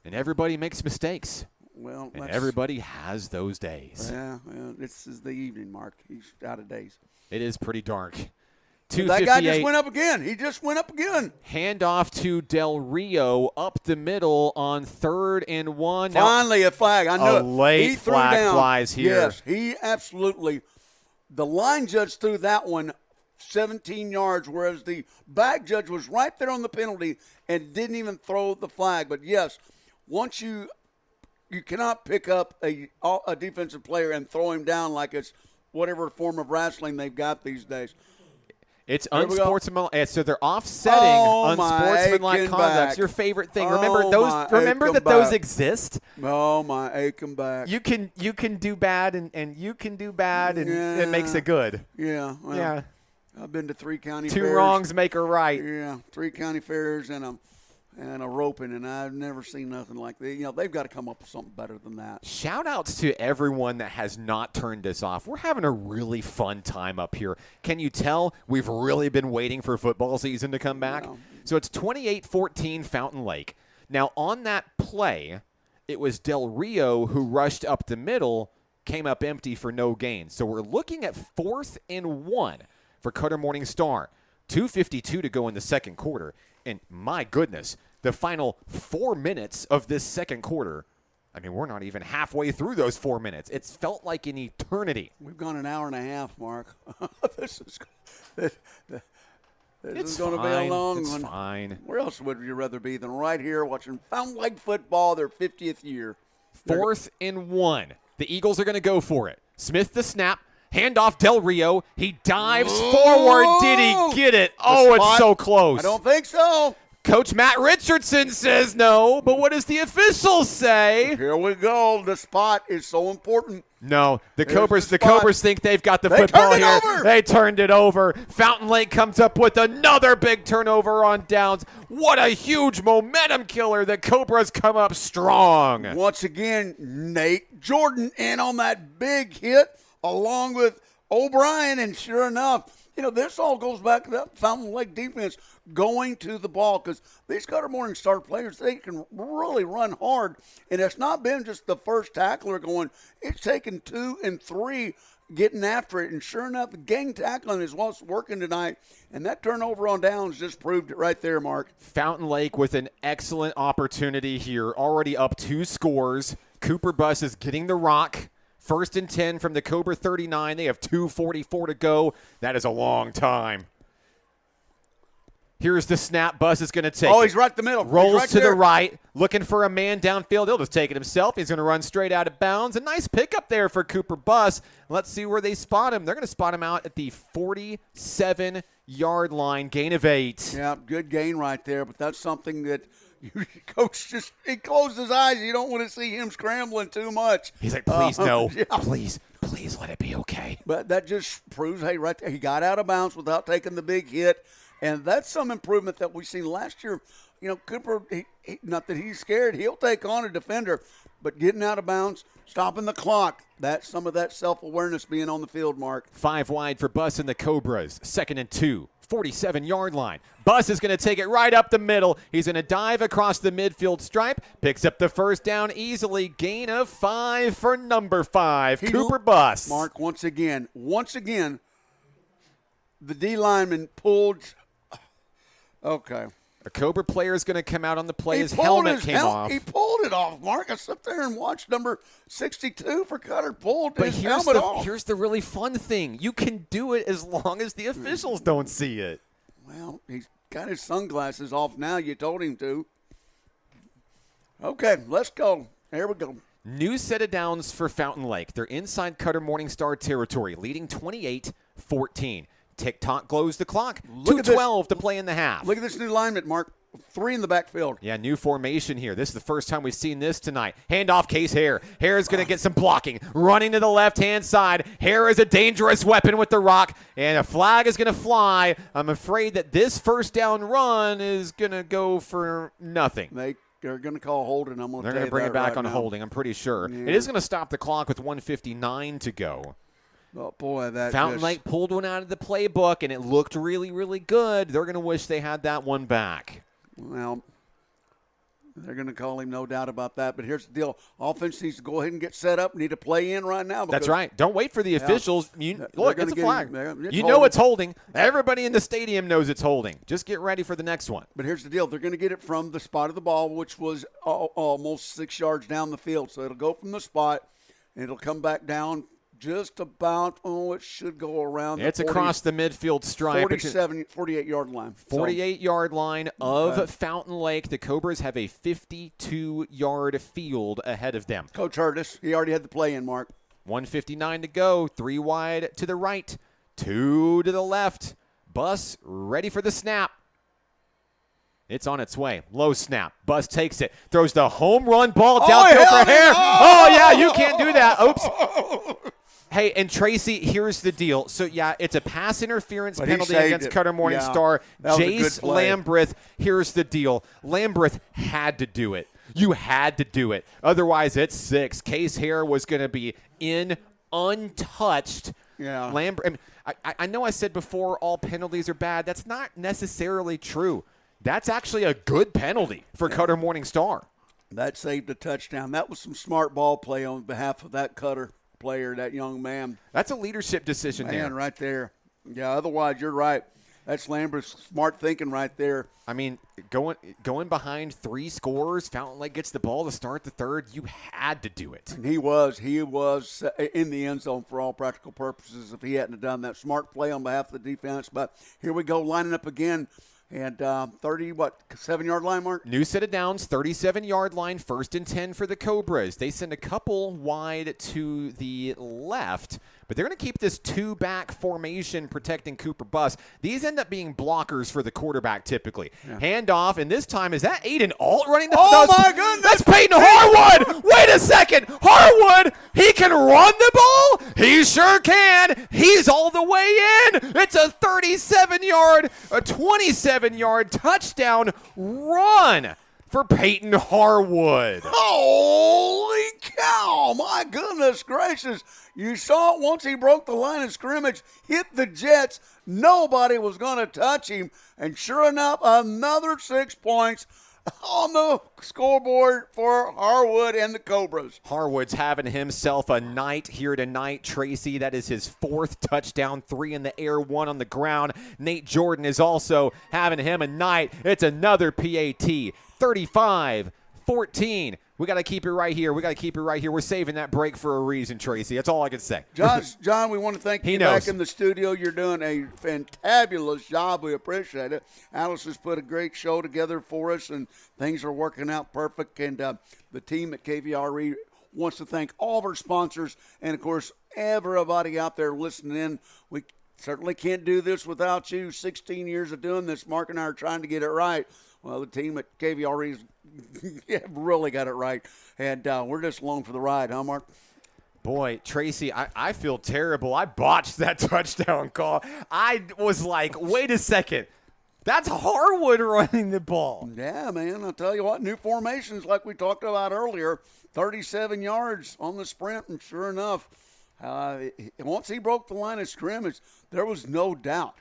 and everybody makes mistakes. Well, and everybody has those days. Yeah, this is the evening, Mark. He's out of days. It is pretty dark. That guy just went up again. He just went up again. Handoff to Del Rio up the middle on 3rd and 1. Finally, a flag. I knew it. A late flag flies here. Yes, he absolutely. The line judge threw that one 17 yards, whereas the back judge was right there on the penalty and didn't even throw the flag. But, yes, once you cannot pick up a defensive player and throw him down like it's whatever form of wrestling they've got these days. It's unsportsmanlike. So they're offsetting unsportsmanlike conduct. It's your favorite thing. Remember those exist. Oh my aching back. You can do bad and you can do bad and it makes it good. Yeah. Well, yeah. I've been to 3 county fairs. 2 wrongs make a right. Yeah, 3 county fairs and a roping, and I've never seen nothing like that. They've got to come up with something better than that. Shout outs to everyone that has not turned us off. We're having a really fun time up here. Can you tell we've really been waiting for football season to come back? Yeah. So it's 28-14 Fountain Lake. Now on that play, it was Del Rio who rushed up the middle, came up empty for no gain. So we're looking at 4th and 1 for Cutter Morningstar. 2:52 to go in the second quarter. And my goodness, the final 4 minutes of this second quarter I mean, we're not even halfway through those 4 minutes. It's felt like an eternity. We've gone an hour and a half, Mark. This is It's going to be fine. a long It's one. fine. Where else would you rather be than right here watching Fountain Lake football, their 50th year? 4th and 1. The Eagles are going to go for it. Smith the snap. Handoff Del Rio. He dives forward. Did he get it? Oh, it's so close. I don't think so. Coach Matt Richardson says no, but what does the officials say? Here we go. The spot is so important. No, the There's Cobras. the The spot. Cobras think they've got the They football turned it here. over. They turned it over. Fountain Lake comes up with another big turnover on downs. What a huge momentum killer! The Cobras come up strong. Once again, Nate Jordan in on that big hit along with O'Brien, and sure enough, this all goes back to that Fountain Lake defense going to the ball, because these Cutter Morning Star players, they can really run hard, and it's not been just the first tackler going. It's taken 2 and 3 getting after it, and sure enough, the gang tackling is what's working tonight, and that turnover on downs just proved it right there, Mark. Fountain Lake with an excellent opportunity here, already up 2 scores. Cooper Bus is getting the rock. 1st and 10 from the Cobra 39. They have 2:44 to go. That is a long time. Here's the snap. Bus is going to take it. He's right in the middle. Rolls right to there. the right, looking for a man downfield. He'll just take it himself. He's going to run straight out of bounds. A nice pickup there for Cooper Bus. Let's see where they spot him. They're going to spot him out at the 47-yard line, gain of 8. Yeah, good gain right there, but that's something that coach he closed his eyes. You don't want to see him scrambling too much. He's like, please, no. Yeah. Please let it be okay. But that just proves, hey, right there, he got out of bounds without taking the big hit, and that's some improvement that we've seen last year. Cooper, not that he's scared, he'll take on a defender, but getting out of bounds, stopping the clock, that's some of that self-awareness being on the field, Mark. 5 wide for Bus and the Cobras. 2nd and 2. 47-yard line. Bus is going to take it right up the middle. He's going to dive across the midfield stripe. Picks up the first down easily. Gain of 5 for number 5. Cooper Bus. Mark, once again, the D lineman pulled. Okay. A Cobra player is going to come out on the play. He His pulled helmet came off. He pulled it off, Mark. I sat there and watched number 62 for Cutter pulled But his here's helmet off. here's the really fun thing. You can do it as long as the officials don't see it. Well, he's got his sunglasses off now. You told him to. Okay, let's go. Here we go. New set of downs for Fountain Lake. They're inside Cutter Morningstar territory, leading 28-14. Tick-tock glows the clock. Look at this. 2:12 to play in the half. Look at this new lineman, Mark. 3 in the backfield. Yeah, new formation here. This is the first time we've seen this tonight. Handoff Case Hare. Hare is going to get some blocking. Running to the left-hand side. Hare is a dangerous weapon with the rock, and a flag is going to fly. I'm afraid that this first down run is going to go for nothing. They're going to call holding. I'm going to They're going to bring it back on now. holding, I'm pretty sure. Yeah. It is going to stop the clock with 1:59 to go. Oh, boy, that Fountain Lake pulled one out of the playbook, and it looked really, really good. They're going to wish they had that one back. Well, they're going to call him, no doubt about that. But here's the deal. Offense needs to go ahead and get set up, need to play in right now. That's right. Don't wait for the officials. Look, it's a flag. It's You know it's holding. Everybody in the stadium knows it's holding. Just get ready for the next one. But here's the deal. They're going to get it from the spot of the ball, which was almost 6 yards down the field. So it'll go from the spot, and it'll come back down just about, it should go around. It's across the midfield stripe. 48-yard line. 48-yard line of Fountain Lake. The Cobras have a 52-yard field ahead of them. Coach heard us. He already had the play in, Mark. 1:59 to go. 3 wide to the right. 2 to the left. Bus ready for the snap. It's on its way. Low snap. Bus takes it. Throws the home run ball downfield for Hare. Oh, yeah, you can't do that. Oops. Hey, and Tracy, here's the deal. So, yeah, it's a pass interference penalty against Cutter Morningstar. Jace Lambreth, here's the deal. Lambreth had to do it. You had to do it. Otherwise, it's 6. Case Hare was going to be in untouched. Yeah. I know I said before all penalties are bad. That's not necessarily true. That's actually a good penalty for Cutter Morningstar. That saved a touchdown. That was some smart ball play on behalf of that Cutter player, that young man. That's a leadership decision there. Man, right there. Yeah, otherwise, you're right. That's Lambert's smart thinking right there. I mean, going behind 3 scores, Fountain Lake gets the ball to start the third. You had to do it. And he was in the end zone for all practical purposes if he hadn't have done that smart play on behalf of the defense. But here we go, lining up again. And 7-yard line, Mark? New set of downs, 37-yard line, 1st and 10 for the Cobras. They send a couple wide to the left, but they're going to keep this 2-back formation protecting Cooper Bus. These end up being blockers for the quarterback typically. Yeah. Handoff, and this time, is that Aiden Alt running the my goodness! That's Peyton Harwood! Wait a second! Harwood, he can run the ball? He sure can! He's all the way in! It's a 37-yard, a 27-yard touchdown run for Peyton Harwood. Holy cow! My goodness gracious. You saw it once he broke the line of scrimmage, hit the Jets. Nobody was going to touch him. And sure enough, another 6 points on the scoreboard for Harwood and the Cobras. Harwood's having himself a night here tonight, Tracy. That is his 4th touchdown, 3 in the air, 1 on the ground. Nate Jordan is also having him a night. It's another PAT, 35-14. We got to keep it right here. We're saving that break for a reason, Tracy. That's all I can say. John, we want to thank you back in the studio. You're doing a fantabulous job. We appreciate it. Alice has put a great show together for us, and things are working out perfect. And the team at KVRE wants to thank all of our sponsors and, of course, everybody out there listening in. We certainly can't do this without you. 16 years of doing this. Mark and I are trying to get it right. Well, the team at KVRE's really got it right, and we're just along for the ride, huh, Mark? Boy, Tracy, I feel terrible. I botched that touchdown call. I was like, wait a second. That's Harwood running the ball. Yeah, man, I'll tell you what, new formations like we talked about earlier, 37 yards on the sprint, and sure enough, once he broke the line of scrimmage, there was no doubt.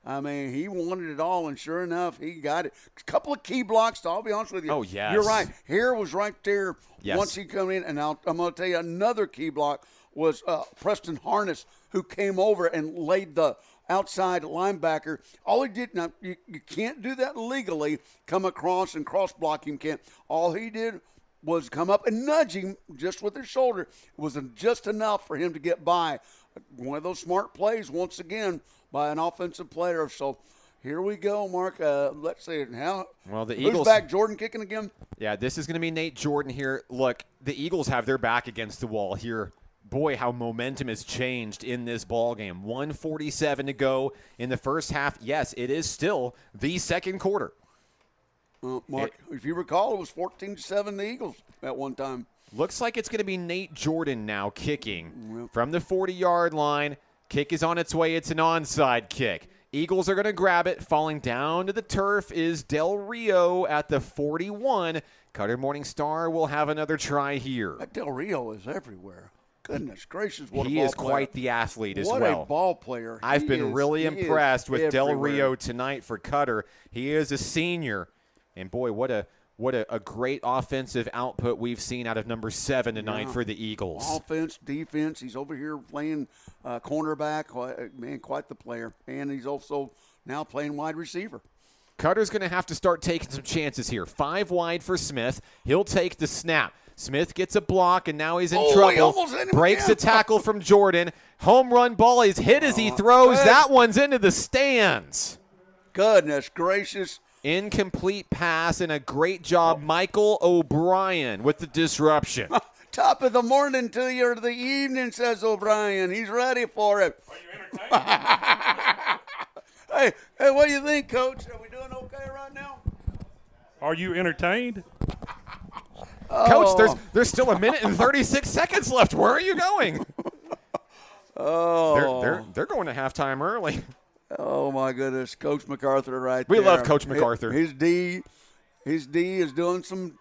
I mean, he wanted it all, and sure enough, he got it. A couple of key blocks, I'll be honest with you. Oh, yes. You're right. Here was right there yes. once he come in, and I'm going to tell you another key block was Preston Harness, who came over and laid the outside linebacker. All he did, now you can't do that legally, come across and cross-block him, can't. All he did was come up and nudge him just with his shoulder. It was just enough for him to get by. One of those smart plays, once again, by an offensive player. So here we go, Mark. Let's see. Well, the who's Eagles back? Jordan kicking again? Yeah, this is going to be Nate Jordan here. Look, the Eagles have their back against the wall here. Boy, how momentum has changed in this ball game. 1:47 to go in the first half. Yes, it is still the second quarter. Mark, if you recall, it was 14-7 the Eagles at one time. Looks like it's going to be Nate Jordan now kicking from the 40-yard line. Kick is on its way. It's an onside kick. Eagles are going to grab it. Falling down to the turf is Del Rio at the 41. Cutter Morning Star will have another try here. That Del Rio is everywhere. Goodness gracious, what he a ball is player. Quite the athlete as what well. What a ball player. I've been really impressed with Del everywhere. Rio tonight for Cutter. He is a senior. And, boy, what a great offensive output we've seen out of number 7 tonight for the Eagles. Offense, defense. He's over here playing cornerback. Man, quite the player. And he's also now playing wide receiver. Cutter's going to have to start taking some chances here. 5 wide for Smith. He'll take the snap. Smith gets a block, and now he's in trouble. Breaks a tackle from Jordan. Home run ball. He's hit as he throws. That one's into the stands. Goodness gracious. Incomplete pass, and a great job, Michael O'Brien, with the disruption. Top of the morning to you, or the evening, says O'Brien. He's ready for it. Are you entertained? Hey, what do you think, Coach? Are we doing okay right now? Are you entertained? Coach, there's still a minute and 36 seconds left. Where are you going? They're going to halftime early. Oh, my goodness. Coach MacArthur right there. We love Coach MacArthur. His D is doing some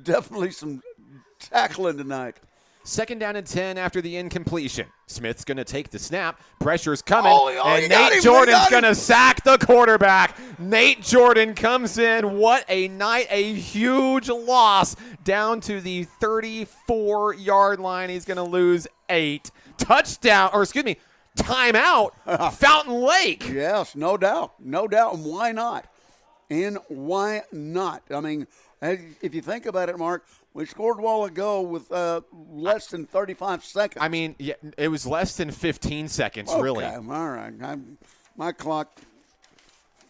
definitely some tackling tonight. 2nd down and 10 after the incompletion. Smith's going to take the snap. Pressure's coming. And Nate Jordan's going to sack the quarterback. Nate Jordan comes in. What a night. A huge loss down to the 34-yard line. He's going to lose 8. Timeout, Fountain Lake. Yes, no doubt. No doubt. And why not? And why not? I mean, if you think about it, Mark, we scored a while ago with less than 35 seconds. I mean, yeah, it was less than 15 seconds, really. Okay, all right. My clock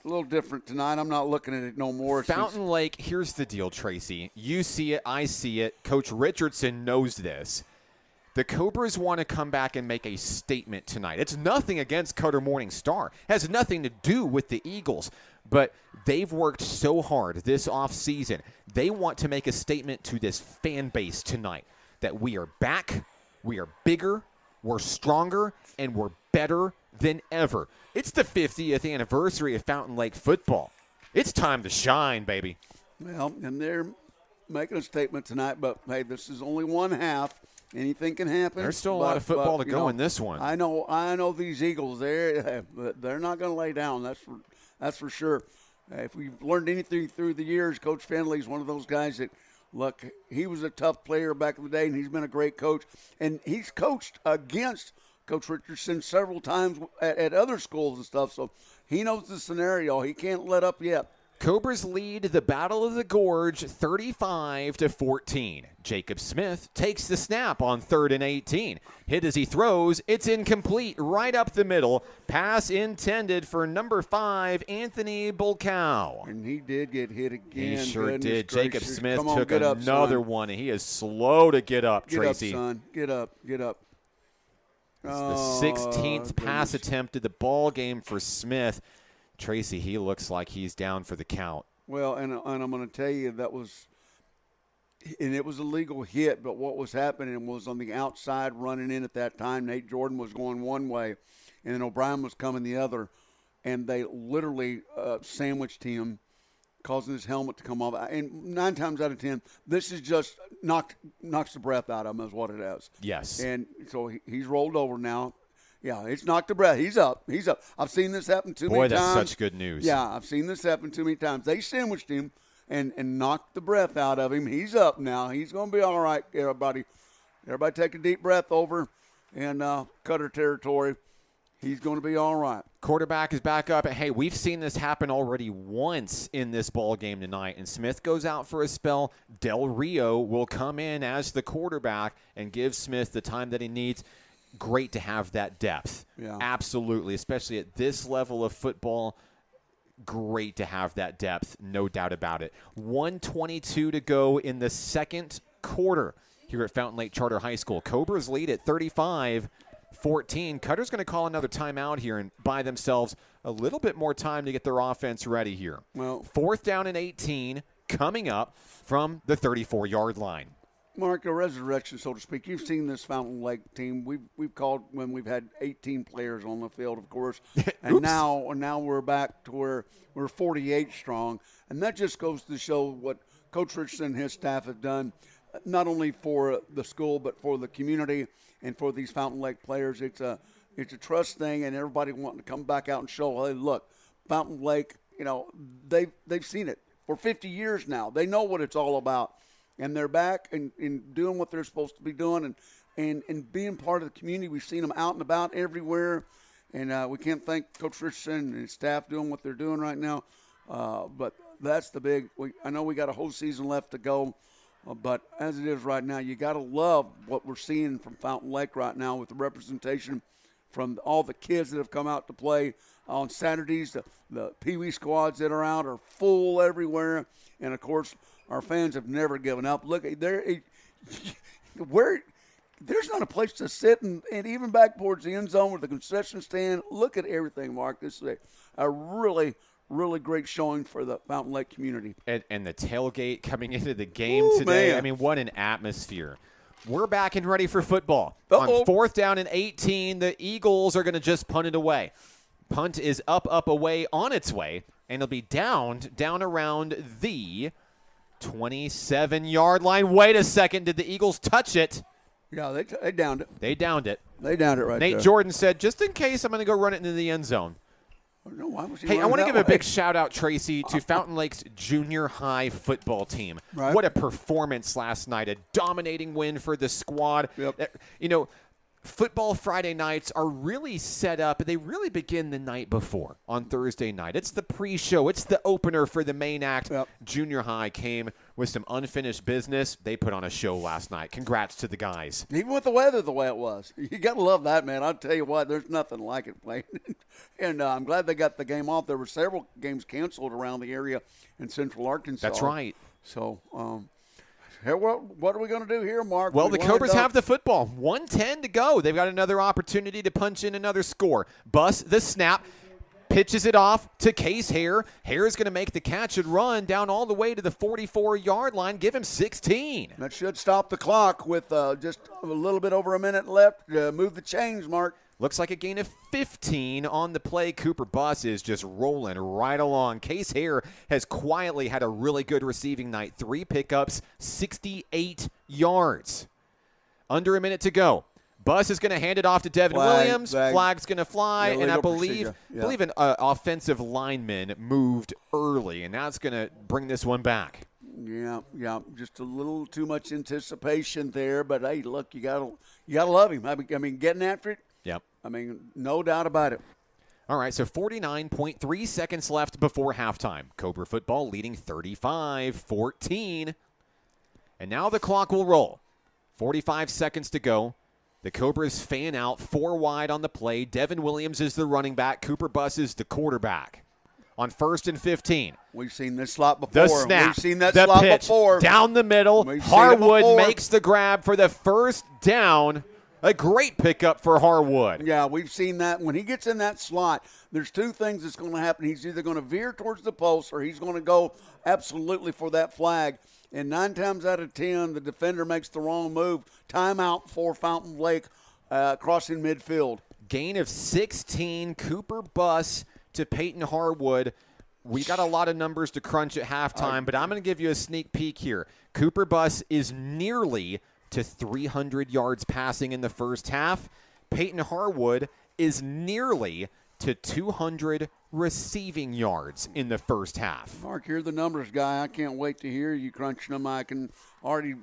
a little different tonight. I'm not looking at it no more. Fountain Lake, here's the deal, Tracy. You see it, I see it. Coach Richardson knows this. The Cobras want to come back and make a statement tonight. It's nothing against Cutter Morning Star. It has nothing to do with the Eagles. But they've worked so hard this offseason. They want to make a statement to this fan base tonight that we are back, we are bigger, we're stronger, and we're better than ever. It's the 50th anniversary of Fountain Lake football. It's time to shine, baby. Well, and they're making a statement tonight, but, hey, this is only one half. Anything can happen. There's still a lot of football to go in this one. I know these Eagles. They're not going to lay down. That's for sure. If we've learned anything through the years, Coach Finley's one of those guys that, look, he was a tough player back in the day, and he's been a great coach. And he's coached against Coach Richardson several times at other schools and stuff, so he knows the scenario. He can't let up yet. Cobras lead the Battle of the Gorge 35-14. Jacob Smith takes the snap on 3rd and 18. Hit as he throws. It's incomplete right up the middle. Pass intended for number 5, Anthony Bulkow. And he did get hit again. He sure Goodness did. gracious. Jacob Smith Come on, took get up, another son. one, and he is slow to get up, Tracy. Get up, son. Get up. It's the 16th pass goodness. attempt of the ball game for Smith. Tracy, he looks like he's down for the count. Well, and I'm going to tell you it was a legal hit, but what was happening was on the outside running in at that time, Nate Jordan was going one way, and then O'Brien was coming the other, and they literally sandwiched him, causing his helmet to come off. And 9 times out of 10, this is just knocks the breath out of him is what it is. Yes. And so he's rolled over now. Yeah, it's knocked the breath. He's up. I've seen this happen too many times. Boy, that's such good news. Yeah, I've seen this happen too many times. They sandwiched him and knocked the breath out of him. He's up now. He's going to be all right, everybody. Everybody take a deep breath over in Cutter territory. He's going to be all right. Quarterback is back up. Hey, we've seen this happen already once in this ball game tonight, and Smith goes out for a spell. Del Rio will come in as the quarterback and give Smith the time that he needs. Great to have that depth. Yeah. Absolutely, especially at this level of football. Great to have that depth, no doubt about it. 1:22 to go in the second quarter here at Fountain Lake Charter High School. Cobras lead at 35-14. Cutter's going to call another timeout here and buy themselves a little bit more time to get their offense ready here. Well, 4th down and 18 coming up from the 34-yard line. Mark, a resurrection, so to speak. You've seen this Fountain Lake team. We've called when we've had 18 players on the field, of course, and now we're back to where we're 48 strong, and that just goes to show what Coach Richardson and his staff have done, not only for the school but for the community and for these Fountain Lake players. It's a trust thing, and everybody wanting to come back out and show, hey, look, Fountain Lake, they've seen it for 50 years now. They know what it's all about. And they're back and doing what they're supposed to be doing and being part of the community. We've seen them out and about everywhere. And we can't thank Coach Richardson and his staff doing what they're doing right now. But that's the big – I know we got a whole season left to go. But as it is right now, you got to love what we're seeing from Fountain Lake right now with the representation from all the kids that have come out to play on Saturdays. The Pee Wee squads that are out are full everywhere. And, of course – our fans have never given up. Look, there's not a place to sit, and even back towards the end zone with the concession stand. Look at everything, Mark. This is a really, really great showing for the Fountain Lake community. And the tailgate coming into the game today. Man. I mean, what an atmosphere. We're back and ready for football. Uh-oh. On 4th down and 18, the Eagles are going to just punt it away. Punt is up, away, on its way, and it'll be down around the 27-yard line. Wait a second. Did the Eagles touch it? Yeah, they downed it. They downed it. They downed it right there. Nate Jordan said, just in case, I'm going to go run it into the end zone. No, why was he Hey, I running want to that give a way? big shout-out, Tracy, to Fountain Lake's junior high football team. Right. What a performance last night. A dominating win for the squad. Yep. football Friday nights are really set up. They really begin the night before on Thursday night. It's the pre-show. It's the opener for the main act. Yep. Junior high came with some unfinished business. They put on a show last night. Congrats to the guys. Even with the weather the way it was. You got to love that, man. I'll tell you what, there's nothing like it playing. And I'm glad they got the game off. There were several games canceled around the area in Central Arkansas. That's right. So, hey, what are we going to do here, Mark? Well, We the lined Cobras up. have the football. 1:10 to go. They've got another opportunity to punch in another score. Bus the snap. Pitches it off to Case Hare. Hare's going to make the catch and run down all the way to the 44-yard line. Give him 16. That should stop the clock with just a little bit over a minute left. Move the chains, Mark. Looks like a gain of 15 on the play. Cooper Bus is just rolling right along. Case Hare has quietly had a really good receiving night. 3 pickups, 68 yards. Under a minute to go. Bus is going to hand it off to Devin Williams. Flag's going to fly, and I believe an offensive lineman moved early, and that's going to bring this one back. Yeah, just a little too much anticipation there. But hey, look, you gotta love him. I mean, getting after it. Yep. I mean, no doubt about it. All right, so 49.3 seconds left before halftime. Cobra football leading 35-14. And now the clock will roll. 45 seconds to go. The Cobras fan out 4 wide on the play. Devin Williams is the running back. Cooper Bus is the quarterback. On 1st and 15. We've seen this slot before. The snap. We've seen that the slot pitch, before. Down the middle. We've seen it Harwood before. makes the grab for the first down. A great pickup for Harwood. Yeah, we've seen that. When he gets in that slot, there's 2 things that's going to happen. He's either going to veer towards the post or he's going to go absolutely for that flag. And 9 times out of 10, the defender makes the wrong move. Timeout for Fountain Lake crossing midfield. Gain of 16. Cooper Bus to Peyton Harwood. We got a lot of numbers to crunch at halftime, but I'm going to give you a sneak peek here. Cooper Bus is nearly to 300 yards passing in the first half. Peyton Harwood is nearly to 200 receiving yards in the first half. Mark, you're the numbers guy. I can't wait to hear you crunching them. I can already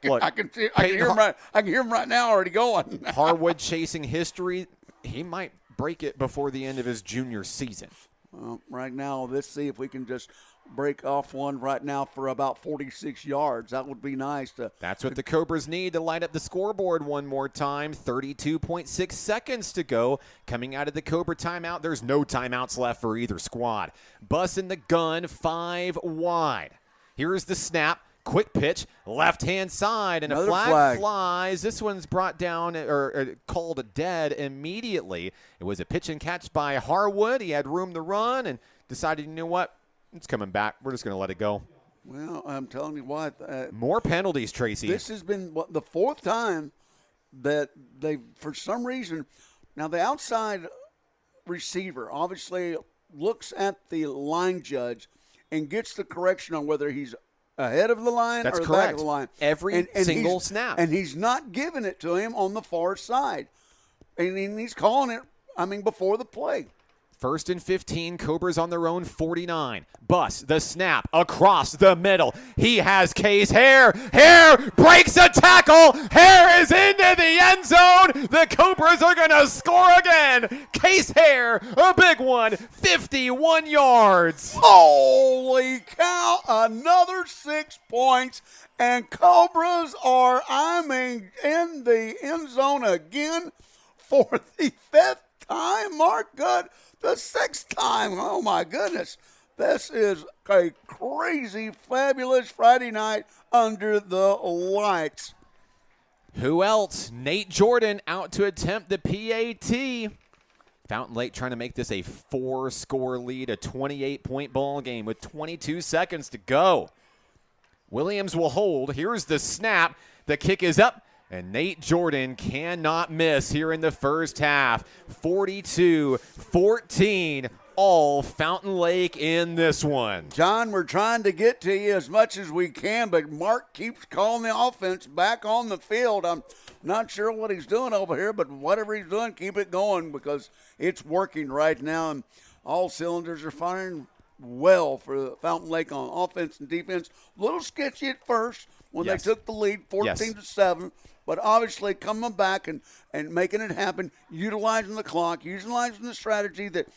Look, I can hear him right now already going. Harwood chasing history. He might break it before the end of his junior season. Well, right now, let's see if we can just break off one right now for about 46 yards. That would be nice. That's what the Cobras need to light up the scoreboard one more time. 32.6 seconds to go. Coming out of the Cobra timeout, there's no timeouts left for either squad. Bus in the gun, 5 wide. Here's the snap. Quick pitch, left-hand side, and Another a flag flies. This one's brought down or called dead immediately. It was a pitch and catch by Harwood. He had room to run and decided, you know what? It's coming back. We're just going to let it go. Well, I'm telling you what. More penalties, Tracy. This has been the 4th time that they, for some reason, now the outside receiver obviously looks at the line judge and gets the correction on whether he's ahead of the line That's or correct. back of the line. Every single snap. And he's not giving it to him on the far side. And he's calling it, before the play. 1st and 15, Cobras on their own 49. Bus, the snap, across the middle. He has Case Hare. Hare breaks a tackle. Hare is into the end zone. The Cobras are going to score again. Case Hare, a big one, 51 yards. Holy cow, another 6 points. And Cobras are, in the end zone again for the 5th time. Mark, good. The 6th time. Oh, my goodness. This is a crazy, fabulous Friday night under the lights. Who else? Nate Jordan out to attempt the PAT. Fountain Lake trying to make this a 4-score lead, a 28-point ball game with 22 seconds to go. Williams will hold. Here's the snap. The kick is up. And Nate Jordan cannot miss here in the first half. 42-14, all Fountain Lake in this one. John, we're trying to get to you as much as we can, but Mark keeps calling the offense back on the field. I'm not sure what he's doing over here, but whatever he's doing, keep it going because it's working right now, and all cylinders are firing well for Fountain Lake on offense and defense. A little sketchy at first when Yes. they took the lead 14-7. But obviously coming back and making it happen, utilizing the clock, utilizing the strategy that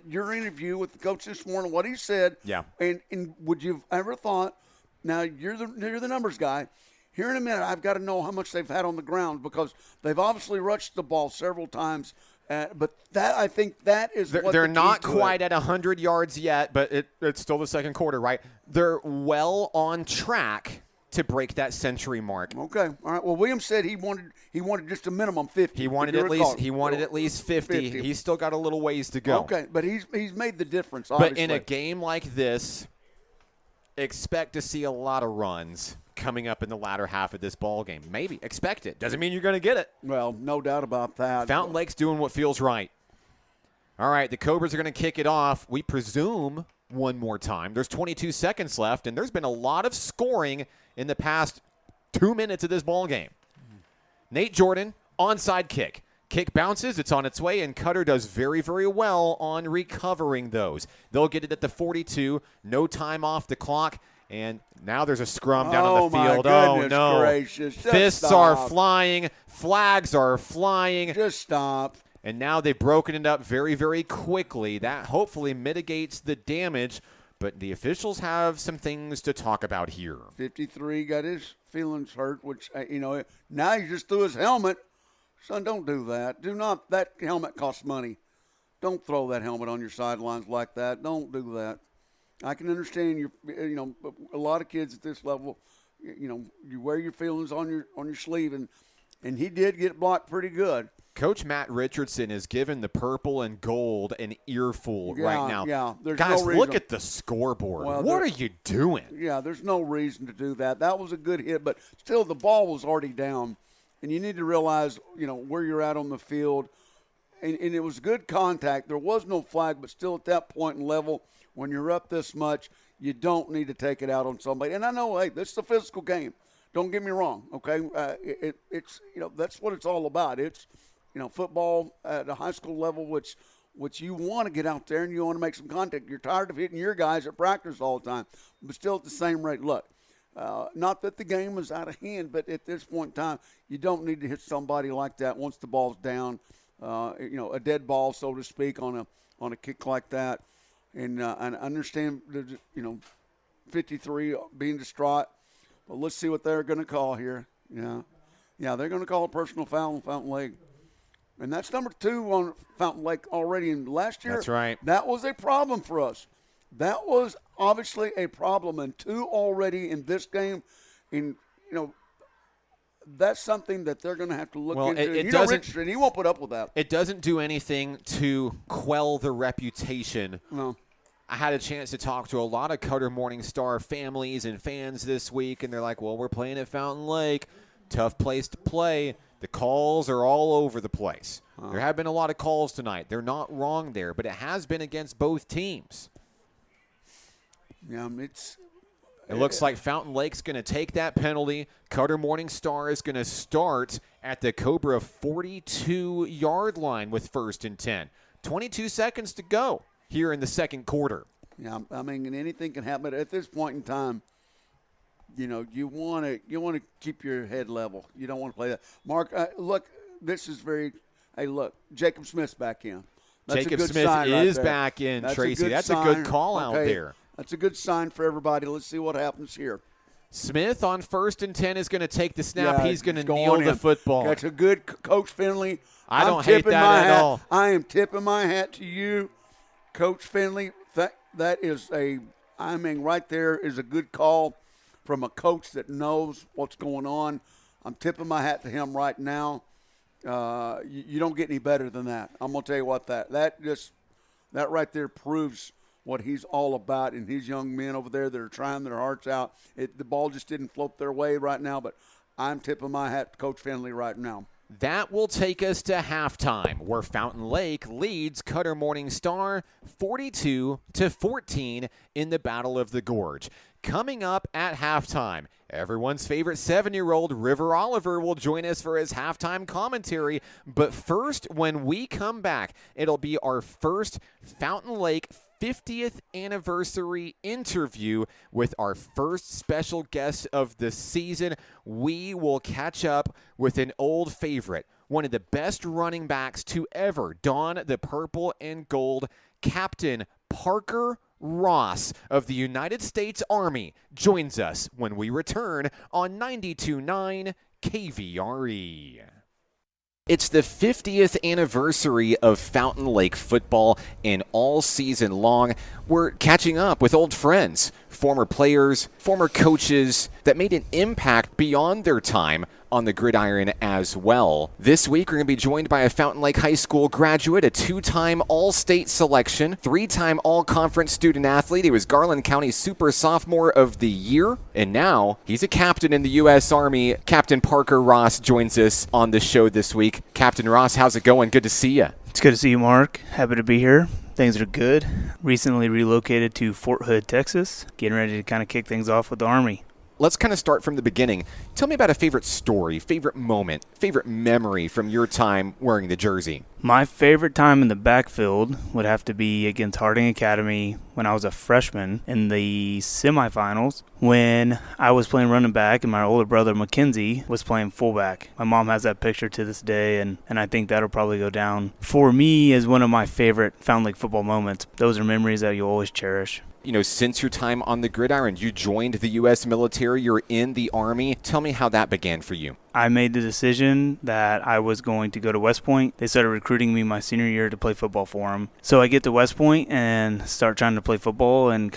your interview with the coach this morning, what he said. Yeah. And would you have ever thought, now you're the numbers guy, here in a minute I've got to know how much they've had on the ground because they've obviously rushed the ball several times. But that I think that is what they're the key not to quite it. at 100 yards yet, but it's still the second quarter, right? They're well on track to break that century mark. Okay, all right. Well, Williams said he wanted just a minimum 50. He wanted if at you recall. least 50. He's still got a little ways to go. Okay, but he's made the difference. Obviously. But in a game like this, expect to see a lot of runs coming up in the latter half of this ball game. Maybe expect it. Doesn't mean you're going to get it. Well, no doubt about that. Fountain Lake's doing what feels right. All right, the Cobras are going to kick it off. We presume one more time. There's 22 seconds left, and there's been a lot of scoring in the past 2 minutes of this ball game. Nate Jordan, onside kick. Kick bounces, it's on its way, and Cutter does very, very well on recovering those. They'll get it at the 42, no time off the clock, and now there's a scrum down on the field. Oh, my goodness no. gracious. Just Fists stop. are flying, flags are flying. Just stop. And now they've broken it up very, very quickly. That hopefully mitigates the damage, but the officials have some things to talk about here. 53 got his feelings hurt, which, now he just threw his helmet. Son, don't do that. Do not. That helmet costs money. Don't throw that helmet on your sidelines like that. Don't do that. I can understand a lot of kids at this level, you wear your feelings on your sleeve, and he did get blocked pretty good. Coach Matt Richardson has given the purple and gold an earful right now. Yeah, there's Guys, no reason. look at the scoreboard. Well, what are you doing? Yeah, there's no reason to do that. That was a good hit, but still the ball was already down. And you need to realize, where you're at on the field. And it was good contact. There was no flag, but still at that point and level, when you're up this much, you don't need to take it out on somebody. And I know, hey, this is a physical game. Don't get me wrong, okay? It's that's what it's all about. It's, football at a high school level, which you want to get out there and you want to make some contact. You're tired of hitting your guys at practice all the time, but still at the same rate. Look, not that the game is out of hand, but at this point in time, you don't need to hit somebody like that once the ball's down. A dead ball, so to speak, on a kick like that. And I understand, 53 being distraught. But let's see what they're going to call here. Yeah, they're going to call a personal foul on Fountain Lake. And that's number 2 on Fountain Lake already. And last year, That's right. That was a problem for us. That was obviously a problem. And 2 already in this game. And, that's something that they're going to have to look into. It doesn't. Richardson, he won't put up with that. It doesn't do anything to quell the reputation. No. I had a chance to talk to a lot of Cutter Morningstar families and fans this week, and they're like, well, we're playing at Fountain Lake. Tough place to play. The calls are all over the place. There have been a lot of calls tonight. They're not wrong there, but it has been against both teams. Yeah, It looks like Fountain Lake's going to take that penalty. Cutter Morningstar is going to start at the Cobra 42-yard line with 1st and 10. 22 seconds to go here in the second quarter. Yeah, and anything can happen. But at this point in time, you want to keep your head level. You don't want to play that. Mark, look, this is very. Hey, look, Jacob Smith's back in. That's Jacob a good Smith sign right is there. back in, That's Tracy. That's a sign. good call out there. That's a good sign for everybody. Let's see what happens here. Smith on 1st and 10 is going to take the snap. Yeah, He's going to going kneel the in. football. That's a good Coach Finley. I don't I'm hate tipping that my at hat. all. I am tipping my hat to you, Coach Finley. That is right there is a good call from a coach that knows what's going on. I'm tipping my hat to him right now. You don't get any better than that. I'm going to tell you what, that right there proves what he's all about, and his young men over there that are trying their hearts out. The ball just didn't float their way right now, but I'm tipping my hat to Coach Finley right now. That will take us to halftime, where Fountain Lake leads Cutter Morningstar 42-14 in the Battle of the Gorge. Coming up at halftime, everyone's favorite 7-year-old River Oliver will join us for his halftime commentary. But first, when we come back, it'll be our first Fountain Lake 50th anniversary interview with our first special guest of the season. We will catch up with an old favorite, one of the best running backs to ever don the purple and gold, Captain Parker Ross of the United States Army joins us when we return on 92.9 KVRE. It's the 50th anniversary of Fountain Lake football, and all season long, we're catching up with old friends, former players, former coaches that made an impact beyond their time on the gridiron as well. This week, we're going to be joined by a Fountain Lake High School graduate, a two-time All-State selection, three-time All-Conference student athlete. He was Garland County Super Sophomore of the Year, and now he's a captain in the U.S. Army. Captain Parker Ross joins us on the show this week. Captain Ross, how's it going? Good to see you. It's good to see you, Mark. Happy to be here. Things are good. Recently relocated to Fort Hood, Texas. Getting ready to kind of kick things off with the Army. Let's kind of start from the beginning. Tell me about a favorite story, favorite moment, favorite memory from your time wearing the jersey. My favorite time in the backfield would have to be against Harding Academy when I was a freshman in the semifinals when I was playing running back and my older brother Mackenzie was playing fullback. My mom has that picture to this day, and I think that'll probably go down for me as one of my favorite Fountain Lake football moments. Those are memories that you'll always cherish. You know, since your time on the gridiron, you joined the U.S. military, you're in the Army. Tell me how that began for you. I made the decision that I was going to go to West Point. They started recruiting me my senior year to play football for them. So I get to West Point and start trying to play football, and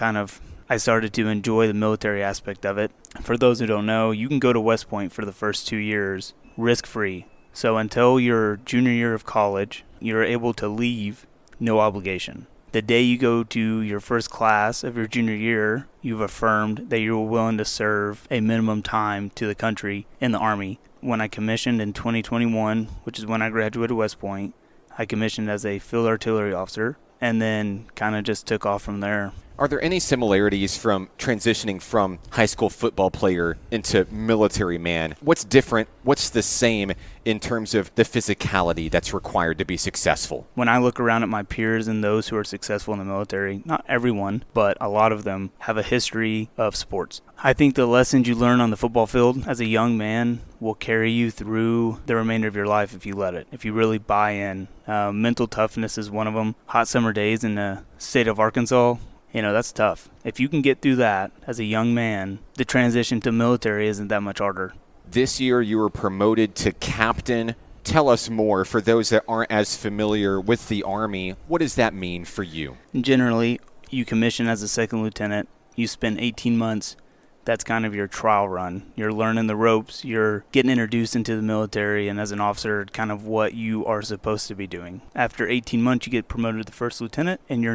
I started to enjoy the military aspect of it. For those who don't know, you can go to West Point for the first 2 years risk-free. So until your junior year of college, you're able to leave, no obligation. The day you go to your first class of your junior year, you've affirmed that you're willing to serve a minimum time to the country in the Army. When I commissioned in 2021, which is when I graduated West Point, I commissioned as a field artillery officer and then kind of just took off from there. Are there any similarities from transitioning from high school football player into military man? What's different? What's the same in terms of the physicality that's required to be successful? When I look around at my peers and those who are successful in the military, not everyone, but a lot of them have a history of sports. I think the lessons you learn on the football field as a young man will carry you through the remainder of your life if you let it, if you really buy in. Mental toughness is one of them. Hot summer days in the state of Arkansas, that's tough. If you can get through that as a young man, the transition to military isn't that much harder. This year you were promoted to captain. Tell us more for those that aren't as familiar with the Army. What does that mean for you? Generally, you commission as a second lieutenant. You spend 18 months. That's kind of your trial run. You're learning the ropes. You're getting introduced into the military, and as an officer, kind of what you are supposed to be doing. After 18 months, you get promoted to first lieutenant, and your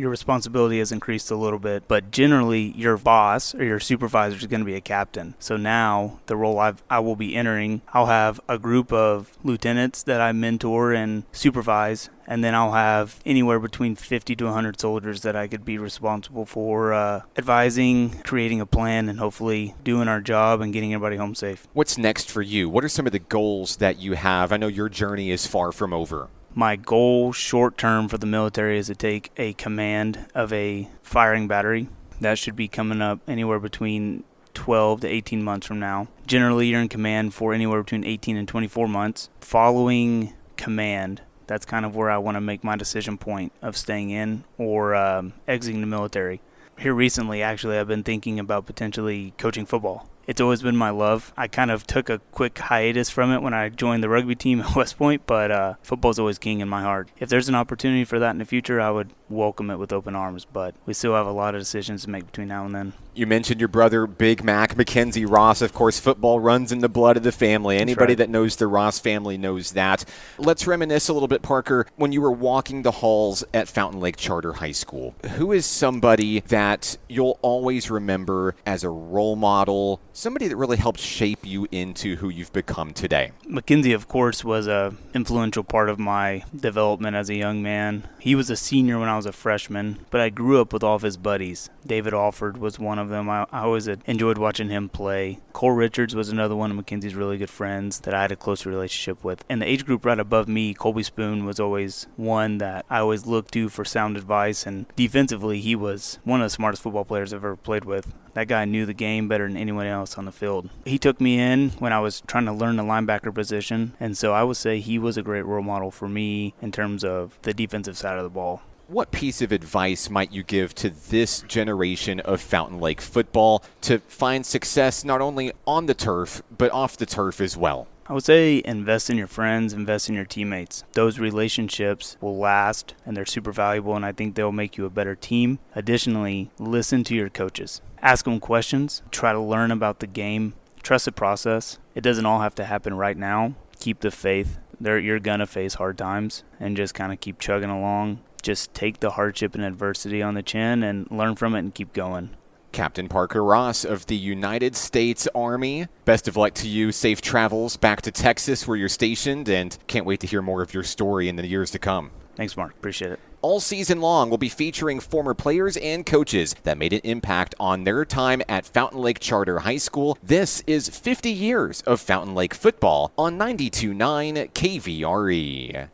responsibility has increased a little bit. But generally, your boss or your supervisor is going to be a captain. So now, the role I will be entering, I'll have a group of lieutenants that I mentor and supervise, and then I'll have anywhere between 50 to 100 soldiers that I could be responsible for advising, creating a plan, and hopefully doing our job and getting everybody home safe. What's next for you? What are some of the goals that you have? I know your journey is far from over. My goal short term for the military is to take a command of a firing battery. That should be coming up anywhere between 12 to 18 months from now. Generally, you're in command for anywhere between 18 and 24 months. Following command, that's kind of where I want to make my decision point of staying in or exiting the military. Here recently, actually, I've been thinking about potentially coaching football. It's always been my love. I kind of took a quick hiatus from it when I joined the rugby team at West Point, but football's always king in my heart. If there's an opportunity for that in the future, I would welcome it with open arms, but we still have a lot of decisions to make between now and then. You mentioned your brother, Big Mac, Mackenzie Ross. Of course, football runs in the blood of the family. Anybody that knows the Ross family knows that. Let's reminisce a little bit, Parker. When you were walking the halls at Fountain Lake Charter High School, who is somebody that you'll always remember as a role model, Somebody that really helped shape you into who you've become today. Mackenzie, of course, was a influential part of my development as a young man. He was a senior when I was a freshman, but I grew up with all of his buddies. David Alford was one of them. I always enjoyed watching him play. Cole Richards was another one of Mackenzie's really good friends that I had a close relationship with. And the age group right above me, Colby Spoon, was always one that I always looked to for sound advice. And defensively, he was one of the smartest football players I've ever played with. That guy knew the game better than anyone else on the field. He took me in when I was trying to learn the linebacker position, and so I would say he was a great role model for me in terms of the defensive side of the ball. What piece of advice might you give to this generation of Fountain Lake football to find success not only on the turf, but off the turf as well? I would say invest in your friends, invest in your teammates. Those relationships will last, and they're super valuable, and I think they'll make you a better team. Additionally, listen to your coaches. Ask them questions. Try to learn about the game. Trust the process. It doesn't all have to happen right now. Keep the faith. You're going to face hard times, and just kind of keep chugging along. Just take the hardship and adversity on the chin and learn from it and keep going. Captain Parker Ross of the United States Army, best of luck to you. Safe travels back to Texas where you're stationed, and can't wait to hear more of your story in the years to come. Thanks, Mark. Appreciate it. All season long, we'll be featuring former players and coaches that made an impact on their time at Fountain Lake Charter High School. This is 50 years of Fountain Lake football on 92.9 KVRE.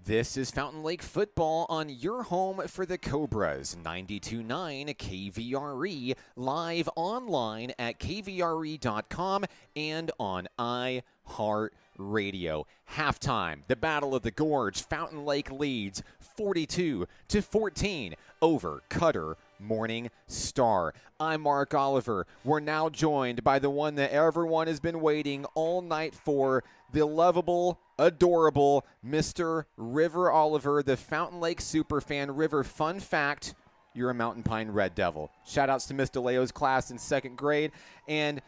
This is Fountain Lake football on your home for the Cobras, 92.9 KVRE, live online at kvre.com and on iHeartRadio. Halftime, the Battle of the Gorge. Fountain Lake leads 42-14 over Cutter Morning Star. I'm Mark Oliver. We're now joined by the one that everyone has been waiting all night for, the lovable, adorable Mr. River Oliver, the Fountain Lake superfan. River, fun fact, you're a Mountain Pine Red Devil. Shout-outs to Miss DeLeo's class in 2nd grade. And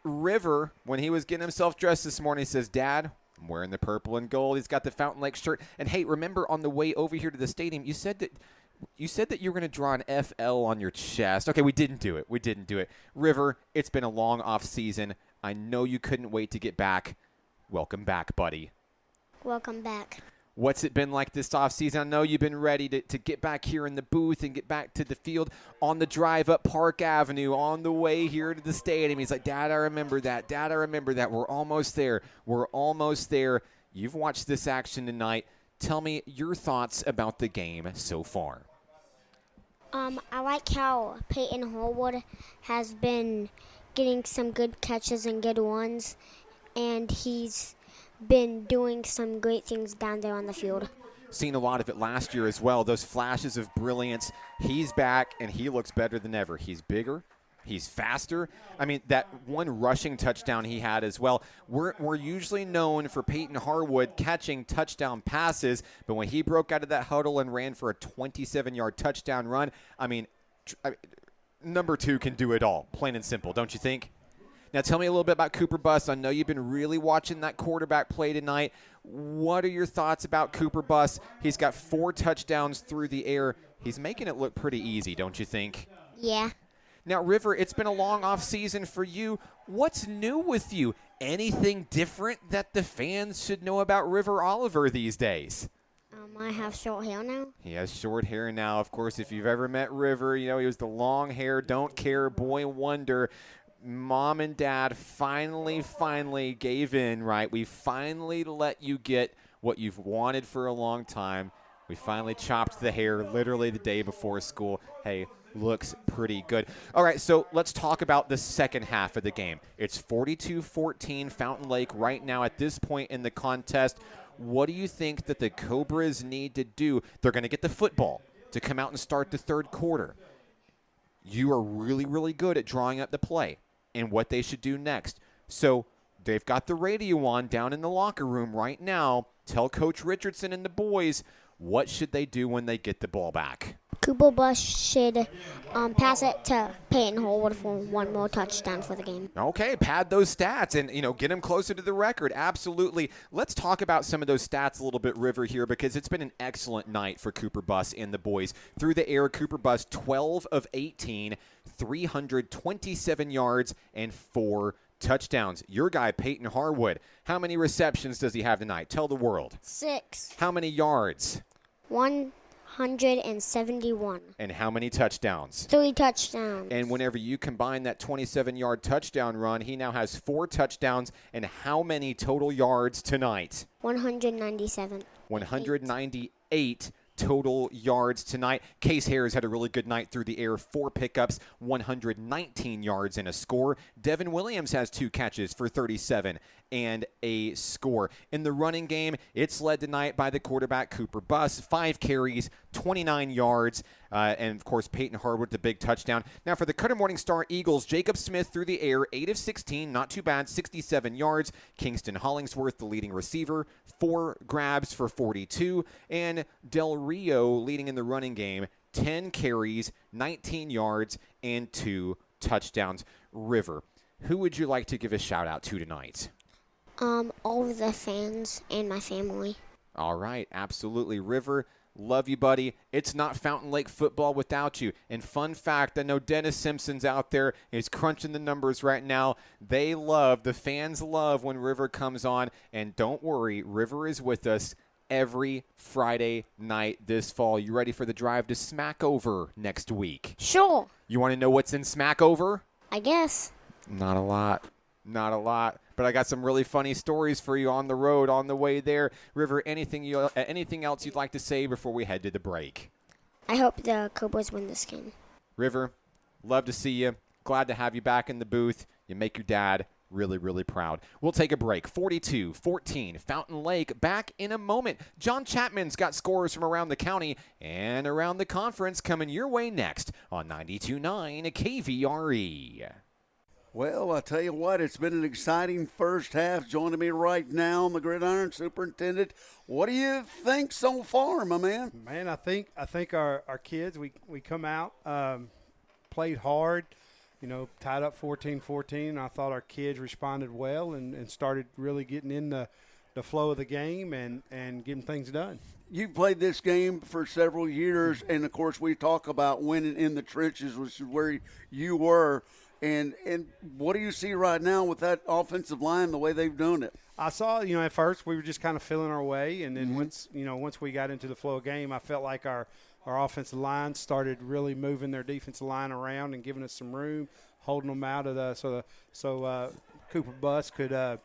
River, when he was getting himself dressed this morning, he says, Dad, I'm wearing the purple and gold. He's got the Fountain Lake shirt. And, hey, remember on the way over here to the stadium, you said that you were going to draw an FL on your chest. Okay, we didn't do it. River, it's been a long off season. I know you couldn't wait to get back. Welcome back, buddy. Welcome back. What's it been like this offseason? I know you've been ready to get back here in the booth and get back to the field on the drive up Park Avenue on the way here to the stadium. He's like, Dad, I remember that. We're almost there. You've watched this action tonight. Tell me your thoughts about the game so far. I like how Peyton Holwood has been getting some good catches and good ones, and he's been doing some great things down there on the field. Seen a lot of it last year as well. Those flashes of brilliance. He's back, and he looks better than ever. He's bigger. He's faster. I mean, that one rushing touchdown he had as well. We're usually known for Peyton Harwood catching touchdown passes, but when he broke out of that huddle and ran for a 27-yard touchdown run, I mean, number 2 can do it all, plain and simple, don't you think? Now tell me a little bit about Cooper Buss. I know you've been really watching that quarterback play tonight. What are your thoughts about Cooper Buss? He's got 4 touchdowns through the air. He's making it look pretty easy, don't you think? Yeah. Now, River, it's been a long off season for you. What's new with you? Anything different that the fans should know about River Oliver these days? I have short hair now. He has short hair now. Of course, if you've ever met River, you know he was the long hair, don't care boy wonder. Mom and Dad finally gave in, right? We finally let you get what you've wanted for a long time. We finally chopped the hair literally the day before school. Hey, looks pretty good. All right, so let's talk about the second half of the game. It's 42-14 Fountain Lake right now at this point in the contest. What do you think that the Cobras need to do? They're going to get the football to come out and start the third quarter. You are really, really good at drawing up the play and what they should do next. So they've got the radio on down in the locker room right now. Tell Coach Richardson and the boys, what should they do when they get the ball back? Cooper Bus should pass it to Peyton Holwood for one more touchdown for the game. Okay, pad those stats and, get him closer to the record. Absolutely. Let's talk about some of those stats a little bit, River, here, because it's been an excellent night for Cooper Bus and the boys. Through the air, Cooper Bus 12 of 18, 327 yards and 4 touchdowns. Your guy, Peyton Harwood, how many receptions does he have tonight? Tell the world. 6. How many yards? 171. And how many touchdowns? 3 touchdowns. And whenever you combine that 27-yard touchdown run, he now has 4 touchdowns. And how many total yards tonight? 197. 198 total yards tonight. Case Harris had a really good night through the air, 4 pickups, 119 yards and a score. Devin Williams has 2 catches for 37 and a score. In the running game, it's led tonight by the quarterback Cooper Bus, 5 carries, 29 yards, and of course Peyton Harwood, the big touchdown. Now for the Cutter Morning Star Eagles, Jacob Smith through the air, 8 of 16, not too bad, 67 yards. Kingston Hollingsworth, the leading receiver, 4 grabs for 42, and Del Rio leading in the running game, 10 carries, 19 yards, and 2 touchdowns. River, who would you like to give a shout out to tonight? All of the fans and my family. All right, absolutely. River, love you, buddy. It's not Fountain Lake football without you. And fun fact, I know Dennis Simpson's out there. He's crunching the numbers right now. The fans love when River comes on. And don't worry, River is with us every Friday night this fall. You ready for the drive to Smackover next week? Sure. You want to know what's in Smackover? I guess. Not a lot. But I got some really funny stories for you on the road, on the way there. River, anything else you'd like to say before we head to the break? I hope the Cowboys win this game. River, love to see you. Glad to have you back in the booth. You make your dad really, really proud. We'll take a break. 42-14, Fountain Lake back in a moment. John Chapman's got scores from around the county and around the conference coming your way next on 92.9 KVRE. Well, I tell you what, it's been an exciting first half. Joining me right now on the gridiron, Superintendent. What do you think so far, my man? Man, I think our kids, we come out, played hard, tied up 14-14. I thought our kids responded well and started really getting in the flow of the game and getting things done. You've played this game for several years, and, of course, we talk about winning in the trenches, which is where you were. And what do you see right now with that offensive line, the way they've done it? I saw, at first we were just kind of feeling our way, and then once we got into the flow of game, I felt like our offensive line started really moving their defensive line around and giving us some room, holding them out of so Cooper Bus could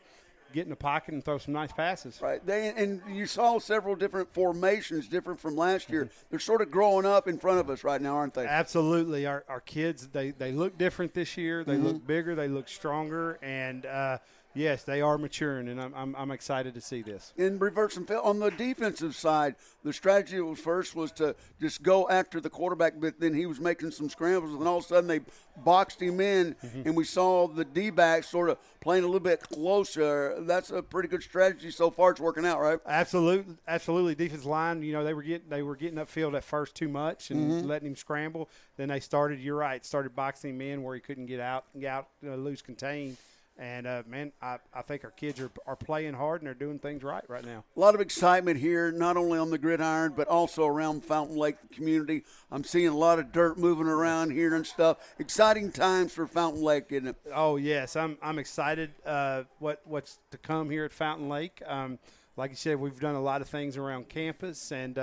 get in the pocket and throw some nice passes. Right. And you saw several different formations, different from last year. They're sort of growing up in front of us right now, aren't they? Absolutely. Our kids, they look different this year. They look bigger. They look stronger. And, yes, they are maturing, and I'm excited to see this. In reverse and on the defensive side, the strategy was to just go after the quarterback, but then he was making some scrambles, and all of a sudden they boxed him in, and we saw the D-backs sort of playing a little bit closer. That's a pretty good strategy so far. It's working out, right? Absolutely. Defensive line, they were getting upfield at first too much and letting him scramble. Then they started boxing him in where he couldn't get out, loose contained. And, man, I think our kids are playing hard and they're doing things right now. A lot of excitement here, not only on the gridiron, but also around Fountain Lake community. I'm seeing a lot of dirt moving around here and stuff. Exciting times for Fountain Lake, isn't it? Oh, yes. I'm excited what's to come here at Fountain Lake. Like you said, we've done a lot of things around campus, and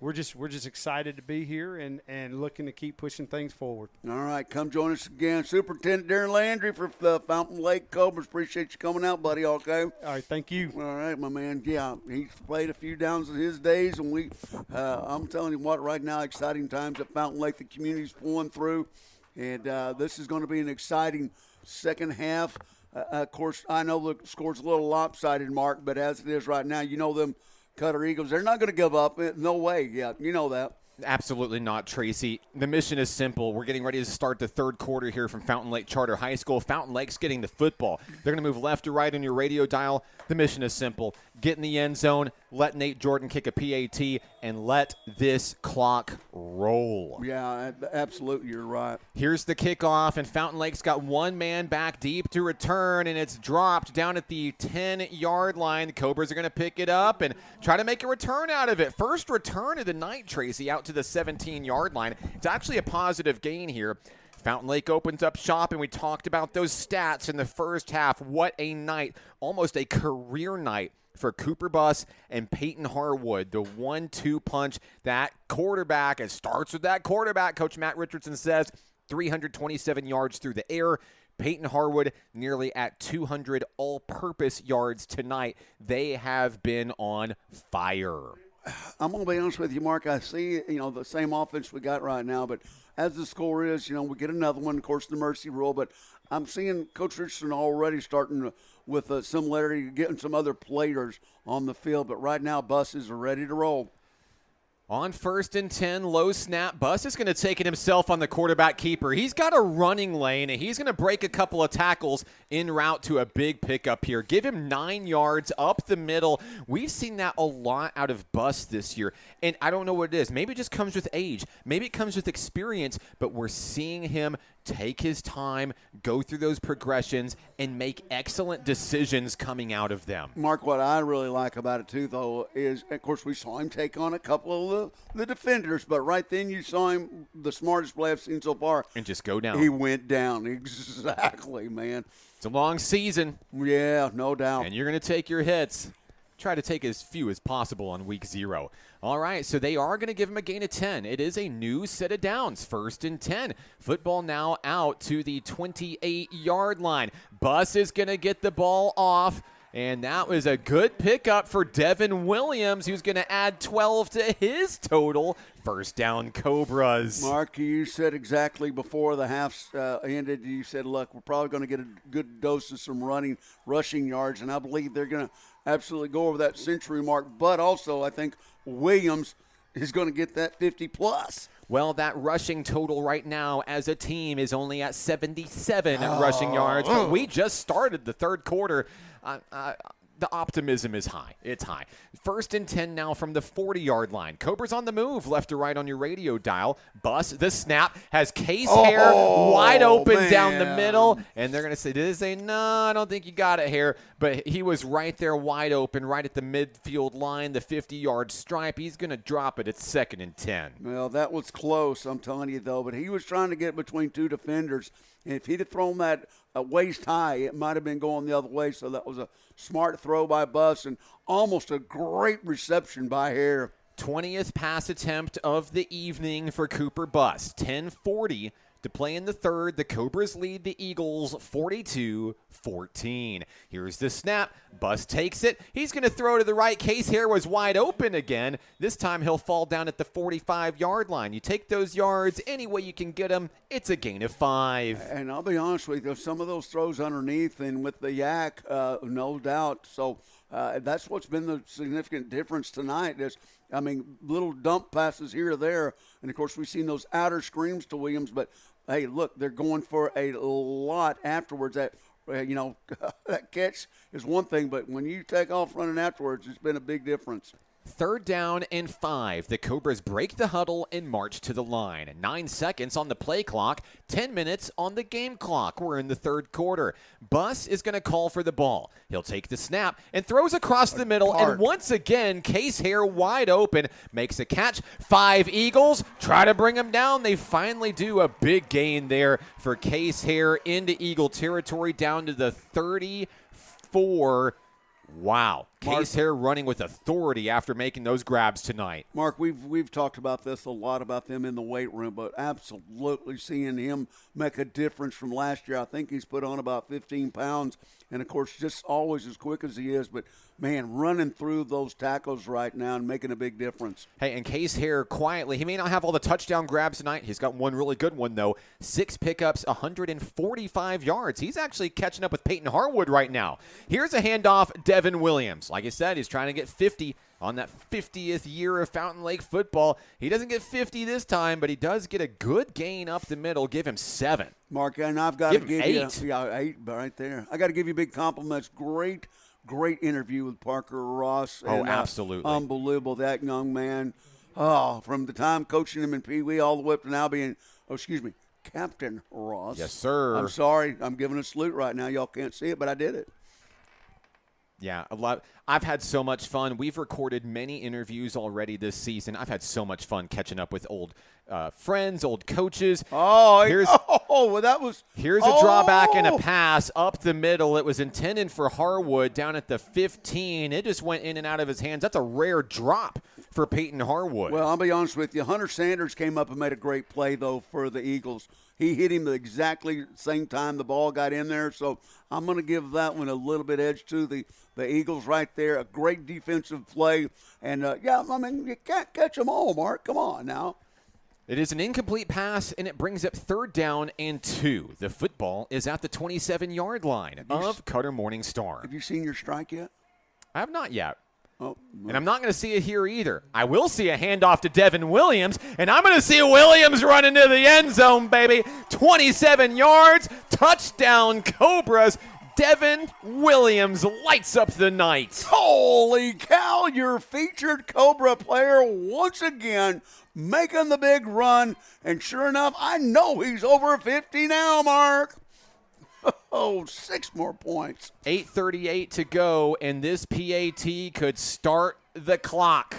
we're just excited to be here and looking to keep pushing things forward. All right, come join us again. Superintendent Darren Landry for the Fountain Lake Cobras. Appreciate you coming out, buddy, okay? All right, thank you. All right, my man. Yeah, he's played a few downs in his days, and I'm telling you what, right now, exciting times at Fountain Lake. The community's pulling through, and this is going to be an exciting second half. Of course, I know the score's a little lopsided, Mark, but as it is right now, them Cutter Eagles, they're not going to give up. No way. Yeah, you know that. Absolutely not, Tracy. The mission is simple. We're getting ready to start the third quarter here from Fountain Lake Charter High School. Fountain Lake's getting the football. They're going to move left to right on your radio dial. The mission is simple. Get in the end zone, let Nate Jordan kick a PAT, and let this clock roll. Yeah, absolutely, you're right. Here's the kickoff, and Fountain Lake's got one man back deep to return, and it's dropped down at the 10-yard line. The Cobras are going to pick it up and try to make a return out of it. First return of the night, Tracy, out to the 17-yard line. It's actually a positive gain here. Fountain Lake opens up shop, and we talked about those stats in the first half. What a night, almost a career night for Cooper Bus and Peyton Harwood. The 1-2 punch, that quarterback, it starts with that quarterback, Coach Matt Richardson says, 327 yards through the air. Peyton Harwood nearly at 200 all-purpose yards tonight. They have been on fire. I'm going to be honest with you, Mark. I see, the same offense we got right now, but as the score is, we get another one, of course, the mercy rule. But I'm seeing Coach Richardson already starting with a similarity, getting some other players on the field. But right now, buses are ready to roll. On 1st and 10, low snap. Bus is going to take it himself on the quarterback keeper. He's got a running lane, and he's going to break a couple of tackles en route to a big pickup here. Give him 9 yards up the middle. We've seen that a lot out of Bus this year, and I don't know what it is. Maybe it just comes with age. Maybe it comes with experience, but we're seeing him take his time, go through those progressions, and make excellent decisions coming out of them. Mark, what I really like about it, too, though, is, of course, we saw him take on a couple of the defenders, but right then you saw him, the smartest play I've seen so far. And just go down. He went down. Exactly, man. It's a long season. Yeah, no doubt. And you're going to take your hits. Try to take as few as possible on week 0. All right, so they are going to give him a gain of 10. It is a new set of downs, 1st and 10. Football now out to the 28-yard line. Bus is going to get the ball off, and that was a good pickup for Devin Williams, who's going to add 12 to his total. First down, Cobras. Mark, you said exactly before the half ended, you said, look, we're probably going to get a good dose of some rushing yards, and I believe they're going to absolutely go over that century mark. But also, I think Williams is going to get that 50-plus. Well, that rushing total right now as a team is only at 77 rushing yards. But we just started the third quarter. The optimism is high. It's high. 1st and 10 now from the 40-yard line. Cobras on the move, left to right on your radio dial. Bus, the snap, has Case Hare wide open down the middle. And they're going to say, did they say, no, I don't think you got it, Hare. But he was right there wide open, right at the midfield line, the 50-yard stripe. He's going to drop it at 2nd and 10. Well, that was close, I'm telling you, though. But he was trying to get between two defenders. And if he'd have thrown that waist high, it might have been going the other way. So that was a smart throw by Bus and almost a great reception by Hare. 20th pass attempt of the evening for Cooper Bus. 10:40 to play in the third. The Cobras lead the Eagles 42-14. Here's the snap. Bus takes it. He's going to throw to the right. Case Hare was wide open again. This time he'll fall down at the 45-yard line. You take those yards any way you can get them. It's a gain of 5. And I'll be honest with you, some of those throws underneath and with the yak, no doubt. So that's what's been the significant difference tonight is, little dump passes here or there. And, of course, we've seen those outer screams to Williams. But, hey, look, they're going for a lot afterwards. That, that catch is one thing. But when you take off running afterwards, it's been a big difference. 3rd down and 5. The Cobras break the huddle and march to the line. 9 seconds on the play clock, 10 minutes on the game clock. We're in the third quarter. Bus is going to call for the ball. He'll take the snap and throws across the middle. And once again, Case Hare wide open, makes a catch. 5 Eagles try to bring him down. They finally do a big gain there for Case Hare into Eagle territory down to the 34. Wow. Case Hare running with authority after making those grabs tonight. Mark, we've talked about this a lot about them in the weight room, but absolutely seeing him make a difference from last year. I think he's put on about 15 pounds, and, of course, just always as quick as he is. But, man, running through those tackles right now and making a big difference. Hey, and Case Hare quietly, he may not have all the touchdown grabs tonight. He's got one really good one, though. 6 pickups, 145 yards. He's actually catching up with Peyton Harwood right now. Here's a handoff, Devin Williams. Like I said, he's trying to get 50 on that 50th year of Fountain Lake football. He doesn't get 50 this time, but he does get a good gain up the middle. Give him 7. Mark, and I've got to give you 8. Yeah, 8 right there. I got to give you big compliments. Great great interview with Parker Ross. Oh, And, absolutely. unbelievable, that young man. Oh, from the time coaching him in Pee Wee all the way up to now being, Captain Ross. Yes, sir. I'm sorry. I'm giving a salute right now. Y'all can't see it, but I did it. Yeah, a lot. I've had so much fun. We've recorded many interviews already this season. I've had so much fun catching up with old friends, old coaches. Here's a drawback and a pass up the middle. It was intended for Harwood down at the 15. It just went in and out of his hands. That's a rare drop for Peyton Harwood. Well, I'll be honest with you. Hunter Sanders came up and made a great play, though, for the Eagles. He hit him at exactly the same time the ball got in there. So I'm going to give that one a little bit edge to the Eagles right there. A great defensive play. And, you can't catch them all, Mark. Come on now. It is an incomplete pass, and it brings up 3rd down and 2. The football is at the 27-yard line of Cutter Morningstar. Have you seen your strike yet? I have not yet. Oh, and I'm not going to see it here either. I will see a handoff to Devin Williams, and I'm going to see Williams run into the end zone, baby. 27 yards, touchdown Cobras. Devin Williams lights up the night. Holy cow, your featured Cobra player once again making the big run. And sure enough, I know he's over 50 now, Mark. Oh, 6 more points. 8:38 to go, and this PAT could start the clock,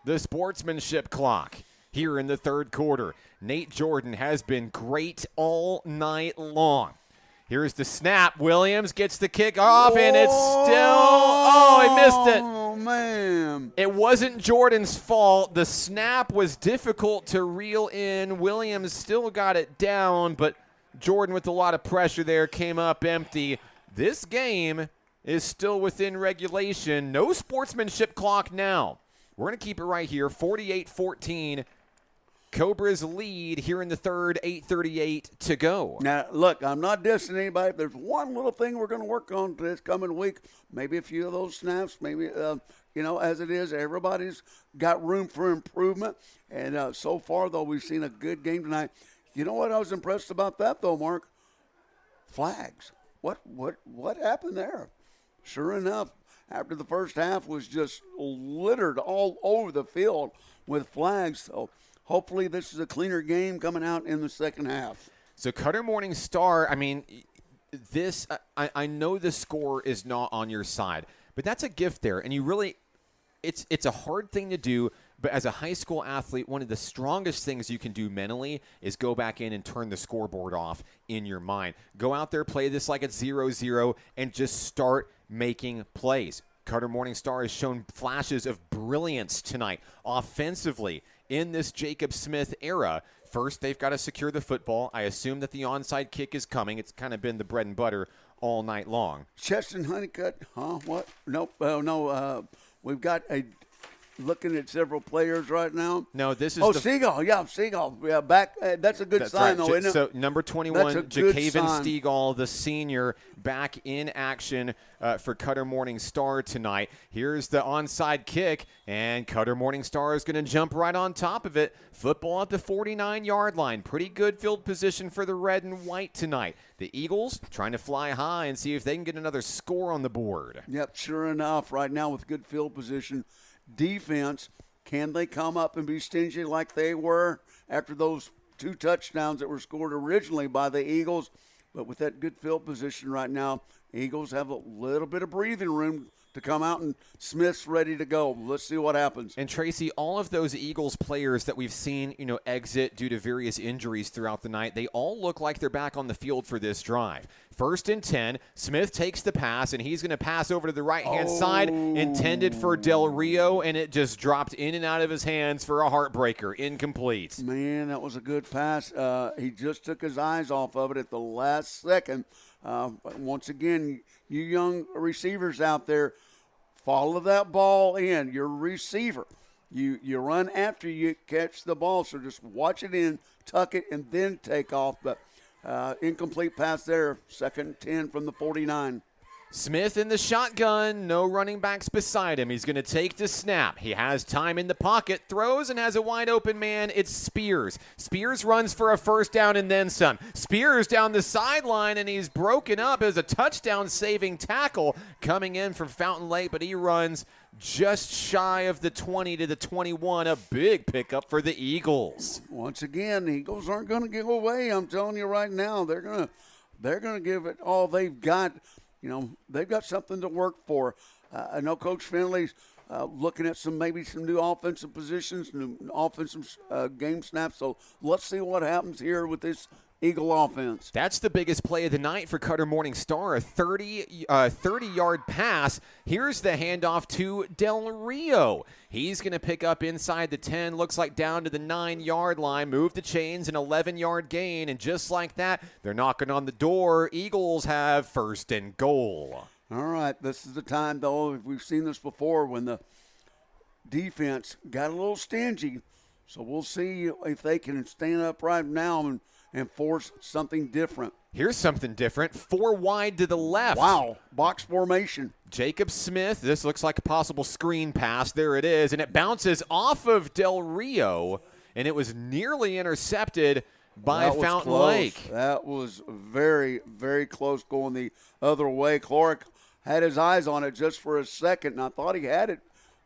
the sportsmanship clock, here in the 3rd quarter. Nate Jordan has been great all night long. Here's the snap. Williams gets the kick off, and it's still – he missed it. Oh, man. It wasn't Jordan's fault. The snap was difficult to reel in. Williams still got it down, but Jordan with a lot of pressure there came up empty. This game is still within regulation. No sportsmanship clock now. We're going to keep it right here, 48-14. Cobras lead here in the 3rd, 8:38 to go. Now, look, I'm not dissing anybody. There's one little thing we're going to work on this coming week. Maybe a few of those snaps. Maybe, as it is, everybody's got room for improvement. And so far, though, we've seen a good game tonight. You know what I was impressed about that, though, Mark? Flags. What happened there? Sure enough, after the first half was just littered all over the field with flags. So hopefully this is a cleaner game coming out in the second half. So Cutter Morningstar, I mean, this I know the score is not on your side, but that's a gift there. And you really – it's a hard thing to do, but as a high school athlete, one of the strongest things you can do mentally is go back in and turn the scoreboard off in your mind. Go out there, play this like it's 0-0, and just start making plays. Cutter Morningstar has shown flashes of brilliance tonight offensively in this Jacob Smith era. First, they've got to secure the football. I assume that the onside kick is coming. It's kind of been the bread and butter all night long. Cheston Honeycutt, huh? What? Nope. No. We've got looking at several players right now. No, this is Seagull. Yeah, Seagull. Yeah, back. That's a good sign, right. though, isn't it? So number 21, Ja'Kaven Stegall, the senior, back in action for Cutter Morningstar tonight. Here's the onside kick, and Cutter Morningstar is going to jump right on top of it. Football at the 49-yard line. Pretty good field position for the red and white tonight. The Eagles trying to fly high and see if they can get another score on the board. Yep, sure enough, right now with good field position. Defense, can they come up and be stingy like they were after those 2 touchdowns that were scored originally by the Eagles? But with that good field position right now, Eagles have a little bit of breathing room to come out, and Smith's ready to go. Let's see what happens. And Tracy, all of those Eagles players that we've seen, exit due to various injuries throughout the night, they all look like they're back on the field for this drive. 1st and 10, Smith takes the pass, and he's going to pass over to the right-hand side, intended for Del Rio, and it just dropped in and out of his hands for a heartbreaker. Incomplete. Man, that was a good pass. He just took his eyes off of it at the last second. Once again, you young receivers out there, follow that ball in. Your receiver, you run after you catch the ball, so just watch it in, tuck it, and then take off. But incomplete pass there, 2nd and 10 from the 49. Smith in the shotgun, no running backs beside him. He's going to take the snap. He has time in the pocket, throws, and has a wide open man. It's Spears. Spears runs for a first down and then some. Spears down the sideline, and he's broken up as a touchdown-saving tackle coming in from Fountain Lake, but he runs just shy of the 20 to the 21. A big pickup for the Eagles. Once again, the Eagles aren't going to give away. I'm telling you right now, they're going to give it all they've got. They've got something to work for. I know Coach Finley's looking at maybe some new offensive positions, new offensive game snaps. So let's see what happens here with this Eagle offense. That's the biggest play of the night for Cutter Morningstar, a 30-yard pass. Here's the handoff to Del Rio. He's going to pick up inside the 10, looks like down to the 9-yard line, move the chains, an 11-yard gain, and just like that, they're knocking on the door. Eagles have first and goal. All right, this is the time, though, we've seen this before, when the defense got a little stingy. So we'll see if they can stand up right now and force something different. Here's something different. 4 wide to the left. Wow, box formation. Jacob Smith, this looks like a possible screen pass. There it is, and it bounces off of Del Rio, and it was nearly intercepted by Fountain Lake. That was very, very close going the other way. Clark had his eyes on it just for a second, and I thought he had it,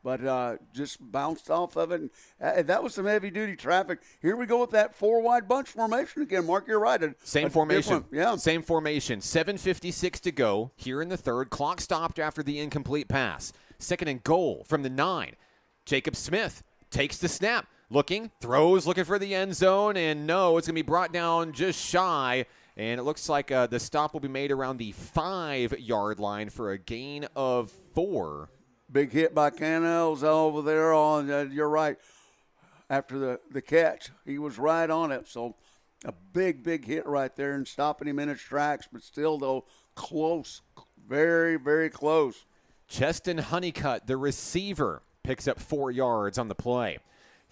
but just bounced off of it. And that was some heavy-duty traffic. Here we go with that 4 wide bunch formation again. Mark, you're right. Same formation. Yeah. Same formation. 7:56 to go here in the third. Clock stopped after the incomplete pass. Second and goal from the 9. Jacob Smith takes the snap. Looking, throws, looking for the end zone, and no, it's going to be brought down just shy. And it looks like the stop will be made around the 5-yard line for a gain of 4. Big hit by Cannell's over there on, you're right, after the catch. He was right on it. So a big, big hit right there and stopping him in his tracks. But still, though, close, very, very close. Cheston Honeycutt, the receiver, picks up 4 yards on the play.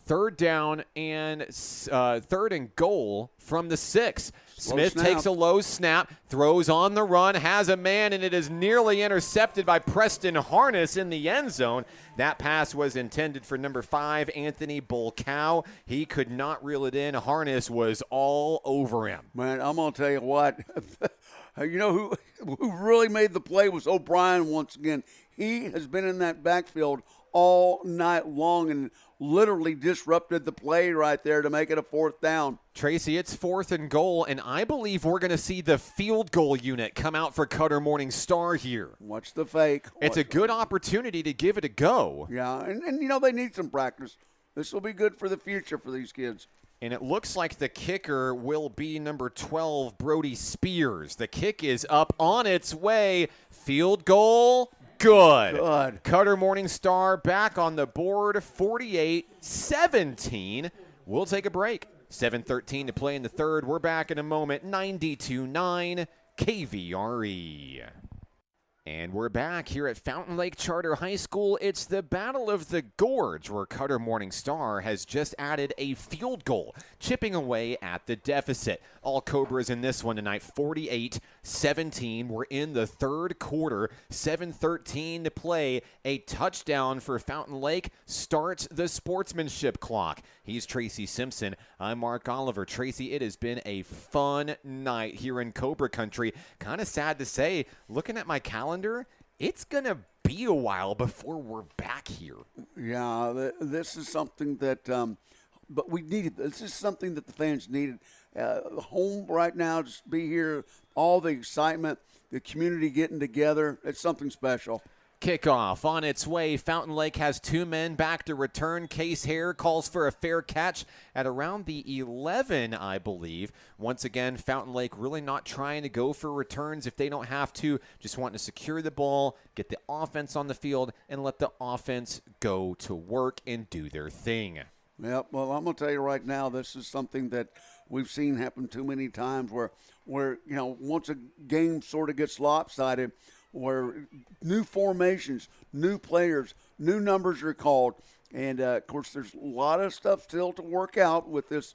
Third down and third and goal from the 6. Smith takes a low snap, throws on the run, has a man, and it is nearly intercepted by Preston Harness in the end zone. That pass was intended for number 5, Anthony Bulcow. He could not reel it in. Harness was all over him. Man, I'm going to tell you what. You know who really made the play was O'Brien once again. He has been in that backfield all night long and literally disrupted the play right there to make it a 4th down. Tracy, it's 4th and goal, and I believe we're going to see the field goal unit come out for Cutter Morningstar here. Watch the fake. It's a good opportunity to give it a go. Yeah, and they need some practice. This will be good for the future for these kids. And it looks like the kicker will be number 12, Brody Spears. The kick is up on its way. Field goal. Good. Cutter Morningstar back on the board, 48-17. We'll take a break. 7:13 to play in the third. We're back in a moment. 92.9 KVRE. And we're back here at Fountain Lake Charter High School. It's the Battle of the Gorge, where Cutter Morningstar has just added a field goal, chipping away at the deficit. All Cobras in this one tonight, 48-17. We're in the third quarter, 7:13 to play. A touchdown for Fountain Lake starts the sportsmanship clock. He's Tracy Simpson. I'm Mark Oliver. Tracy, it has been a fun night here in Cobra Country. Kind of sad to say, looking at my calendar, it's going to be a while before we're back here. Yeah, this is something that but we needed. This is something that the fans needed. Home right now, just be here, all the excitement, the community getting together. It's something special. Kickoff on its way. Fountain Lake has 2 men back to return. Case Hare calls for a fair catch at around the 11, I believe. Once again, Fountain Lake really not trying to go for returns if they don't have to. Just wanting to secure the ball, get the offense on the field, and let the offense go to work and do their thing. Yeah, well, I'm going to tell you right now, this is something that we've seen happen too many times where once a game sort of gets lopsided, where new formations, new players, new numbers are called. And, of course, there's a lot of stuff still to work out with this.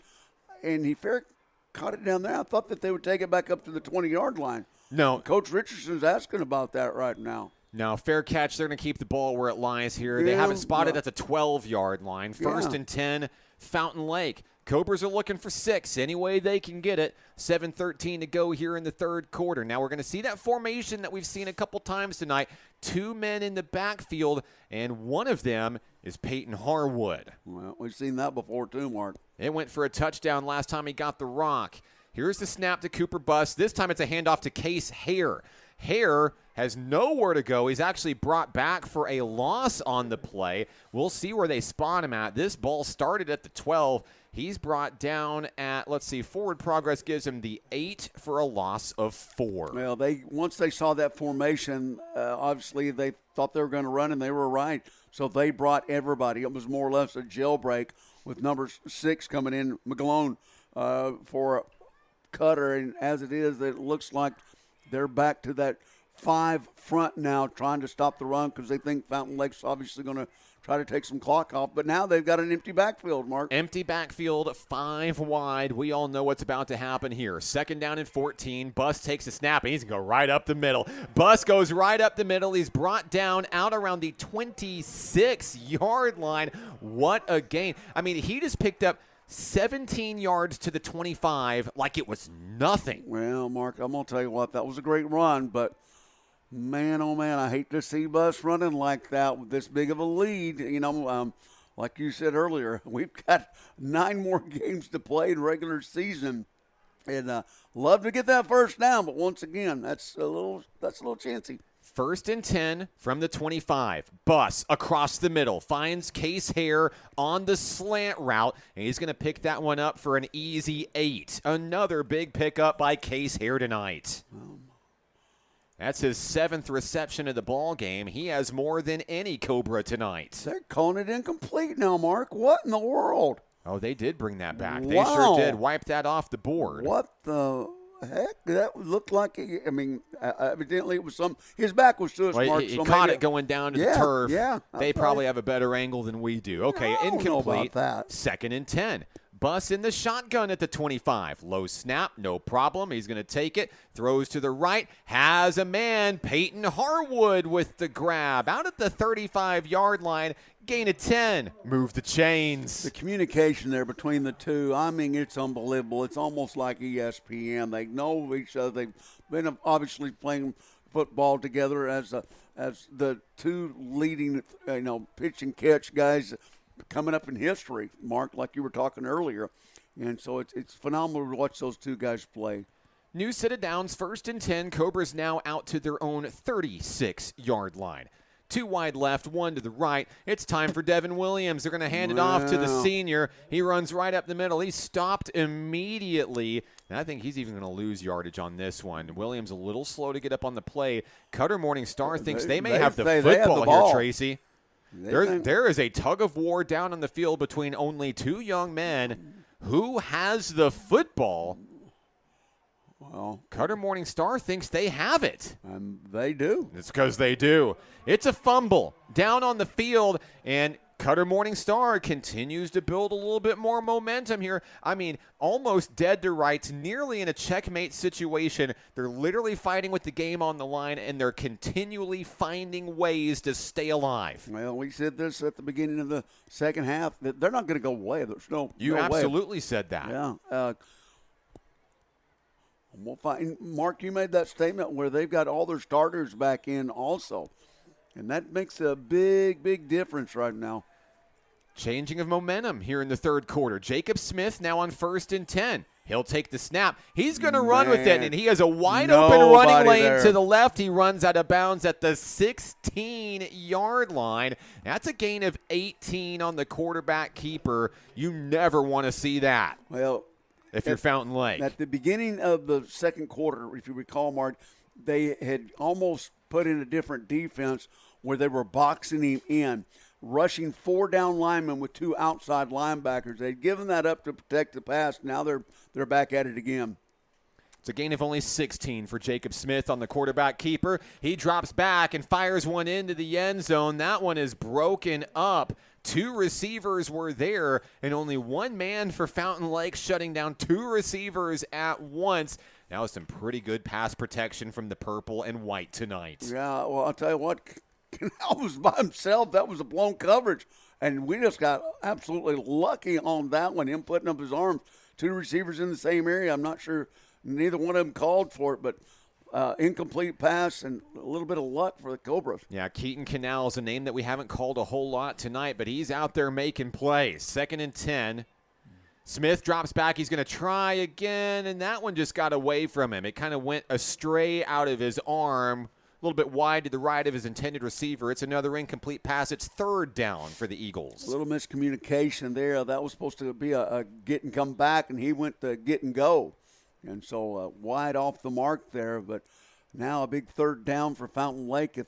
And he fair caught it down there. I thought that they would take it back up to the 20-yard line. No. Coach Richardson's asking about that right now. No, fair catch. They're going to keep the ball where it lies here. They have it spotted at the 12-yard line. First and 10, Fountain Lake. Cobras are looking for 6 any way they can get it. 7:13 to go here in the third quarter. Now we're going to see that formation that we've seen a couple times tonight. 2 men in the backfield, and one of them is Peyton Harwood. Well, we've seen that before too, Mark. It went for a touchdown last time he got the rock. Here's the snap to Cooper Buss. This time it's a handoff to Case Hare. Hare has nowhere to go. He's actually brought back for a loss on the play. We'll see where they spot him at. This ball started at the 12. He's brought down at, let's see, forward progress gives him the 8 for a loss of 4. Well, once they saw that formation, obviously they thought they were going to run, and they were right. So they brought everybody. It was more or less a jailbreak with number 6 coming in, McGlone, for a cutter. And as it is, it looks like they're back to that 5 front now, trying to stop the run because they think Fountain Lake's obviously going to try to take some clock off. But now they've got an empty backfield, Mark. Empty backfield, 5 wide. We all know what's about to happen here. Second down and 14. Buss takes a snap, and he's going to go right up the middle. Buss goes right up the middle. He's brought down out around the 26-yard line. What a gain. I mean, he just picked up 17 yards to the 25 like it was nothing. Well, Mark, I'm going to tell you what, that was a great run, but man, oh man, I hate to see Buss running like that with this big of a lead. You know, like you said earlier, we've got 9 more games to play in regular season, and love to get that first down, but once again, that's a little chancy. First and 10 from the 25. Buss across the middle finds Case Hare on the slant route, and he's going to pick that one up for an easy 8. Another big pickup by Case Hare tonight. That's his 7th reception of the ball game. He has more than any Cobra tonight. They're calling it incomplete now, Mark. What in the world? Oh, they did bring that back. Wow. They sure did. Wipe that off the board. What the heck? That looked like, evidently it was his back was to us, Well, Mark. he so caught maybe it going down to the turf. Yeah, They probably have a better angle than we do. Okay, I don't know incomplete. about that. Second and 10. Buss in the shotgun at the 25. Low snap, no problem. He's going to take it. Throws to the right. Has a man. Peyton Harwood with the grab. Out at the 35-yard line. Gain of 10. Move the chains. The communication there between the two, I mean, it's unbelievable. It's almost like ESPN. They know each other. They've been obviously playing football together as the two leading, pitch and catch guys coming up in history, Mark, like you were talking earlier. And so it's phenomenal to watch those two guys play. New set of downs, first and 10. Cobras now out to their own 36-yard line. 2 wide left, 1 to the right. It's time for Devin Williams. They're going to hand it off to the senior. He runs right up the middle. He's stopped immediately. And I think he's even going to lose yardage on this one. Williams a little slow to get up on the play. Cutter Morningstar thinks they may have the football here, Tracy. There is a tug of war down on the field between only 2 young men. Who has the football? Well, Cutter Morningstar thinks they have it. And they do. It's because they do. It's a fumble down on the field, and Cutter Morningstar continues to build a little bit more momentum here. I mean, almost dead to rights, nearly in a checkmate situation. They're literally fighting with the game on the line, and they're continually finding ways to stay alive. Well, we said this at the beginning of the second half, that they're not going to go away. There's no You no absolutely way. said that. Yeah. We'll find, Mark, you made that statement where they've got all their starters back in also. And that makes a big, big difference right now. Changing of momentum here in the third quarter. Jacob Smith now on first and 10. He'll take the snap. He's going to run with it, and he has a wide-open running lane to the left. He runs out of bounds at the 16-yard line. That's a gain of 18 on the quarterback keeper. You never want to see that. Well, if you're Fountain Lake. At the beginning of the second quarter, if you recall, Mark, they had almost put in a different defense where they were boxing him in, rushing 4 down linemen with 2 outside linebackers. They'd given that up to protect the pass. Now they're back at it again. It's a gain of only 16 for Jacob Smith on the quarterback keeper. He drops back and fires one into the end zone. That one is broken up. 2 receivers were there, and only 1 man for Fountain Lake shutting down 2 receivers at once. That was some pretty good pass protection from the purple and white tonight. Yeah, well, I'll tell you what, Canal was by himself. That was a blown coverage, and we just got absolutely lucky on that one, him putting up his arms. 2 receivers in the same area. I'm not sure neither one of them called for it, but incomplete pass and a little bit of luck for the Cobras. Yeah, Keaton Canal is a name that we haven't called a whole lot tonight, but he's out there making plays. 2nd and 10. Smith drops back. He's going to try again, and that one just got away from him. It kind of went astray out of his arm, a little bit wide to the right of his intended receiver. It's another incomplete pass. It's 3rd down for the Eagles. A little miscommunication there. That was supposed to be a get and come back, and he went to get and go. And so wide off the mark there, but now a big 3rd down for Fountain Lake. If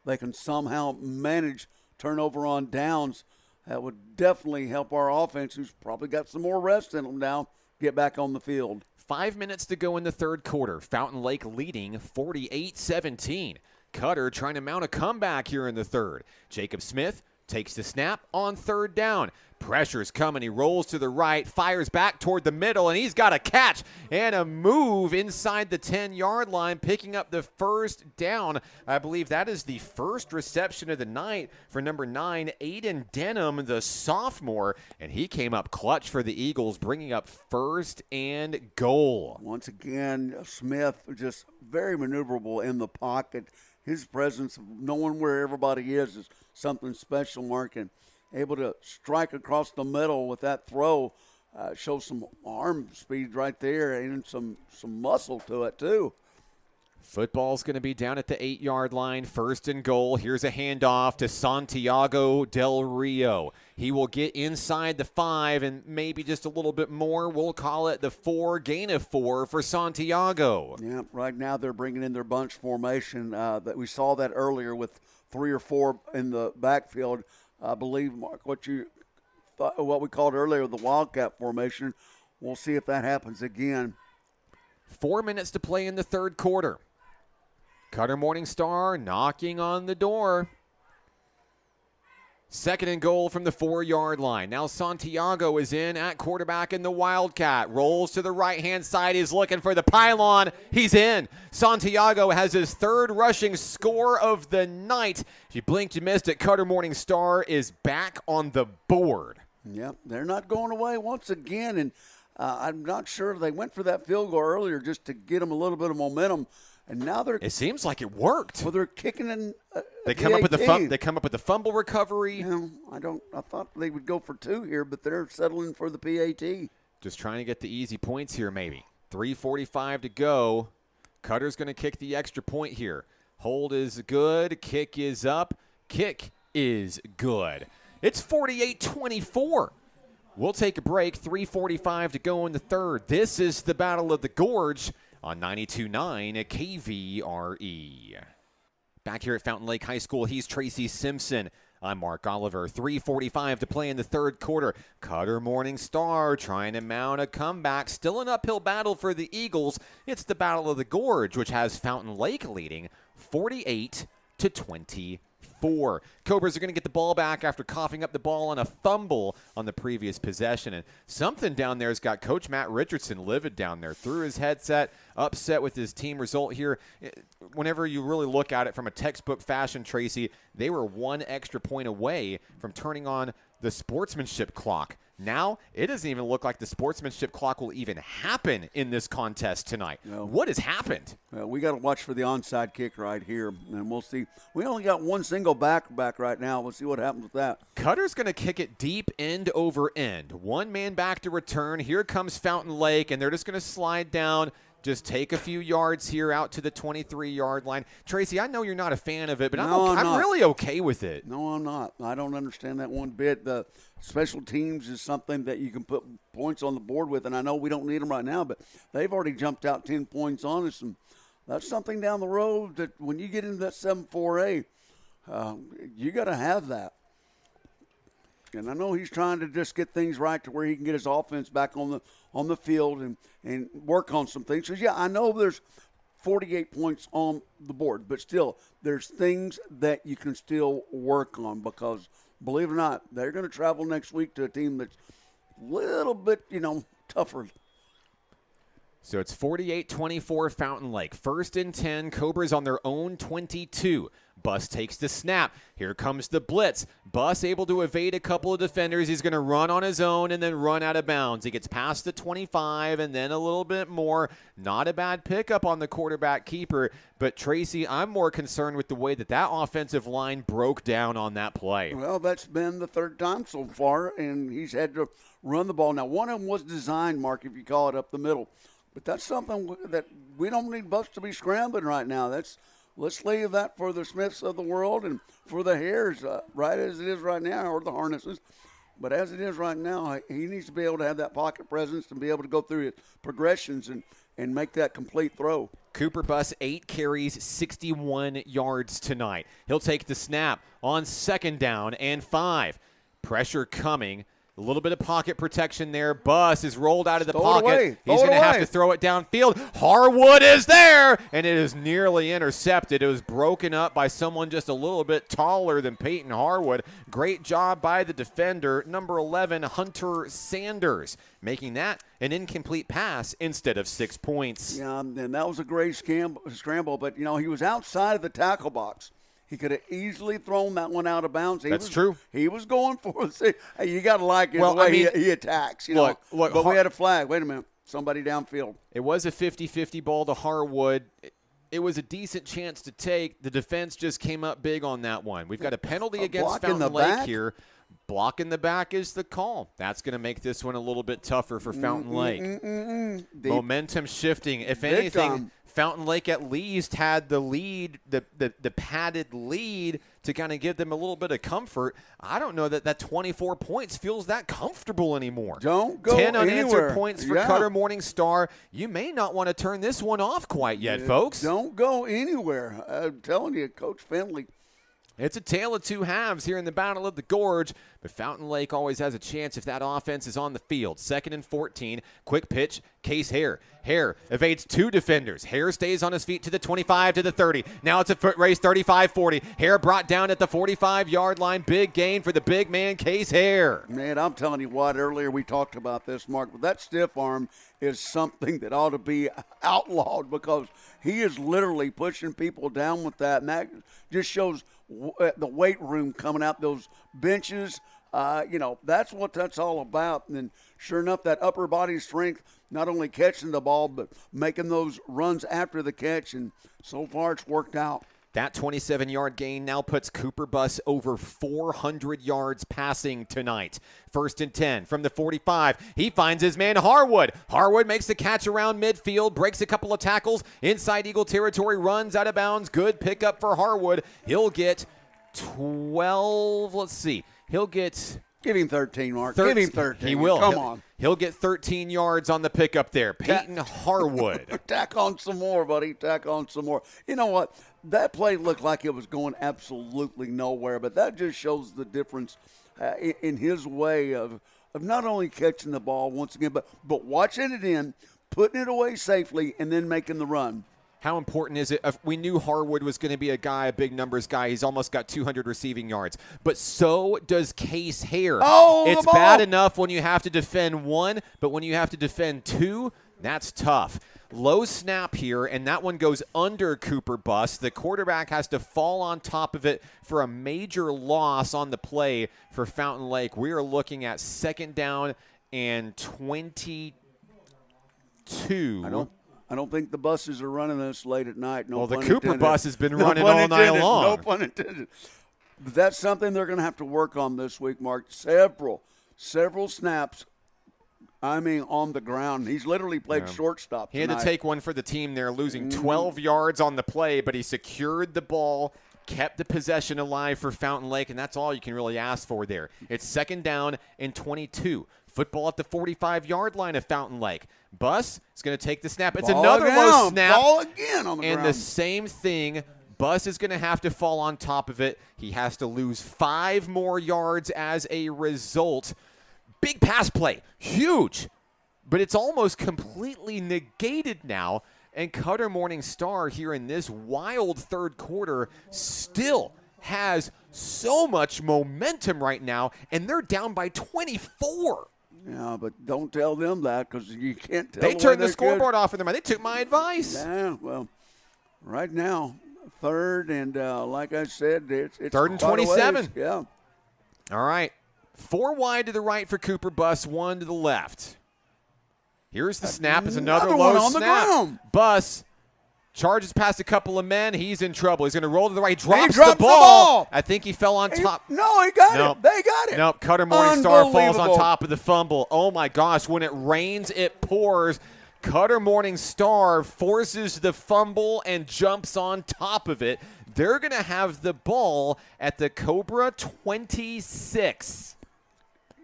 they can somehow manage turnover on downs, that would definitely help our offense, who's probably got some more rest in them now, get back on the field. 5 minutes to go in the 3rd quarter. Fountain Lake leading 48-17. Cutter trying to mount a comeback here in the 3rd. Jacob Smith takes the snap on 3rd down. Pressure's coming. He rolls to the right, fires back toward the middle, and he's got a catch and a move inside the 10-yard line, picking up the 1st down. I believe that is the first reception of the night for number 9, Aiden Denham, the sophomore, and he came up clutch for the Eagles, bringing up 1st and goal. Once again, Smith just very maneuverable in the pocket. His presence, knowing where everybody is something special, Mark, and able to strike across the middle with that throw, shows some arm speed right there and some muscle to it too. Football's going to be down at the 8-yard line, 1st and goal. Here's a handoff to Santiago Del Rio. He will get inside the 5 and maybe just a little bit more. We'll call it the 4, gain of 4 for Santiago. Yeah, right now they're bringing in their bunch formation. That we saw that earlier with 3 or 4 in the backfield. I believe, Mark, what we called earlier the Wildcat formation. We'll see if that happens again. 4 minutes to play in the 3rd quarter. Cutter Morningstar knocking on the door. 2nd and goal from the 4-yard line. Now Santiago is in at quarterback in the Wildcat. Rolls to the right-hand side. He's looking for the pylon. He's in. Santiago has his 3rd rushing score of the night. If you blinked, you missed it. Cutter Morningstar is back on the board. Yep, they're not going away once again. And I'm not sure they went for that field goal earlier just to get them a little bit of momentum. And now it seems like it worked. Well, they're kicking in. They come up with the fumble recovery. You know, I thought they would go for 2 here, but they're settling for the PAT. Just trying to get the easy points here, maybe. 3:45 to go. Cutter's going to kick the extra point here. Hold is good. Kick is up. Kick is good. It's 48-24. We'll take a break. 3:45 to go in the 3rd. This is the Battle of the Gorge on 92.9 at KVRE. Back here at Fountain Lake High School, he's Tracy Simpson. I'm Mark Oliver. 3:45 to play in the 3rd quarter. Cutter Morningstar trying to mount a comeback. Still an uphill battle for the Eagles. It's the Battle of the Gorge, which has Fountain Lake leading 48-24. Cobras are going to get the ball back after coughing up the ball on a fumble on the previous possession. And something down there has got Coach Matt Richardson livid down there. Through his headset, upset with his team result here. Whenever you really look at it from a textbook fashion, Tracy, they were 1 extra point away from turning on the sportsmanship clock. Now, it doesn't even look like the sportsmanship clock will even happen in this contest tonight. No. What has happened? We got to watch for the onside kick right here, and we'll see. We only got 1 single back right now. We'll see what happens with that. Cutter's going to kick it deep end over end. 1 man back to return. Here comes Fountain Lake, and they're just going to slide down. Just take a few yards here out to the 23-yard line. Tracy, I know you're not a fan of it, but I'm really okay with it. No, I'm not. I don't understand that one bit. The special teams is something that you can put points on the board with, and I know we don't need them right now, but they've already jumped out 10 points on us, and that's something down the road that when you get into that 7-4A, you got to have that. And I know he's trying to just get things right to where he can get his offense back on the field and work on some things. Because, I know there's 48 points on the board, but still, there's things that you can still work on because believe it or not, they're going to travel next week to a team that's a little bit, tougher. So it's 48-24 Fountain Lake. 1st and 10. Cobras on their own 22. Bus takes the snap. Here comes the blitz. Bus able to evade a couple of defenders. He's going to run on his own and then run out of bounds. He gets past the 25 and then a little bit more. Not a bad pickup on the quarterback keeper. But, Tracy, I'm more concerned with the way that offensive line broke down on that play. Well, that's been the 3rd time so far, and he's had to run the ball. Now, one of them was designed, Mark, if you call it up the middle. But that's something that we don't need Bus to be scrambling right now. Let's leave that for the Smiths of the world and for the Hares, right as it is right now, or the Harnesses. But as it is right now, he needs to be able to have that pocket presence and be able to go through his progressions and make that complete throw. Cooper Bus, 8 carries, 61 yards tonight. He'll take the snap on 2nd down and 5. Pressure coming. A little bit of pocket protection there. Bus is rolled out of the pocket. He's going to have to throw it downfield. Harwood is there, and it is nearly intercepted. It was broken up by someone just a little bit taller than Peyton Harwood. Great job by the defender, number 11, Hunter Sanders, making that an incomplete pass instead of 6 points. Yeah, and that was a great scramble, but, he was outside of the tackle box. He could have easily thrown that one out of bounds. That's true. He was going for it. Hey, you got to like it the way he attacks. Look, but we had a flag. Wait a minute. Somebody downfield. It was a 50-50 ball to Harwood. It was a decent chance to take. The defense just came up big on that one. We've got a penalty against Fountain Lake here. Block in the back is the call. That's going to make this one a little bit tougher for Fountain Lake. Momentum shifting. If anything, Fountain Lake at least had the lead, the padded lead to kind of give them a little bit of comfort. I don't know that 24 points feels that comfortable anymore. Don't go 10 anywhere. unanswered points for Cutter Morningstar. You may not want to turn this one off quite yet, folks. Don't go anywhere. I'm telling you, Coach Finley. It's a tale of two halves here in the Battle of the Gorge, but Fountain Lake always has a chance if that offense is on the field. 2nd and 14, quick pitch, Case Hare. Hare evades 2 defenders. Hare stays on his feet to the 25 to the 30. Now it's a foot race, 35-40. Hare brought down at the 45-yard line. Big gain for the big man, Case Hare. Man, I'm telling you what, earlier we talked about this, Mark, but that stiff arm is something that ought to be outlawed because he is literally pushing people down with that, and that just shows the weight room coming out, those benches. That's what that's all about. And then sure enough, that upper body strength, not only catching the ball, but making those runs after the catch. And so far it's worked out. That 27-yard gain now puts Cooper Bus over 400 yards passing tonight. 1st and 10 from the 45. He finds his man Harwood. Harwood makes the catch around midfield, breaks a couple of tackles, inside Eagle territory, runs out of bounds. Good pickup for Harwood. He'll get 12. Let's see. He'll get... Give him 13, Mark. Give him 13. He will. Come on. He'll get 13 yards on the pickup there. Peyton Harwood. Tack on some more, buddy. Tack on some more. You know what? That play looked like it was going absolutely nowhere, but that just shows the difference in his way of not only catching the ball once again, but watching it in, putting it away safely, and then making the run. How important is it? We knew Harwood was going to be a big numbers guy. He's almost got 200 receiving yards. But so does Case Hare. It's bad enough when you have to defend 1, but when you have to defend 2, that's tough. Low snap here, and that one goes under Cooper Bus. The quarterback has to fall on top of it for a major loss on the play for Fountain Lake. We are looking at 2nd down and 22. I don't think the buses are running this late at night. No, well, the pun Cooper intended. bus has been running all night long. No pun intended. But that's something they're going to have to work on this week, Mark. Several snaps, on the ground. He's literally played shortstop tonight. He had to take one for the team there, losing 12 yards on the play, but he secured the ball, kept the possession alive for Fountain Lake, and that's all you can really ask for there. It's 2nd down and 22. Football at the 45-yard line of Fountain Lake. Bus is going to take the snap. It's another low snap. Ball again on the ground. And the same thing, Bus is going to have to fall on top of it. He has to lose 5 more yards as a result. Big pass play. Huge. But it's almost completely negated now. And Cutter Morningstar here in this wild 3rd quarter still has so much momentum right now, and they're down by 24. Yeah, but don't tell them that because you can't tell They them turned the scoreboard off in their mind. They took my advice. Yeah, well, right now, third, and like I said, it's third and quite a 27. ways. Yeah. All right. 4 wide to the right for Cooper Bus, 1 to the left. Here's the snap. It's another Another low one on the snap. ground. Bus charges past a couple of men. He's in trouble. He's going to roll to the right. Drops drops the ball. I think he fell on top. No, he got Nope. it. They got it. Nope. Cutter Morningstar falls on Unbelievable. top of the fumble. Oh, my gosh. When it rains, it pours. Cutter Morningstar forces the fumble and jumps on top of it. They're going to have the ball at the Cobra 26.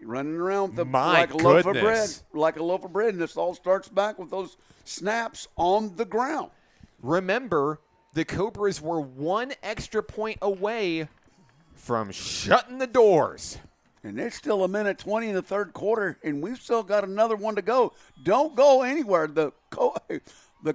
Running around with My like a loaf of bread. goodness. Like a loaf of bread, and this all starts back with those snaps on the ground. Remember, the Cobras were 1 extra point away from shutting the doors. And it's still 1:20 in the third quarter, and we've still got another one to go. Don't go anywhere. The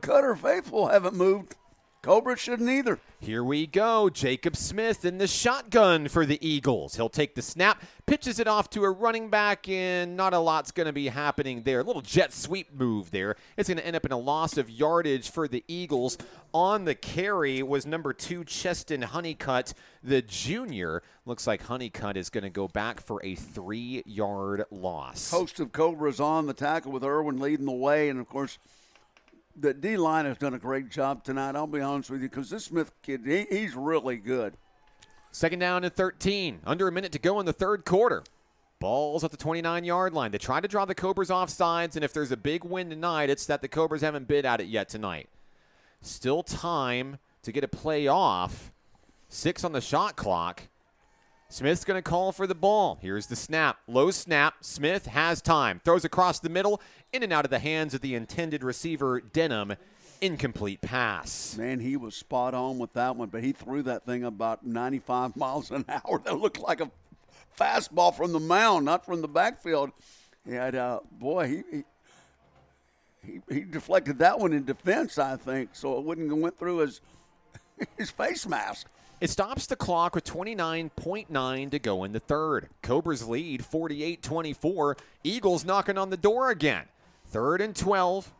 Cutter faithful haven't moved. Cobra shouldn't either. Here we go. Jacob Smith in the shotgun for the Eagles. He'll take the snap, pitches it off to a running back, and not a lot's going to be happening there. A little jet sweep move there. It's going to end up in a loss of yardage for the Eagles. On the carry was number 2, Cheston Honeycutt, the junior. Looks like Honeycutt is going to go back for a 3-yard loss. Host of Cobras on the tackle with Irwin leading the way, and, of course, the D-line has done a great job tonight, I'll be honest with you, because this Smith kid, he's really good. Second down and 13. Under a minute to go in the third quarter. Ball's at the 29-yard line. They try to draw the Cobras off sides, and if there's a big win tonight, it's that the Cobras haven't bid at it yet tonight. Still time to get a play off. 6 on the shot clock. Smith's going to call for the ball. Here's the snap. Low snap. Smith has time. Throws across the middle, in and out of the hands of the intended receiver, Denham. Incomplete pass. Man, he was spot on with that one, but he threw that thing about 95 miles an hour. That looked like a fastball from the mound, not from the backfield. And, boy, he deflected that one in defense, I think, so it wouldn't have went through his face mask. It stops the clock with 29.9 to go in the third. Cobras lead 48-24. Eagles knocking on the door again. 3rd and 12.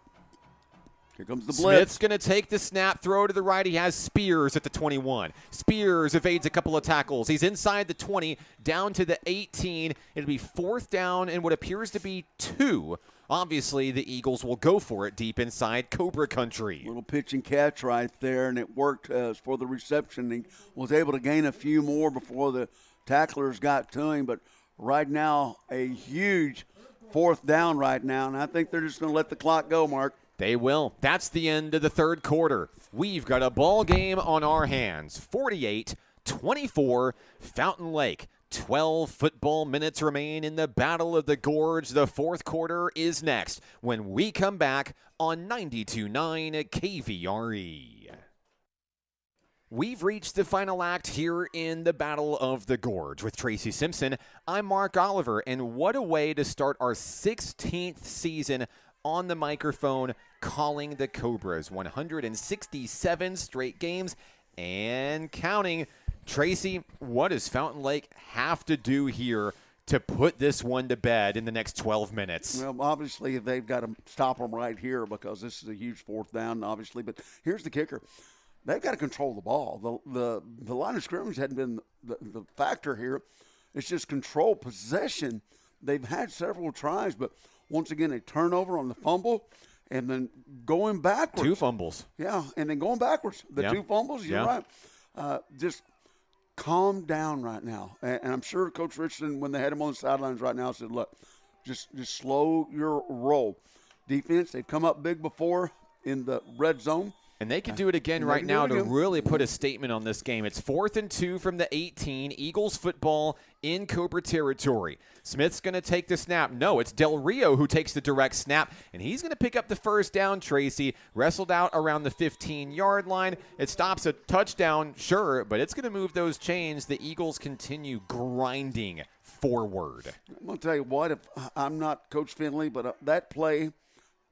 Here comes the blitz. Smith's going to take the snap, throw to the right. He has Spears at the 21. Spears evades a couple of tackles. He's inside the 20, down to the 18. It'll be 4th down and what appears to be 2. Obviously, the Eagles will go for it deep inside Cobra country. Little pitch and catch right there, and it worked for the reception. He was able to gain a few more before the tacklers got to him, but right now, a huge 4th down right now, and I think they're just going to let the clock go, Mark. They will. That's the end of the third quarter. We've got a ball game on our hands. 48-24, Fountain Lake. 12 football minutes remain in the Battle of the Gorge. The fourth quarter is next when we come back on 92.9 KVRE. We've reached the final act here in the Battle of the Gorge. With Tracy Simpson, I'm Mark Oliver, and what a way to start our 16th season on the microphone calling the Cobras. 167 straight games and counting. Tracy, what does Fountain Lake have to do here to put this one to bed in the next 12 minutes? Well, obviously, they've got to stop them right here because this is a huge 4th down, obviously. But here's the kicker. They've got to control the ball. The line of scrimmage hadn't been the factor here. It's just control possession. They've had several tries, but once again, a turnover on the fumble and then going backwards. 2 fumbles. Yeah, and then going backwards. The 2 fumbles, you're right. Just calm down right now. And I'm sure Coach Richardson, when they had him on the sidelines right now, said, look, just slow your roll. Defense, they've come up big before in the red zone. And they could do it again right now to really put a statement on this game. It's 4th and 2 from the 18. Eagles football in Cobra territory. Smith's going to take the snap. No, it's Del Rio who takes the direct snap, and he's going to pick up the first down, Tracy. Wrestled out around the 15-yard line. It stops a touchdown, sure, but it's going to move those chains. The Eagles continue grinding forward. I'm going to tell you what, if I'm not Coach Finley, but that play,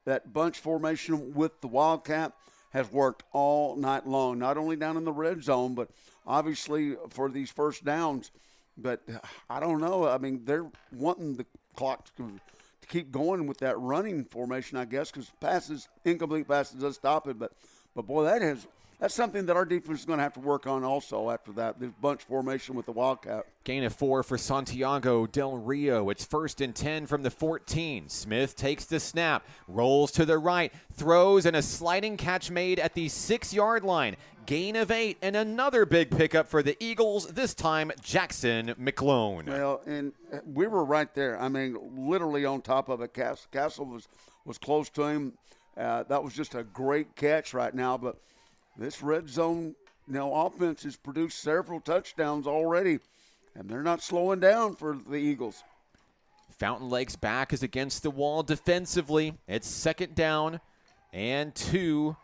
that bunch formation with the Wildcat, has worked all night long, not only down in the red zone, but obviously for these first downs. But I don't know. I mean, they're wanting the clock to keep going with that running formation, I guess, because incomplete passes does stop it. But boy, that's something that our defense is going to have to work on also after that, this bunch formation with the Wildcat. Gain of 4 for Santiago Del Rio. It's 1st and 10 from the 14. Smith takes the snap, rolls to the right, throws, and a sliding catch made at the 6-yard line. Gain of 8, and another big pickup for the Eagles, this time Jackson McClone. Well, and we were right there. I mean, literally on top of it. Castle was close to him. That was just a great catch right now. But this red zone offense has produced several touchdowns already, and they're not slowing down for the Eagles. Fountain Lake's back is against the wall defensively. It's 2nd down and 2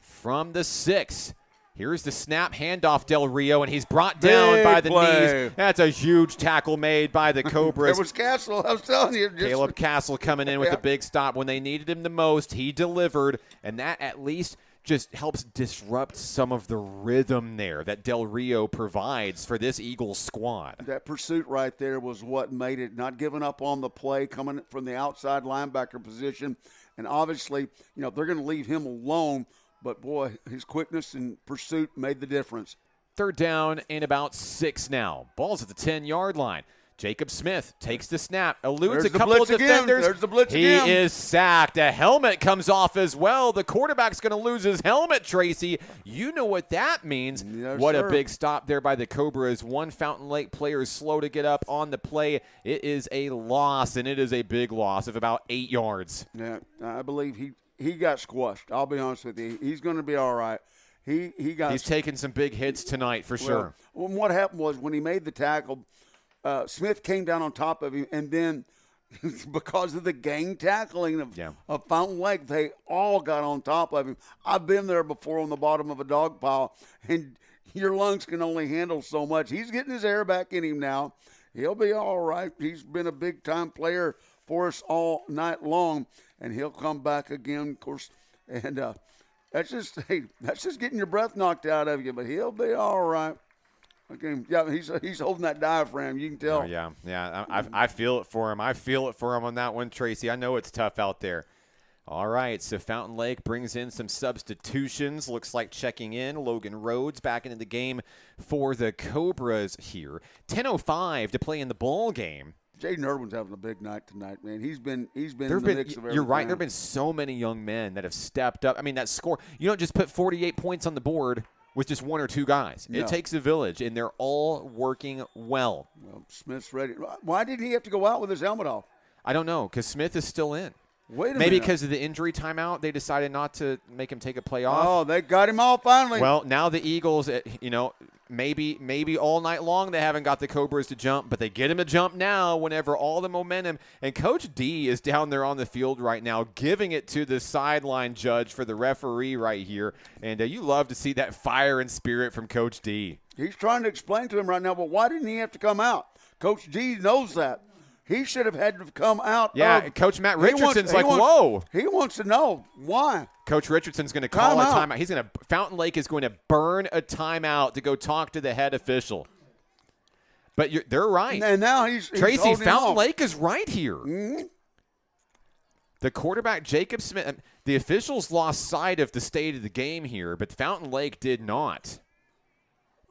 from the 6. Here's the snap, handoff Del Rio, and he's brought down by the knees. That's a huge tackle made by the Cobras. It was Castle, I was telling you. Caleb Castle coming in with a big stop. When they needed him the most, he delivered, and that at least just helps disrupt some of the rhythm there that Del Rio provides for this Eagles squad. That pursuit right there was what made it, not giving up on the play, coming from the outside linebacker position. And obviously, they're going to leave him alone. But, boy, his quickness and pursuit made the difference. 3rd down and about 6 now. Ball's at the 10-yard line. Jacob Smith takes the snap, eludes a couple of defenders. There's the blitz he again. is sacked. A helmet comes off as well. The quarterback's going to lose his helmet, Tracy. You know what that means. Yes, what sir. A big stop there by the Cobras. One Fountain Lake player is slow to get up on the play. It is a loss, and it is a big loss of about 8 yards. Yeah, I believe he got squashed. I'll be honest with you. He's going to be all right. He's taking some big hits tonight for sure. Well, what happened was when he made the tackle, Smith came down on top of him, and then because of the gang tackling of Fountain Lake, they all got on top of him. I've been there before on the bottom of a dog pile, and your lungs can only handle so much. He's getting his air back in him now. He'll be all right. He's been a big-time player for us all night long, and he'll come back again, of course. And that's just getting your breath knocked out of you, but he'll be all right. Okay, yeah, he's holding that diaphragm. You can tell. Oh, yeah. I feel it for him. I feel it for him on that one, Tracy. I know it's tough out there. All right, so Fountain Lake brings in some substitutions. Looks like checking in. Logan Rhodes back into the game for the Cobras here. 10:05 to play in the ball game. Jaden Irwin's having a big night tonight, man. He's been in the mix of everything. You're right. There have been so many young men that have stepped up. I mean, that score, you don't just put 48 points on the board with just 1 or 2 guys. No. It takes a village, and they're all working well. Well, Smith's ready. Why did he have to go out with his helmet off? I don't know, because Smith is still in. Wait a minute. Maybe because of the injury timeout, they decided not to make him take a play off. Oh, they got him all finally. Well, now the Eagles, maybe all night long they haven't got the Cobras to jump, but they get him to jump now whenever all the momentum. And Coach D is down there on the field right now giving it to the sideline judge for the referee right here. And you love to see that fire and spirit from Coach D. He's trying to explain to him right now, but why didn't he have to come out? Coach D knows that. He should have had to come out. Yeah, Coach Matt Richardson's whoa. He wants to know why. Coach Richardson's going to call a timeout. Fountain Lake is going to burn a timeout to go talk to the head official. But they're right. And now he's Tracy, holding Fountain off. Lake is right here. Mm-hmm. The quarterback, Jacob Smith, the officials lost sight of the state of the game here, but Fountain Lake did not.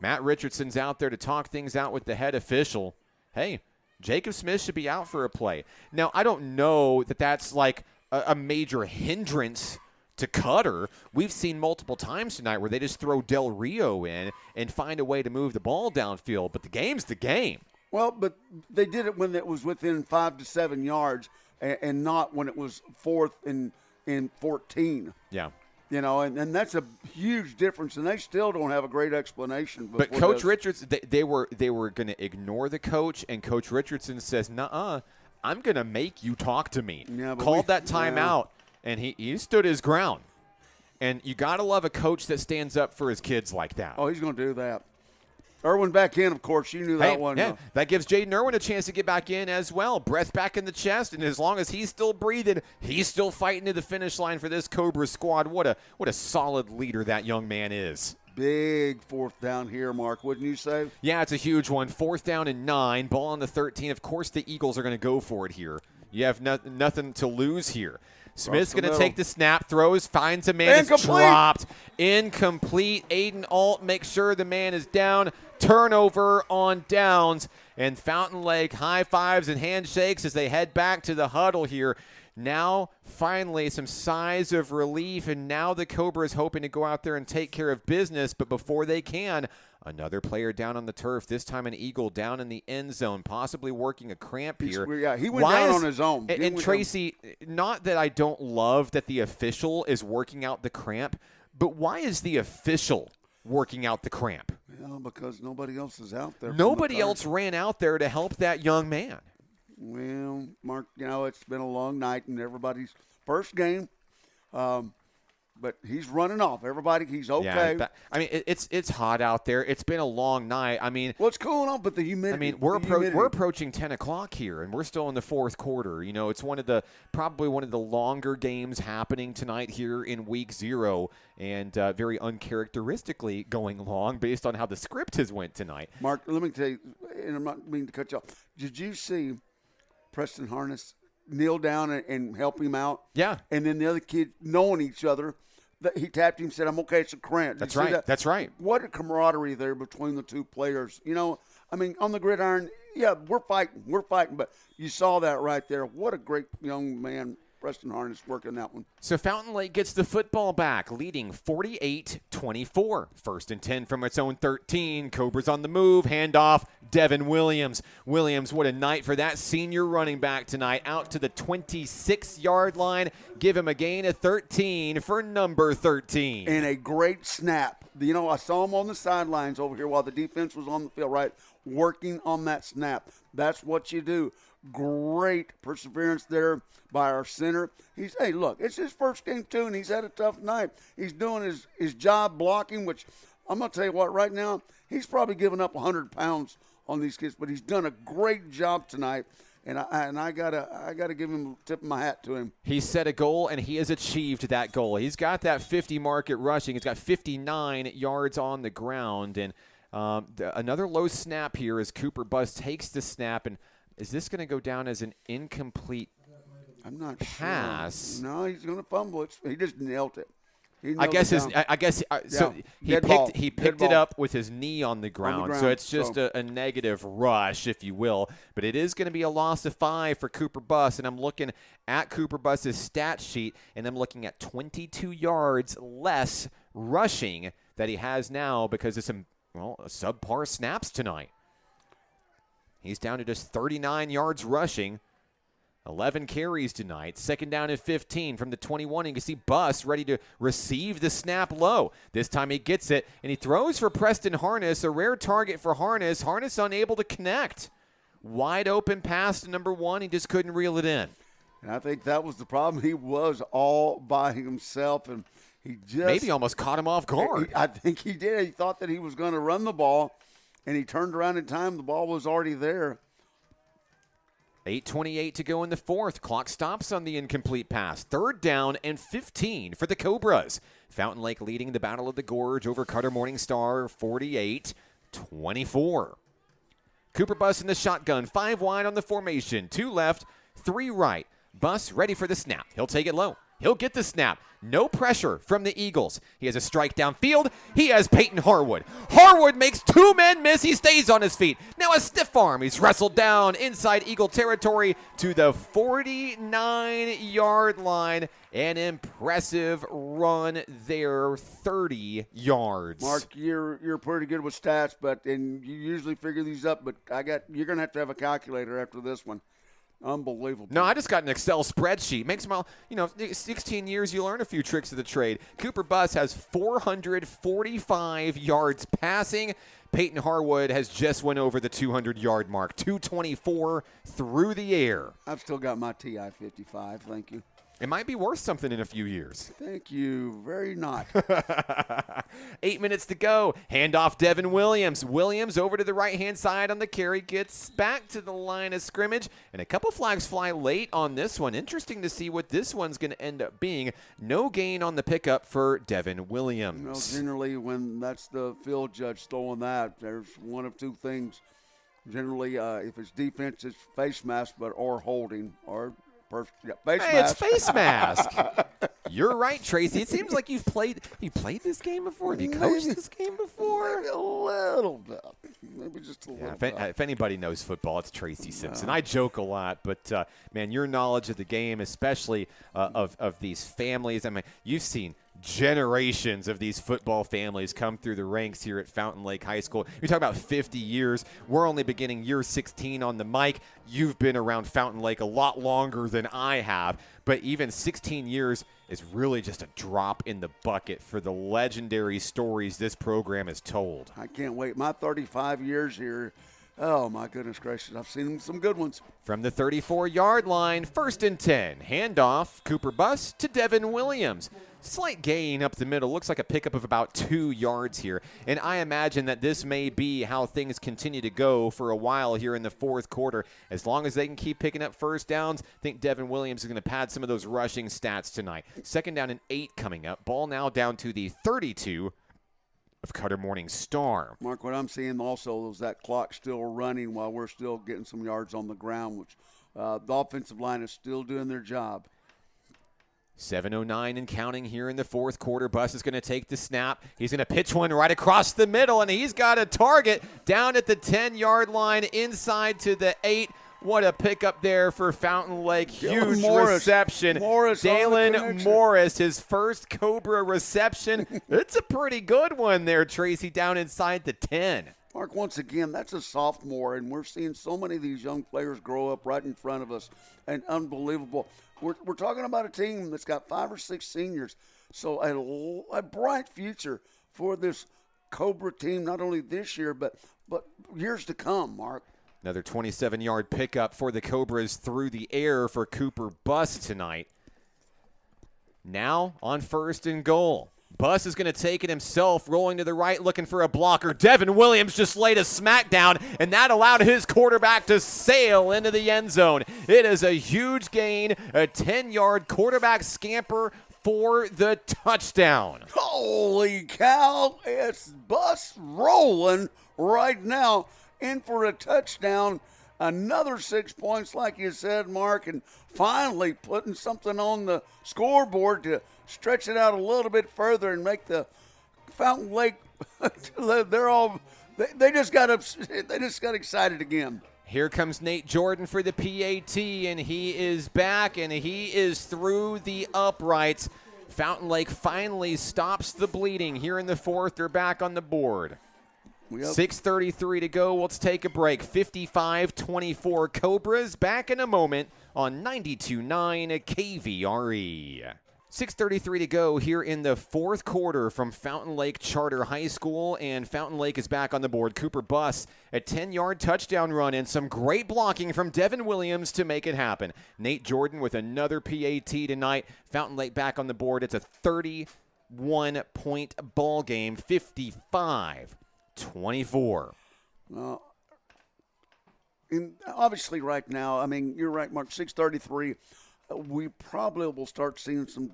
Matt Richardson's out there to talk things out with the head official. Hey, Jacob Smith should be out for a play. Now, I don't know that that's like a major hindrance to Cutter. We've seen multiple times tonight where they just throw Del Rio in and find a way to move the ball downfield, but the game's the game. Well, but they did it when it was within 5 to 7 yards and not when it was 4th and 14. Yeah. And that's a huge difference, and they still don't have a great explanation. But Coach Richardson, they were going to ignore the coach, and Coach Richardson says, "Nuh-uh, I'm going to make you talk to me." Yeah, called that timeout, and he stood his ground. And you got to love a coach that stands up for his kids like that. Oh, he's going to do that. Irwin back in, of course. You knew that one. Yeah, that gives Jaden Irwin a chance to get back in as well. Breath back in the chest, and as long as he's still breathing, he's still fighting to the finish line for this Cobra squad. What a solid leader that young man is. Big fourth down here, Mark, wouldn't you say? Yeah, it's a huge one. 4th down and 9, ball on the 13. Of course, the Eagles are going to go for it here. You have nothing to lose here. Smith's going to take the snap, throws, finds a man, is dropped. Incomplete. Aiden Alt makes sure the man is down. Turnover on downs. And Fountain Lake high fives and handshakes as they head back to the huddle here. Now, finally, some sighs of relief, and now the Cobras hoping to go out there and take care of business. But before they can, another player down on the turf, this time an Eagle down in the end zone, possibly working a cramp here. Yeah, he went down on his own. And Tracy, not that I don't love that the official is working out the cramp, but why is the official working out the cramp? Well, because nobody else is out there. Nobody else ran out there to help that young man. Well, Mark, it's been a long night and everybody's first game, but he's running off. Everybody, he's okay. Yeah, it's hot out there. It's been a long night. Well, it's cooling off, but the humidity. We're approaching 10 o'clock here, and we're still in the 4th quarter. It's probably one of the longer games happening tonight here in week 0, and very uncharacteristically going long based on how the script has went tonight. Mark, let me tell you, and I'm not meaning to cut you off. Did you see Preston Harness kneel down and help him out? Yeah. And then the other kid, knowing each other, he tapped him and said, "I'm okay, it's a cramp." That's right. That's right. What a camaraderie there between the two players. On the gridiron, yeah, we're fighting, but you saw that right there. What a great young man Preston Harness working that one. So Fountain Lake gets the football back, leading 48-24. 1st and 10 from its own 13. Cobras on the move. Handoff, Devin Williams. Williams, what a night for that senior running back tonight. Out to the 26-yard line. Give him a gain of 13 for number 13. And a great snap. I saw him on the sidelines over here while the defense was on the field, right, working on that snap. That's what you do. Great perseverance there by our center. Look, it's his first game too, and he's had a tough night. He's doing his job blocking, which I'm going to tell you what, right now, he's probably given up 100 pounds on these kids, but he's done a great job tonight. And I gotta give him a tip of my hat to him. He set a goal, and he has achieved that goal. He's got that 50 mark at rushing. He's got 59 yards on the ground. And another low snap here as Cooper Buss takes the snap. And is this going to go down as an incomplete I'm not pass? Sure. No, he's going to fumble it. He just nailed it. He picked it up with his knee on the ground. So it's just a negative rush, if you will. But it is going to be a loss of 5 for Cooper Buss. And I'm looking at Cooper Buss's stat sheet, and I'm looking at 22 yards less rushing that he has now because of some subpar snaps tonight. He's down to just 39 yards rushing. 11 carries tonight. 2nd down and 15 from the 21. You can see Buss ready to receive the snap low. This time he gets it, and he throws for Preston Harness, a rare target for Harness. Harness unable to connect. Wide open pass to number 1. He just couldn't reel it in. And I think that was the problem. He was all by himself, and he just maybe almost caught him off guard. I think he did. He thought that he was going to run the ball, and he turned around in time. The ball was already there. 8:28 to go in the 4th. Clock stops on the incomplete pass. 3rd down and 15 for the Cobras. Fountain Lake leading the Battle of the Gorge over Cutter Morning Star 48-24. Cooper Buss in the shotgun. 5 wide on the formation. 2 left, 3 right. Buss ready for the snap. He'll take it low. He'll get the snap. No pressure from the Eagles. He has a strike downfield. He has Peyton Harwood. Harwood makes 2 men miss. He stays on his feet. Now a stiff arm. He's wrestled down inside Eagle territory to the 49-yard line. An impressive run there, 30 yards. Mark, you're pretty good with stats, and you usually figure these up, but you're going to have a calculator after this one. Unbelievable. No, I just got an Excel spreadsheet. Makes my, 16 years you learn a few tricks of the trade. Cooper Buss has 445 yards passing. Peyton Harwood has just went over the 200-yard mark. 224 through the air. I've still got my TI-55. Thank you. It might be worth something in a few years. Thank you very not. 8 minutes to go. Handoff Devin Williams. Williams over to the right-hand side on the carry. Gets back to the line of scrimmage. And a couple flags fly late on this one. Interesting to see what this one's going to end up being. No gain on the pickup for Devin Williams. Generally when that's the field judge throwing that, there's one of two things. Generally, if it's defense, it's face mask, or holding, or face mask. It's face mask. You're right, Tracy. It seems like you've played this game before. Have you coached this game before? Maybe a little bit. Maybe just a little bit. If anybody knows football, it's Tracy Simpson. I joke a lot, but, man, your knowledge of the game, especially of these families. I mean, you've seen generations of these football families come through the ranks here at Fountain Lake High School. You're talking about 50 years. We're only beginning year 16 on the mic. You've been around Fountain Lake a lot longer than I have, but even 16 years is really just a drop in the bucket for the legendary stories this program has told. I can't wait. My 35 years here, oh, my goodness gracious, I've seen some good ones. From the 34-yard line, 1st and 10. Handoff, Cooper Bus to Devin Williams. Slight gain up the middle. Looks like a pickup of about 2 yards here. And I imagine that this may be how things continue to go for a while here in the fourth quarter. As long as they can keep picking up first downs, I think Devin Williams is going to pad some of those rushing stats tonight. 2nd down and 8 coming up. Ball now down to the 32 of Cutter Morning Star. Mark, what I'm seeing also is that clock still running while we're still getting some yards on the ground, which the offensive line is still doing their job. 7:09 and counting here in the fourth quarter. Bus is going to take the snap. He's going to pitch one right across the middle, and he's got a target down at the 10-yard line inside to the 8. What a pickup there for Fountain Lake. Huge reception. Dalen Morris, his first Cobra reception. It's a pretty good one there, Tracy, down inside the 10. Mark, once again, that's a sophomore, and we're seeing so many of these young players grow up right in front of us, and unbelievable. We're talking about a team that's got 5 or 6 seniors, so a bright future for this Cobra team, not only this year, but years to come, Mark. Another 27-yard pickup for the Cobras through the air for Cooper Bus tonight. Now on 1st and goal. Bus is going to take it himself, rolling to the right, looking for a blocker. Devin Williams just laid a smackdown, and that allowed his quarterback to sail into the end zone. It is a huge gain, a 10-yard quarterback scamper for the touchdown. Holy cow, it's Bus rolling right now in for a touchdown. Another 6 points, like you said, Mark, and finally putting something on the scoreboard to stretch it out a little bit further and make the Fountain Lake. They just got excited again. Here comes Nate Jordan for the PAT, and he is back, and he is through the uprights. Fountain Lake finally stops the bleeding here in the fourth. They're back on the board. 6:33 to go. Let's take a break. 55-24 Cobras. Back in a moment on 92.9 KVRE. 6:33 to go here in the fourth quarter from Fountain Lake Charter High School, and Fountain Lake is back on the board. Cooper Bus, a 10-yard touchdown run, and some great blocking from Devin Williams to make it happen. Nate Jordan with another PAT tonight. Fountain Lake back on the board. It's a 31-point ball game, 55-24. Obviously right now, I mean, you're right, Mark, 6:33. We probably will start seeing some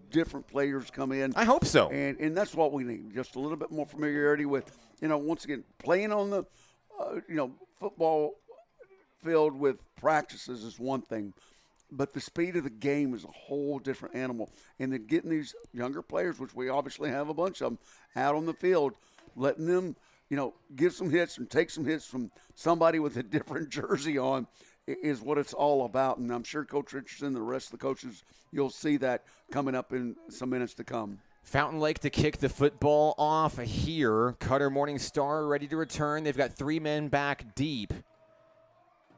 different players come in. I hope so. And that's what we need, just a little bit more familiarity with, once again, playing on the, football field with practices is one thing, but the speed of the game is a whole different animal. And then getting these younger players, which we obviously have a bunch of them, out on the field, letting them, give some hits and take some hits from somebody with a different jersey on is what it's all about. And I'm sure Coach Richardson and the rest of the coaches, you'll see that coming up in some minutes to come. Fountain Lake to kick the football off here. Cutter Morning Star ready to return. They've got 3 men back deep.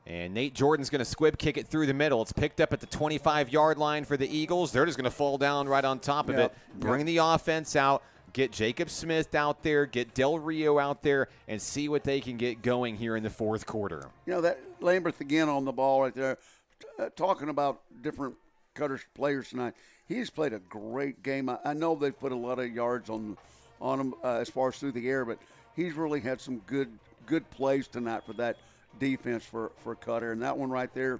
And Nate Jordan's going to squib kick it through the middle. It's picked up at the 25-yard line for the Eagles. They're just going to fall down right on top of it. Bring the offense out. Get Jacob Smith out there, get Del Rio out there, and see what they can get going here in the fourth quarter. That Lambert again on the ball right there, talking about different Cutter's players tonight. He's played a great game. I know they've put a lot of yards on him as far as through the air, but he's really had some good plays tonight for that defense for Cutter. And that one right there,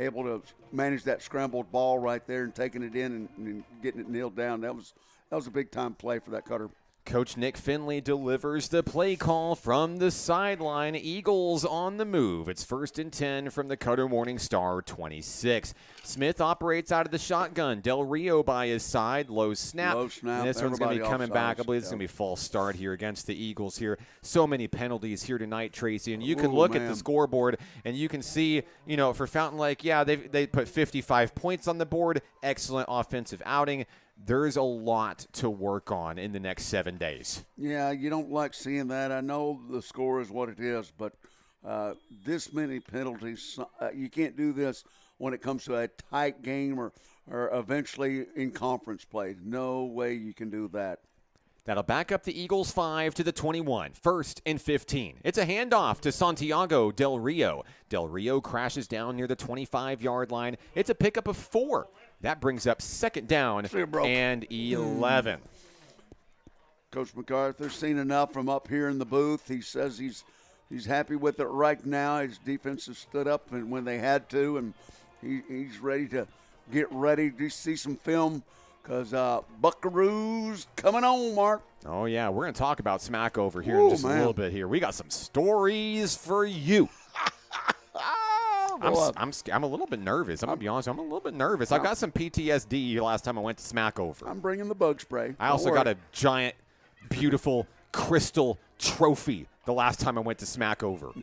able to manage that scrambled ball right there and taking it in and getting it nailed down. That was a big-time play for that Cutter. Coach Nick Finley delivers the play call from the sideline. Eagles on the move. It's 1st and 10 from the Cutter Morning Star 26. Smith operates out of the shotgun. Del Rio by his side. Low snap. And this one's going to be coming back. I believe it's going to be a false start here against the Eagles here. So many penalties here tonight, Tracy. And you can look at the scoreboard and you can see, for Fountain Lake, they put 55 points on the board. Excellent offensive outing. There's a lot to work on in the next 7 days. Yeah, you don't like seeing that. I know the score is what it is, but this many penalties, you can't do this when it comes to a tight game or eventually in conference play. No way you can do that. That'll back up the Eagles 5 to the 21. 1st and 15. It's a handoff to Santiago Del Rio. Del Rio crashes down near the 25-yard line. It's a pickup of 4. That brings up 2nd down and 11. Coach MacArthur's seen enough from up here in the booth. He says he's happy with it right now. His defense has stood up when they had to, and he's ready to get ready to see some film because Buckaroos coming on, Mark. Oh, yeah. We're going to talk about Smackover here in just a little bit here. We got some stories for you. I'm a little bit nervous. I'm going to be honest. I'm a little bit nervous. I got some PTSD last time I went to Smackover. I'm bringing the bug spray. I also got a giant, beautiful crystal trophy the last time I went to Smackover.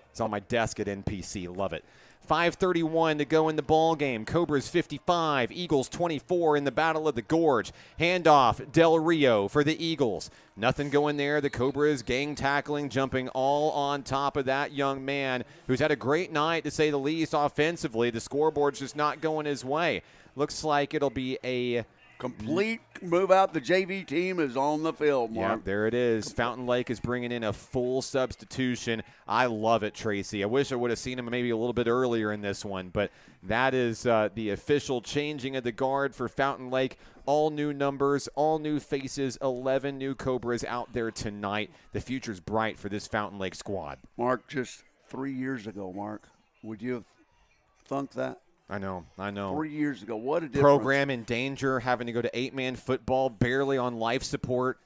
It's on my desk at NPC. Love it. 5:31 to go in the ball game. Cobras 55, Eagles 24 in the Battle of the Gorge. Handoff, Del Rio for the Eagles. Nothing going there. The Cobras gang tackling, jumping all on top of that young man who's had a great night, to say the least, offensively. The scoreboard's just not going his way. Looks like it'll be a complete move out. The JV team is on the field, Mark. Yeah, there it is. Fountain Lake is bringing in a full substitution. I love it, Tracy. I wish I would have seen him maybe a little bit earlier in this one, but that is the official changing of the guard for Fountain Lake. All new numbers, all new faces, 11 new Cobras out there tonight. The future's bright for this Fountain Lake squad. Mark, just 3 years ago, Mark, would you have thunk that? I know. 3 years ago. What a difference. Program in danger, having to go to 8-man football, barely on life support.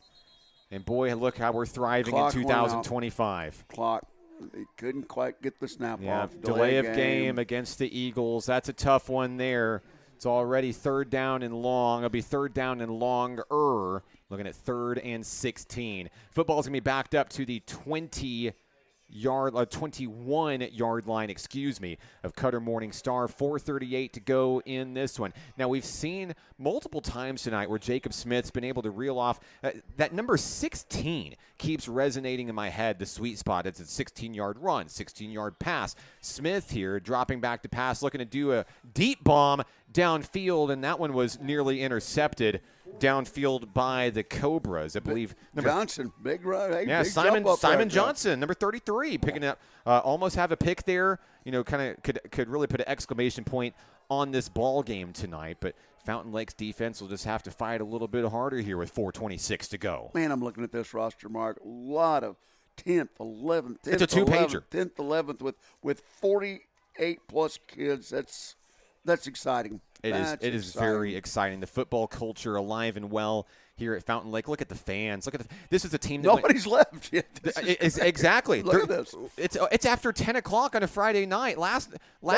And, boy, look how we're thriving in 2025. Clock. They couldn't quite get the snap off. Delay of game against the Eagles. That's a tough one there. It's already 3rd down and long. It'll be 3rd down and longer. Looking at 3rd and 16. Football's going to be backed up to the 21-yard line, of Cutter Morning Star. 4:38 to go in this one. Now, we've seen multiple times tonight where Jacob Smith's been able to reel off. That number 16 keeps resonating in my head, the sweet spot. It's a 16-yard run, 16-yard pass. Smith here dropping back to pass, looking to do a deep bomb downfield, and that one was nearly intercepted downfield by the Cobras. I believe Johnson, big run. Hey, yeah, big Simon Johnson, number 33, picking up. Almost have a pick there. Kind of could really put an exclamation point on this ball game tonight. But Fountain Lake's defense will just have to fight a little bit harder here with 4:26 to go. Man, I'm looking at this roster, Mark. A lot of 10th, 11th. It's a two-pager. 10th, 11th with 48 plus kids. That's exciting. It is very exciting. The football culture alive and well here at Fountain Lake. Look at the fans. This is a team that nobody's left yet. Exactly. Look at this. It's after 10 o'clock on a Friday night. Last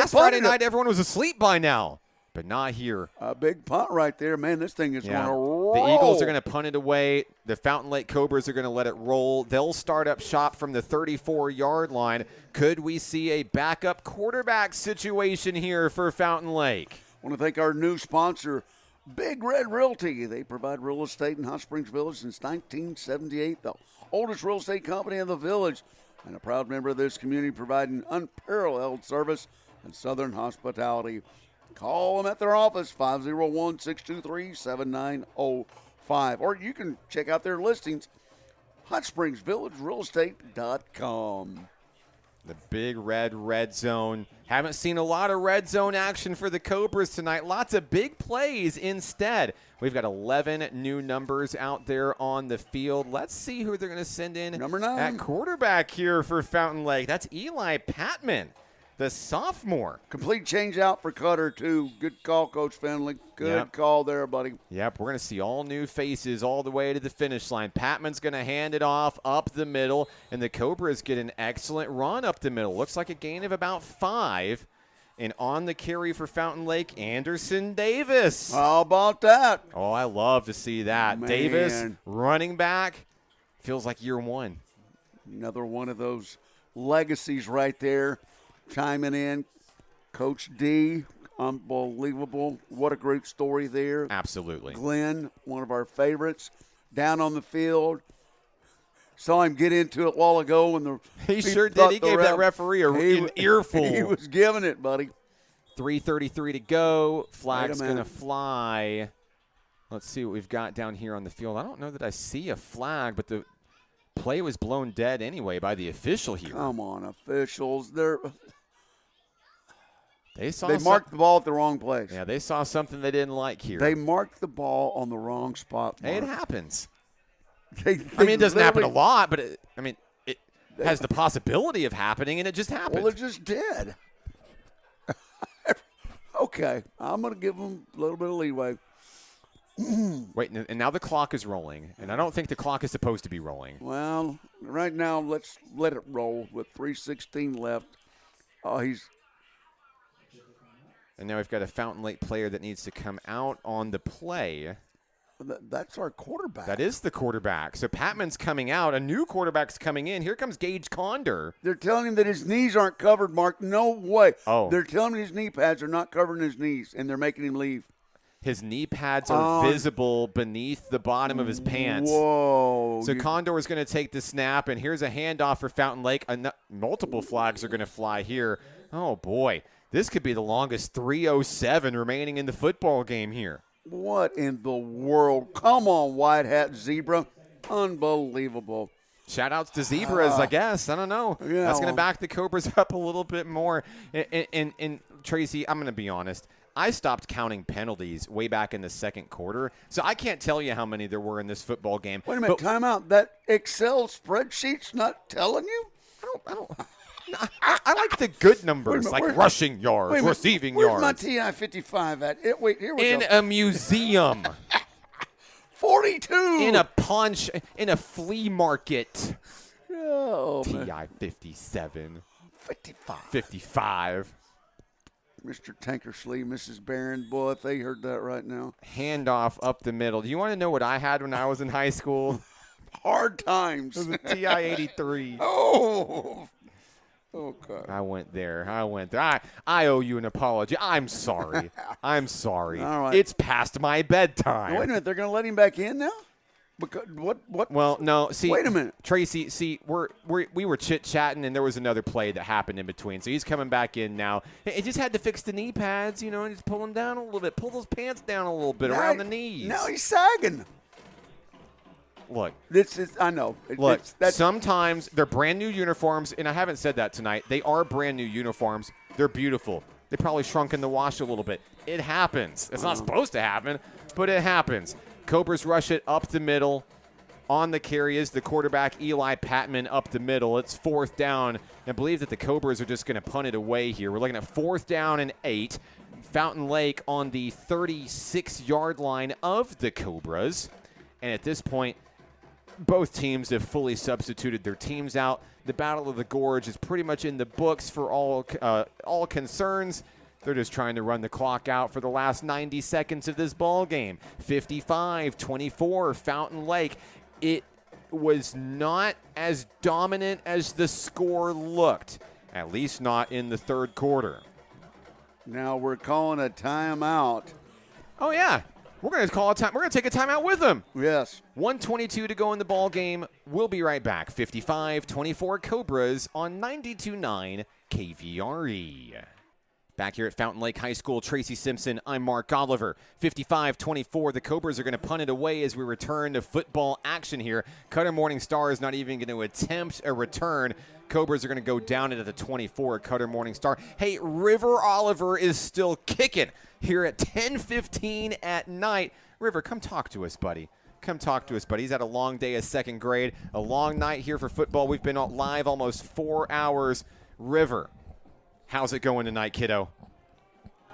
Friday night, everyone was asleep by now, but not here. A big punt right there, man. This thing is going to roll. The Eagles are going to punt it away. The Fountain Lake Cobras are going to let it roll. They'll start up shop from the 34-yard line. Could we see a backup quarterback situation here for Fountain Lake? I want to thank our new sponsor, Big Red Realty. They provide real estate in Hot Springs Village since 1978, the oldest real estate company in the village, and a proud member of this community, providing unparalleled service and southern hospitality. Call them at their office, 501-623-7905. Or you can check out their listings, hotspringsvillagerealestate.com. The big red zone. Haven't seen a lot of red zone action for the Cobras tonight. Lots of big plays instead. We've got 11 new numbers out there on the field. Let's see who they're going to send in Number 9 at quarterback here for Fountain Lake. That's Eli Patman, the sophomore. Complete change out for Cutter, too. Good call, Coach Finley. Good call there, buddy. Yep, we're going to see all new faces all the way to the finish line. Patman's going to hand it off up the middle, and the Cobras get an excellent run up the middle. Looks like a gain of about 5. And on the carry for Fountain Lake, Anderson Davis. How about that? Oh, I love to see that. Man. Davis, running back, feels like year 1. Another one of those legacies right there. Chiming in. Coach D, unbelievable. What a great story there. Absolutely. Glenn, one of our favorites, down on the field. Saw him get into it a while ago when the He sure did. He gave that referee an earful. He was giving it, buddy. 3:33 to go. Flag's going to fly. Let's see what we've got down here on the field. I don't know that I see a flag, but the play was blown dead anyway by the official here. Come on, officials. They marked the ball at the wrong place. Yeah, they saw something they didn't like here. They marked the ball on the wrong spot. Hey, it happens. I mean, it doesn't happen a lot, but it has the possibility of happening, and it just happened. Well, it just did. Okay, I'm going to give them a little bit of leeway. Wait, and now the clock is rolling, and I don't think the clock is supposed to be rolling. Well, right now, let's let it roll with 3:16 left. And now we've got a Fountain Lake player that needs to come out on the play. That's our quarterback. That is the quarterback. So Patman's coming out. A new quarterback's coming in. Here comes Gage Condor. They're telling him that his knees aren't covered, Mark. No way. Oh. They're telling him his knee pads are not covering his knees, and they're making him leave. His knee pads are visible beneath the bottom of his pants. Whoa. So Condor is going to take the snap, and here's a handoff for Fountain Lake. Multiple flags are going to fly here. Oh, boy. This could be the longest 3:07 remaining in the football game here. What in the world? Come on, White Hat Zebra. Unbelievable. Shout-outs to Zebras, I guess. I don't know. Yeah, That's going to back the Cobras up a little bit more. And Tracy, I'm going to be honest. I stopped counting penalties way back in the second quarter, so I can't tell you how many there were in this football game. Wait a minute, time out. That Excel spreadsheet's not telling you? I like the good numbers, like rushing yards, receiving yards. Where's my TI-55 at? Here we in go. a museum. 42. In a flea market. Oh, TI-57. 55. 55. Mr. Tankersley, Mrs. Barron, boy, if they heard that right now. Handoff up the middle. Do you want to know what I had when I was in high school? Hard times. It was a TI-83. Oh. Okay. I went there. I owe you an apology. I'm sorry. All right. It's past my bedtime. Wait a minute. They're going to let him back in now? Because what? Well, no. See, wait a minute, Tracy. See, we were chit chatting, and there was another play that happened in between. So he's coming back in now. It just had to fix the knee pads, and just pull them down a little bit. Pull those pants down a little bit around the knees. Now he's sagging. Look, I know. Look, sometimes they're brand new uniforms, and I haven't said that tonight. They are brand new uniforms. They're beautiful. They probably shrunk in the wash a little bit. It happens. It's not supposed to happen, but it happens. Cobras rush it up the middle. On the carry is the quarterback, Eli Patman, up the middle. It's 4th down. I believe that the Cobras are just going to punt it away here. We're looking at 4th down and 8. Fountain Lake on the 36-yard line of the Cobras. And at this point, both teams have fully substituted their teams out. The Battle of the Gorge is pretty much in the books for all concerns. They're just trying to run the clock out for the last 90 seconds of this ball game. 55-24, Fountain Lake. It was not as dominant as the score looked, at least not in the third quarter. Now we're calling a timeout. Oh, yeah. We're going to call a time. We're going to take a timeout with them. Yes. 1:22 to go in the ball game. We'll be right back. 55-24 Cobras on 92.9 KVRE. Back here at Fountain Lake High School, Tracy Simpson, I'm Mark Oliver. 55-24, the Cobras are going to punt it away as we return to football action here. Cutter Morning Star is not even going to attempt a return. Cobras are going to go down into the 24 at Cutter Morning Star. Hey, River Oliver is still kicking here at 10:15 at night. River, come talk to us, buddy. Come talk to us, buddy. He's had a long day of second grade, a long night here for football. We've been live almost 4 hours. River, how's it going tonight, kiddo?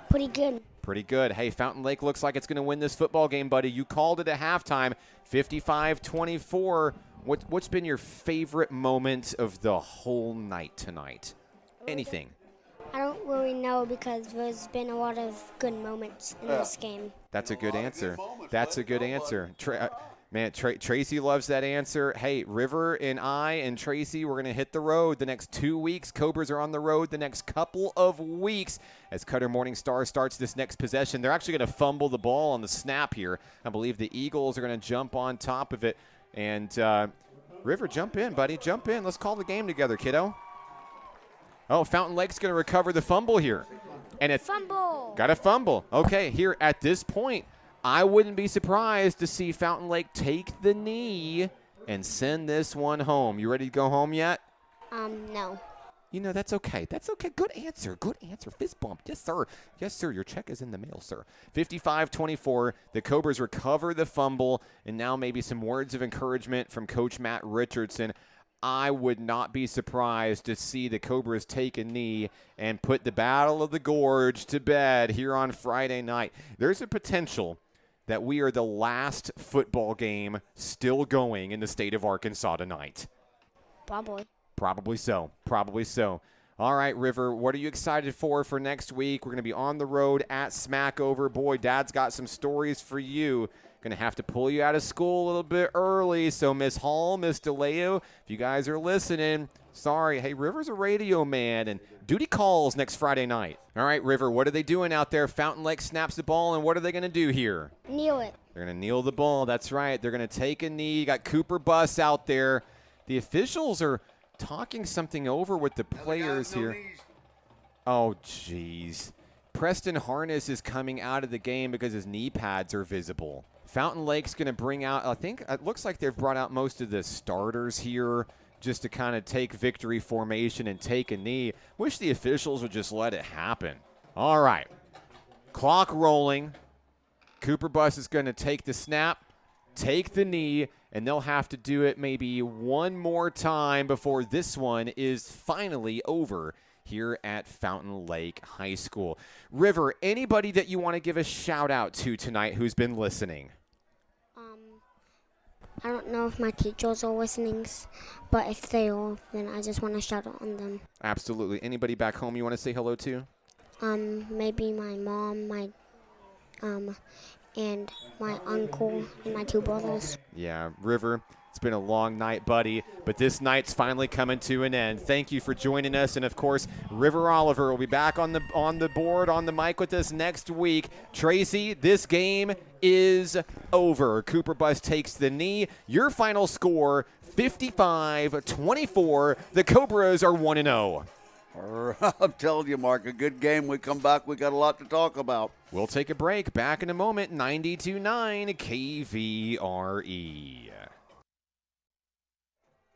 Pretty good. Pretty good. Hey, Fountain Lake looks like it's going to win this football game, buddy. You called it at halftime, 55-24. What's been your favorite moment of the whole night tonight? Anything? I don't really know because there's been a lot of good moments in this game. That's a good answer. That's a good answer. Tracy loves that answer. Hey, River and I and Tracy, we're going to hit the road the next 2 weeks. Cobras are on the road the next couple of weeks as Cutter Morning Star starts this next possession. They're actually going to fumble the ball on the snap here. I believe the Eagles are going to jump on top of it. And River, jump in, buddy. Jump in. Let's call the game together, kiddo. Oh, Fountain Lake's going to recover the fumble here. And Fumble! Got a fumble. Okay, here at this point, I wouldn't be surprised to see Fountain Lake take the knee and send this one home. You ready to go home yet? No. You know, that's okay. That's okay. Good answer. Good answer. Fist bump. Yes, sir. Yes, sir. Your check is in the mail, sir. 55-24. The Cobras recover the fumble, and now maybe some words of encouragement from Coach Matt Richardson. I would not be surprised to see the Cobras take a knee and put the Battle of the Gorge to bed here on Friday night. There's a potential that we are the last football game still going in the state of Arkansas tonight. Probably. Probably so. Probably so. All right, River, what are you excited for next week? We're going to be on the road at Smackover. Boy, Dad's got some stories for you. Going to have to pull you out of school a little bit early. So, Miss Hall, Miss DeLeo, if you guys are listening, sorry. Hey, River's a radio man, and duty calls next Friday night. All right, River, what are they doing out there? Fountain Lake snaps the ball, and what are they going to do here? Kneel it. They're going to kneel the ball. That's right. They're going to take a knee. You got Cooper Bus out there. The officials are talking something over with the players here. Oh, jeez. Preston Harness is coming out of the game because his knee pads are visible. Fountain Lake's going to bring out, I think, it looks like they've brought out most of the starters here just to kind of take victory formation and take a knee. Wish the officials would just let it happen. All right. Clock rolling. Cooper Bus is going to take the snap, take the knee, and they'll have to do it maybe one more time before this one is finally over here at Fountain Lake High School. River, anybody that you want to give a shout out to tonight who's been listening? I don't know if my teachers are listening, but if they are, then I just want to shout out on them. Absolutely. Anybody back home you want to say hello to? Maybe my mom, and my uncle and my two brothers. Yeah, River, it's been a long night, buddy, but this night's finally coming to an end. Thank you for joining us, and of course, River Oliver will be back on the board, on the mic with us next week. Tracy, this game is over. Cooper Bus takes the knee. Your final score, 55-24. The Cobras are 1-0. I'm telling you, Mark, a good game. We come back, we got a lot to talk about. We'll take a break. Back in a moment. 92.9 KVRE.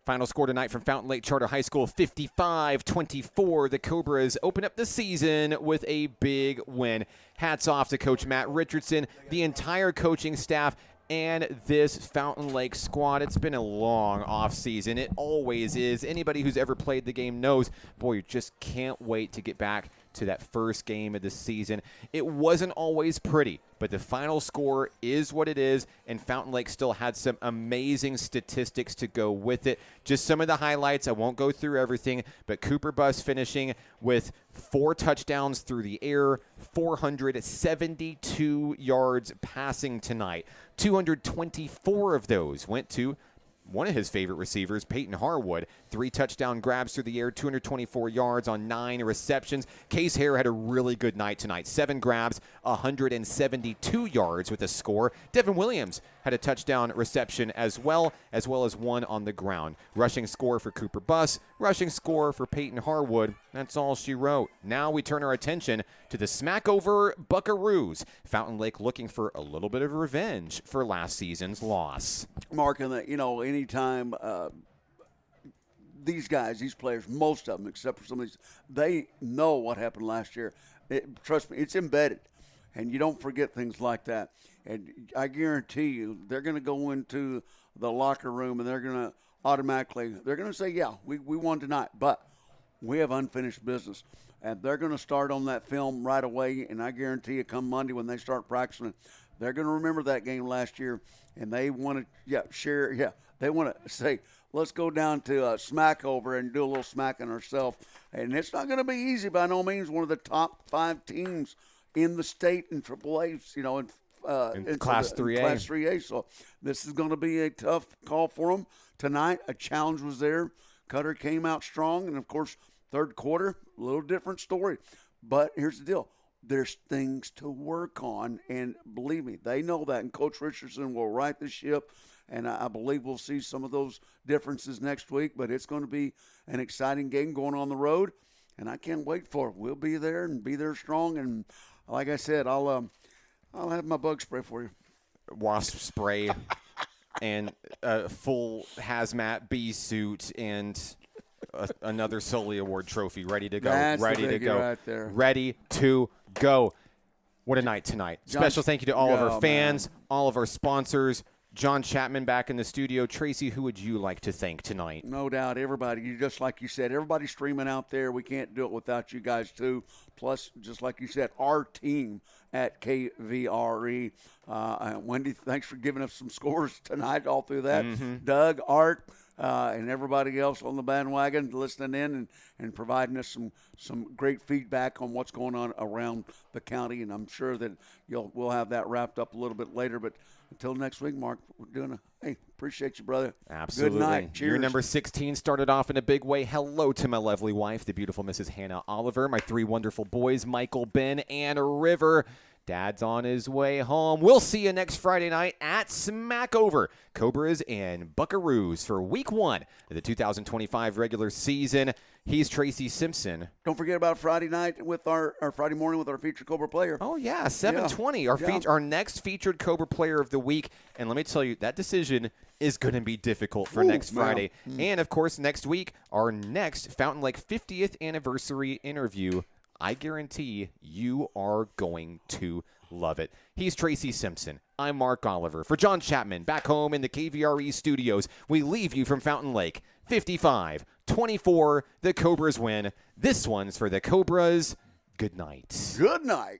Final score tonight from Fountain Lake Charter High School, 55-24. The Cobras open up the season with a big win. Hats off to Coach Matt Richardson, the entire coaching staff, and this Fountain Lake squad. It's been a long offseason. It always is. Anybody who's ever played the game knows, boy, you just can't wait to get back to that first game of the season. It wasn't always pretty, but the final score is what it is, and Fountain Lake still had some amazing statistics to go with it. Just some of the highlights. I won't go through everything, but Cooper Bus finishing with 4 touchdowns through the air, 472 yards passing tonight. 224 of those went to one of his favorite receivers, Peyton Harwood. 3 touchdown grabs through the air, 224 yards on 9 receptions. Case Hare had a really good night tonight. 7 grabs, 172 yards with a score. Devin Williams had a touchdown reception as well as one on the ground. Rushing score for Cooper Buss, rushing score for Peyton Harwood. That's all she wrote. Now we turn our attention to the Smackover Buckaroos. Fountain Lake looking for a little bit of revenge for last season's loss. Mark, and anytime these guys, these players, most of them, except for some of these, they know what happened last year. Trust me, it's embedded, and you don't forget things like that. And I guarantee you, they're going to go into the locker room and they're going to say, yeah, we won tonight, but we have unfinished business. And they're going to start on that film right away, and I guarantee you come Monday when they start practicing, they're going to remember that game last year, and they want to they want to say, let's go down to Smackover and do a little smacking ourselves. And it's not going to be easy by no means. One of the top 5 teams in the state in AAA, in Class 3A. Class 3A. So this is going to be a tough call for them tonight. A challenge was there. Cutter came out strong, and, of course, third quarter, a little different story. But here's the deal. There's things to work on, and believe me, they know that, and Coach Richardson will right the ship, and I believe we'll see some of those differences next week, but it's going to be an exciting game going on the road, and I can't wait for it. We'll be there and be there strong, and like I said, I'll have my bug spray for you. Wasp spray and a full hazmat bee suit and another Sully Award trophy ready to go. That's ready the to go. right there. Ready to go. What a night tonight. Special thank you to all of our fans, all of our sponsors. John Chapman back in the studio. Tracy, who would you like to thank tonight? No doubt, everybody. You just like you said, everybody streaming out there. We can't do it without you guys too. Plus, just like you said, our team at KVRE. Wendy, thanks for giving us some scores tonight all through that. Mm-hmm. Doug, Art, and everybody else on the bandwagon listening in and providing us some great feedback on what's going on around the county. And I'm sure that we'll have that wrapped up a little bit later. But until next week, Mark, we're doing appreciate you, brother. Absolutely. Good night. Cheers. Your number 16 started off in a big way. Hello to my lovely wife, the beautiful Mrs. Hannah Oliver, my 3 wonderful boys, Michael, Ben, and River. Dad's on his way home. We'll see you next Friday night at Smackover. Cobras and Buckaroos for Week 1 of the 2025 regular season. He's Tracy Simpson. Don't forget about Friday night with our Friday morning with our featured Cobra player. Oh, yeah, 7:20. Our next featured Cobra player of the week. And let me tell you, that decision is going to be difficult for next Friday. And, of course, next week, our next Fountain Lake 50th anniversary interview. I guarantee you are going to love it. He's Tracy Simpson. I'm Mark Oliver. For John Chapman, back home in the KVRE studios, we leave you from Fountain Lake. 55-24, the Cobras win. This one's for the Cobras. Good night. Good night.